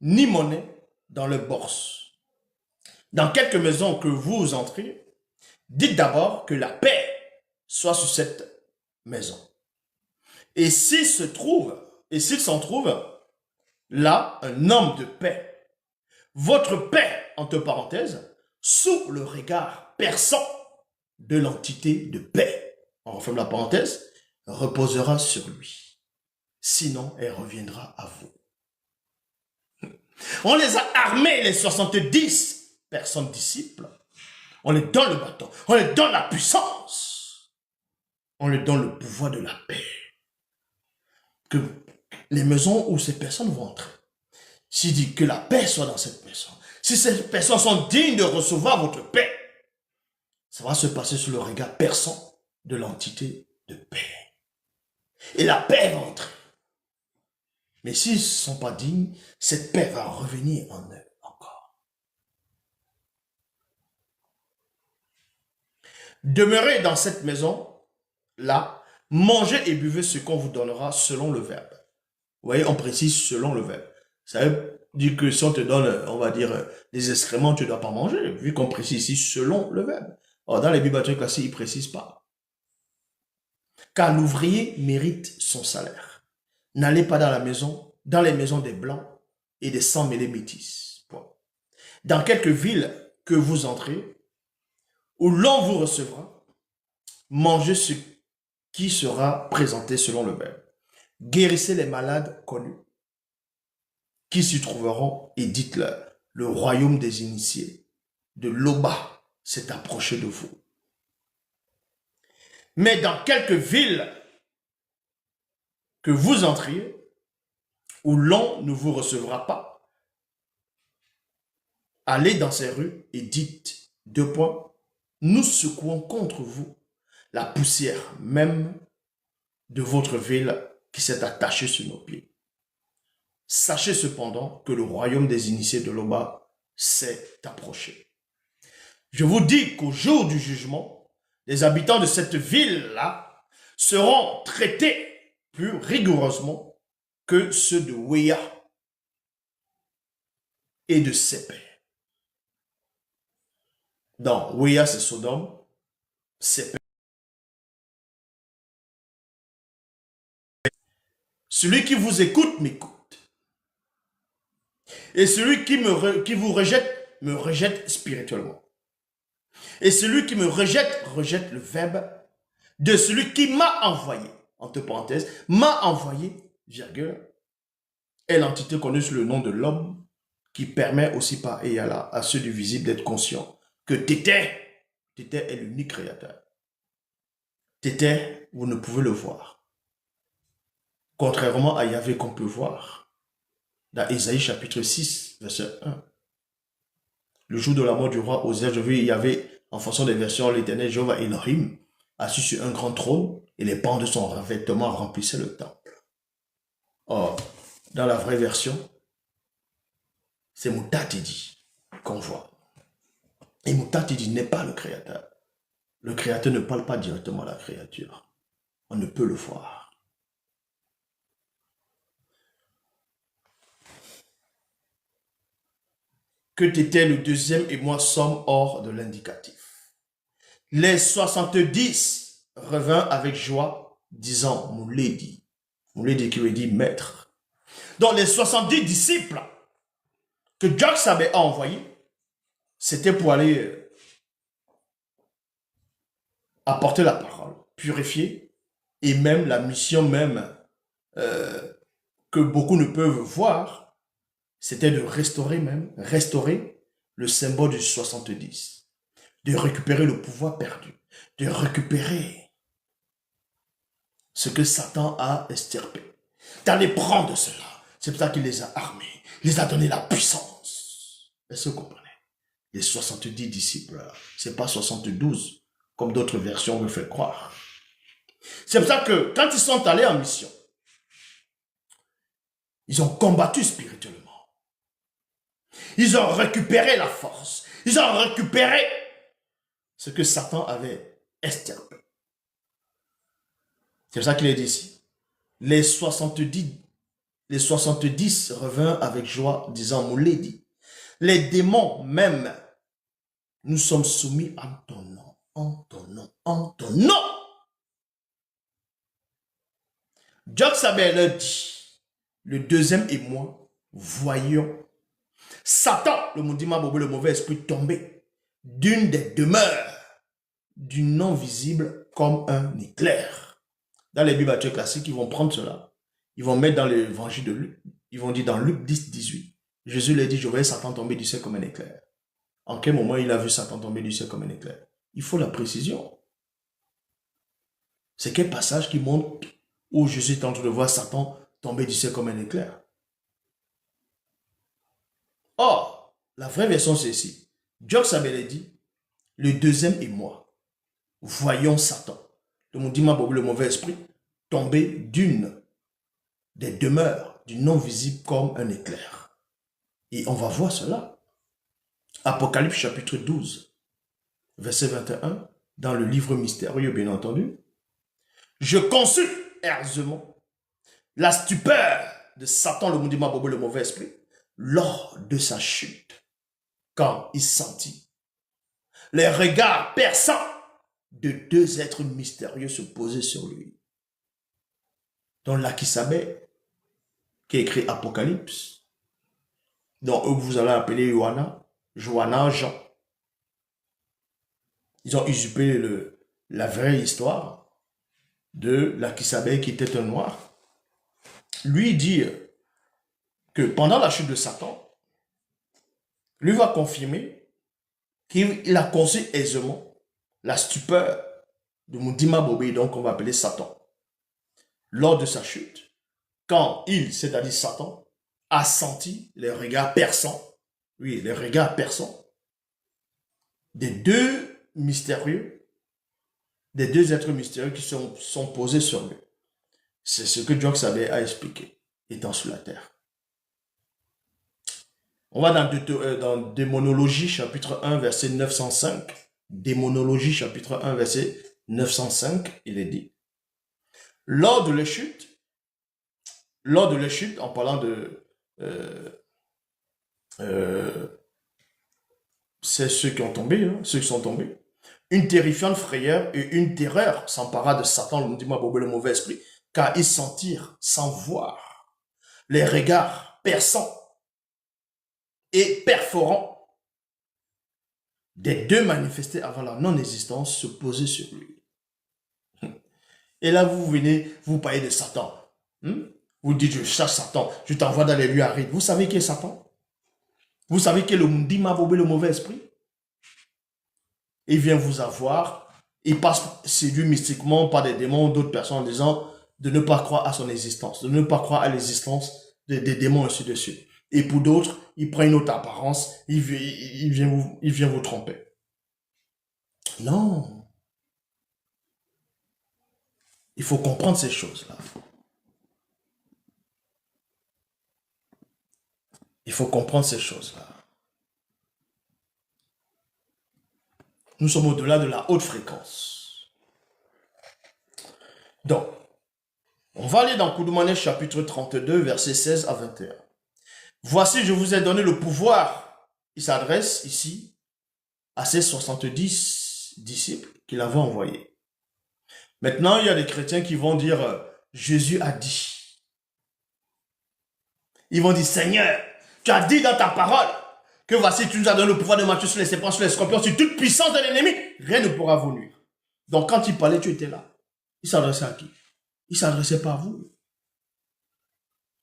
ni monnaie dans le bourse. Dans quelque maison que vous entrez, dites d'abord que la paix soit sur cette maison. Et s'il s'en trouve là un homme de paix, votre paix, entre parenthèses, sous le regard perçant de l'entité de paix, on referme la parenthèse, reposera sur lui. Sinon, elle reviendra à vous. On les a armés, les 70 personnes disciples. On les donne le bâton, on les donne la puissance, on les donne le pouvoir de la paix. Que les maisons où ces personnes vont entrer, s'il dit que la paix soit dans cette maison, si ces personnes sont dignes de recevoir votre paix, ça va se passer sous le regard perçant de l'entité de paix. Et la paix va entrer. Mais s'ils ne sont pas dignes, cette paix va revenir en eux encore. Demeurez dans cette maison-là, mangez et buvez ce qu'on vous donnera selon le verbe. Vous voyez, on précise selon le verbe. Ça veut dire que si on te donne, on va dire, des excréments, tu ne dois pas manger, vu qu'on précise ici selon le verbe. Or, dans les bibliothèques classiques, ils ne précisent pas. Car l'ouvrier mérite son salaire. N'allez pas dans les maisons des Blancs et des sans-mêlés métis. Dans quelque ville que vous entrez, où l'on vous recevra, mangez ce qui sera présenté selon le verbe. Guérissez les malades connus qui s'y trouveront et dites-leur, le royaume des initiés de l'Oba s'est approché de vous. Mais dans quelque ville que vous entriez, où l'on ne vous recevra pas, allez dans ces rues et dites, nous secouons contre vous la poussière même de votre ville qui s'est attachée sur nos pieds. Sachez cependant que le royaume des initiés de l'Oba s'est approché. Je vous dis qu'au jour du jugement, les habitants de cette ville-là seront traités plus rigoureusement que ceux de Wéa et de Sépè. Donc, Wéa, c'est Sodome, Sépè. Celui qui vous écoute m'écoute. Et celui qui vous rejette, me rejette spirituellement. Et celui qui me rejette, rejette le verbe de celui qui m'a envoyé. Entre parenthèses, m'a envoyé, virgule, est l'entité connue sous le nom de l'homme qui permet aussi par Eyala à ceux du visible d'être conscients que Tété est l'unique créateur. Tété, vous ne pouvez le voir. Contrairement à Yahvé qu'on peut voir dans Ésaïe chapitre 6, verset 1. Le jour de la mort du roi Osée, je vis Yahvé, en fonction des versions, l'Éternel Jéhovah Elohim, assis sur un grand trône, et les pans de son revêtement remplissaient le temple. Or, dans la vraie version, c'est Moutatidi qu'on voit. Et Moutatidi n'est pas le créateur. Le créateur ne parle pas directement à la créature. On ne peut le voir. Que t'étais le deuxième et moi sommes hors de l'indicatif. Les 70 revinrent avec joie, disant, Mouledi. Mouledi qui veut dire maître. Donc les 70 disciples que Jacques a envoyés, c'était pour aller apporter la parole, purifier, et même la mission même que beaucoup ne peuvent voir, c'était de restaurer le symbole du 70, de récupérer le pouvoir perdu, de récupérer ce que Satan a estirpé, d'aller prendre cela. C'est pour ça qu'il les a armés, il les a donné la puissance. Est-ce que vous comprenez? Les 70 disciples, ce n'est pas 72, comme d'autres versions me font croire. C'est pour ça que quand ils sont allés en mission, ils ont combattu spirituellement. Ils ont récupéré la force. Ils ont récupéré ce que Satan avait estirpé. C'est pour ça qu'il est dit ici. Les 70, les 70 revinrent avec joie, disant, mon lady, les démons même, nous sommes soumis en ton nom, en ton nom, en ton nom. Joxabel leur dit, le deuxième et moi, voyons Satan, le maudit Bobo, le mauvais esprit, tomber d'une des demeures du non visible comme un éclair. Dans les Bibles classiques, ils vont prendre cela. Ils vont mettre dans l'évangile de Luc. Ils vont dire dans Luc 10, 18. Jésus leur dit, je voyais Satan tomber du ciel comme un éclair. En quel moment il a vu Satan tomber du ciel comme un éclair? Il faut la précision. C'est quel passage qui montre où Jésus est en train de voir Satan tomber du ciel comme un éclair? Or, la vraie version c'est ici. Joxabel dit, le deuxième et moi, voyons Satan, le mauvais esprit, tomber d'une des demeures du non visible comme un éclair. Et on va voir cela. Apocalypse chapitre 12, verset 21, dans le livre mystérieux, bien entendu. Je conçus aisément la stupeur de Satan, le mauvais esprit, lors de sa chute, quand il sentit les regards perçants de deux êtres mystérieux se poser sur lui. Dans l'Akisabé, qui a écrit Apocalypse, dont eux vous allez appeler Johanna, Jean. Ils ont usurpé la vraie histoire de l'Akisabé qui était un noir. Lui dit que pendant la chute de Satan, lui va confirmer qu'il a conçu aisément la stupeur de Mundima Bobé, donc on va appeler Satan. Lors de sa chute, quand il, c'est-à-dire Satan, a senti les regards perçants, oui, les regards perçants des deux êtres mystérieux qui sont posés sur lui. C'est ce que Joxabel a expliqué, étant sur la terre. On va dans Démonologie, chapitre 1, verset 905. Démonologie, chapitre 1, verset 905, il est dit. Lors de la chute, en parlant de... c'est ceux qui ont tombé, ceux qui sont tombés. Une terrifiante frayeur et une terreur s'empara de Satan, le mauvais esprit, car ils sentirent sans voir les regards perçants et perforants des deux manifestés avant la non-existence se poser sur lui. Et là, vous venez, vous parlez de Satan. Vous dites, je cherche Satan, je t'envoie dans les lieux arides. Vous savez qui est Satan? Vous savez qui est le Mundima Bobé, le mauvais esprit? Il vient vous avoir, il passe séduit mystiquement par des démons ou d'autres personnes en disant de ne pas croire à son existence, de ne pas croire à l'existence des démons ainsi de suite. Et pour d'autres, il prend une autre apparence, il vient vous tromper. Non. Il faut comprendre ces choses-là. Il faut comprendre ces choses-là. Nous sommes au-delà de la haute fréquence. Donc, on va aller dans Koudoumane chapitre 32, versets 16 à 21. Voici, je vous ai donné le pouvoir. Il s'adresse ici à ces 70 disciples qu'il avait envoyés. Maintenant, il y a des chrétiens qui vont dire, Jésus a dit. Ils vont dire, Seigneur, tu as dit dans ta parole que voici, tu nous as donné le pouvoir de marcher sur les serpents, sur les scorpions, sur toute puissance de l'ennemi, rien ne pourra vous nuire. Donc quand il parlait, tu étais là. Il s'adressait à qui? Il ne s'adressait pas à vous.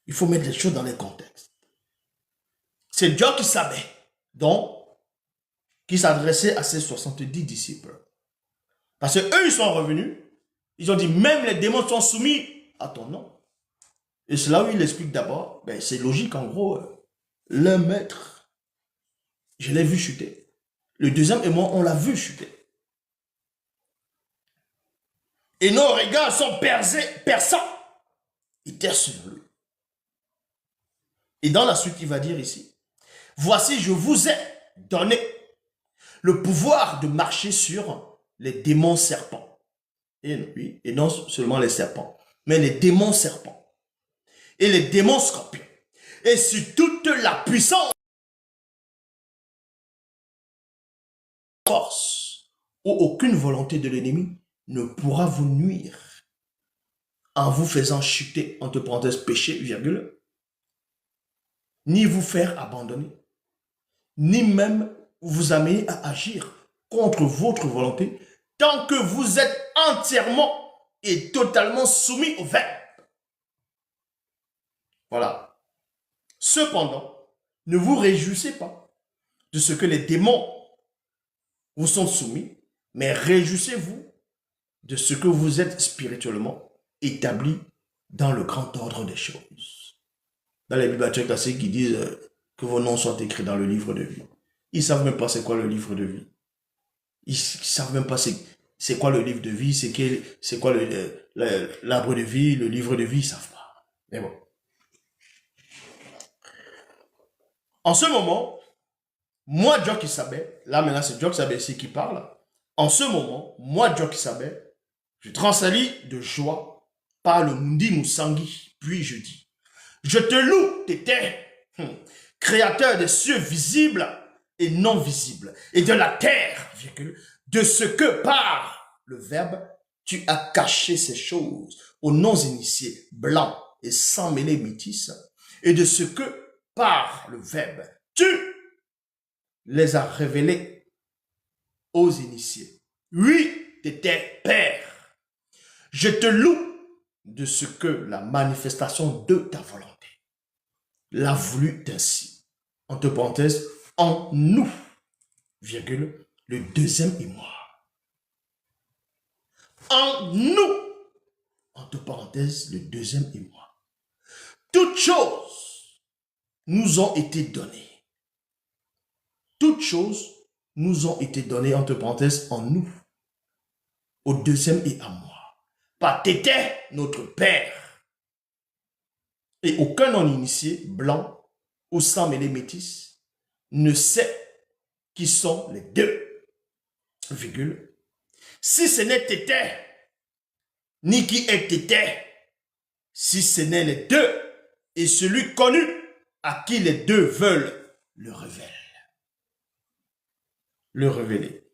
Il faut mettre les choses dans les contextes. C'est Dieu qui savait, donc, qui s'adressait à ses 70 disciples. Parce qu'eux, ils sont revenus, ils ont dit, même les démons sont soumis à ton nom. Et c'est là où il explique d'abord, ben, c'est logique en gros, le maître, je l'ai vu chuter. Le deuxième et moi, on l'a vu chuter. Et nos regards sont perçants. Il terre sur lui. Et dans la suite, il va dire ici, voici, je vous ai donné le pouvoir de marcher sur les démons serpents. Et non seulement les serpents, mais les démons serpents et les démons scorpions et sur toute la puissance, force ou aucune volonté de l'ennemi ne pourra vous nuire en vous faisant chuter, entre parenthèses, péché, virgule, ni vous faire abandonner, ni même vous amener à agir contre votre volonté tant que vous êtes entièrement et totalement soumis au Verbe. Voilà. Cependant, ne vous réjouissez pas de ce que les démons vous sont soumis, mais réjouissez-vous de ce que vous êtes spirituellement établi dans le grand ordre des choses. Dans les bibliothèques classiques qui disent que vos noms soient écrits dans le livre de vie. Ils ne savent même pas c'est quoi le livre de vie. Ils ne savent même pas c'est quoi le livre de vie, c'est quoi l'arbre de vie, le livre de vie, ils ne savent pas. Mais bon. En ce moment, moi, Jock Isabé, là maintenant c'est Jock Isabé ici qui parle. En ce moment, moi, Jock Isabé, je transsalis de joie par le Mundi Musangi. Puis je dis, je te loue, Tété, créateur des cieux visibles et non visibles, et de la terre, de ce que par le Verbe, tu as caché ces choses aux non-initiés, blancs et sans mêlée métis, et de ce que par le Verbe, tu les as révélés aux initiés. Oui, Tété, Père, je te loue de ce que la manifestation de ta volonté l'a voulu ainsi. Entre parenthèses, en nous, virgule, le deuxième émoi. En nous, entre parenthèses, le deuxième émoi. Toutes choses nous ont été données. Toutes choses nous ont été données, entre parenthèses, en nous, au deuxième et à moi. Par Tété, notre Père. Et aucun non-initié, blanc ou sans mêlée métis, ne sait qui sont les deux. Virgule. Si ce n'est Tété, ni qui est Tété, si ce n'est les deux, et celui connu à qui les deux veulent le révéler. Le révéler.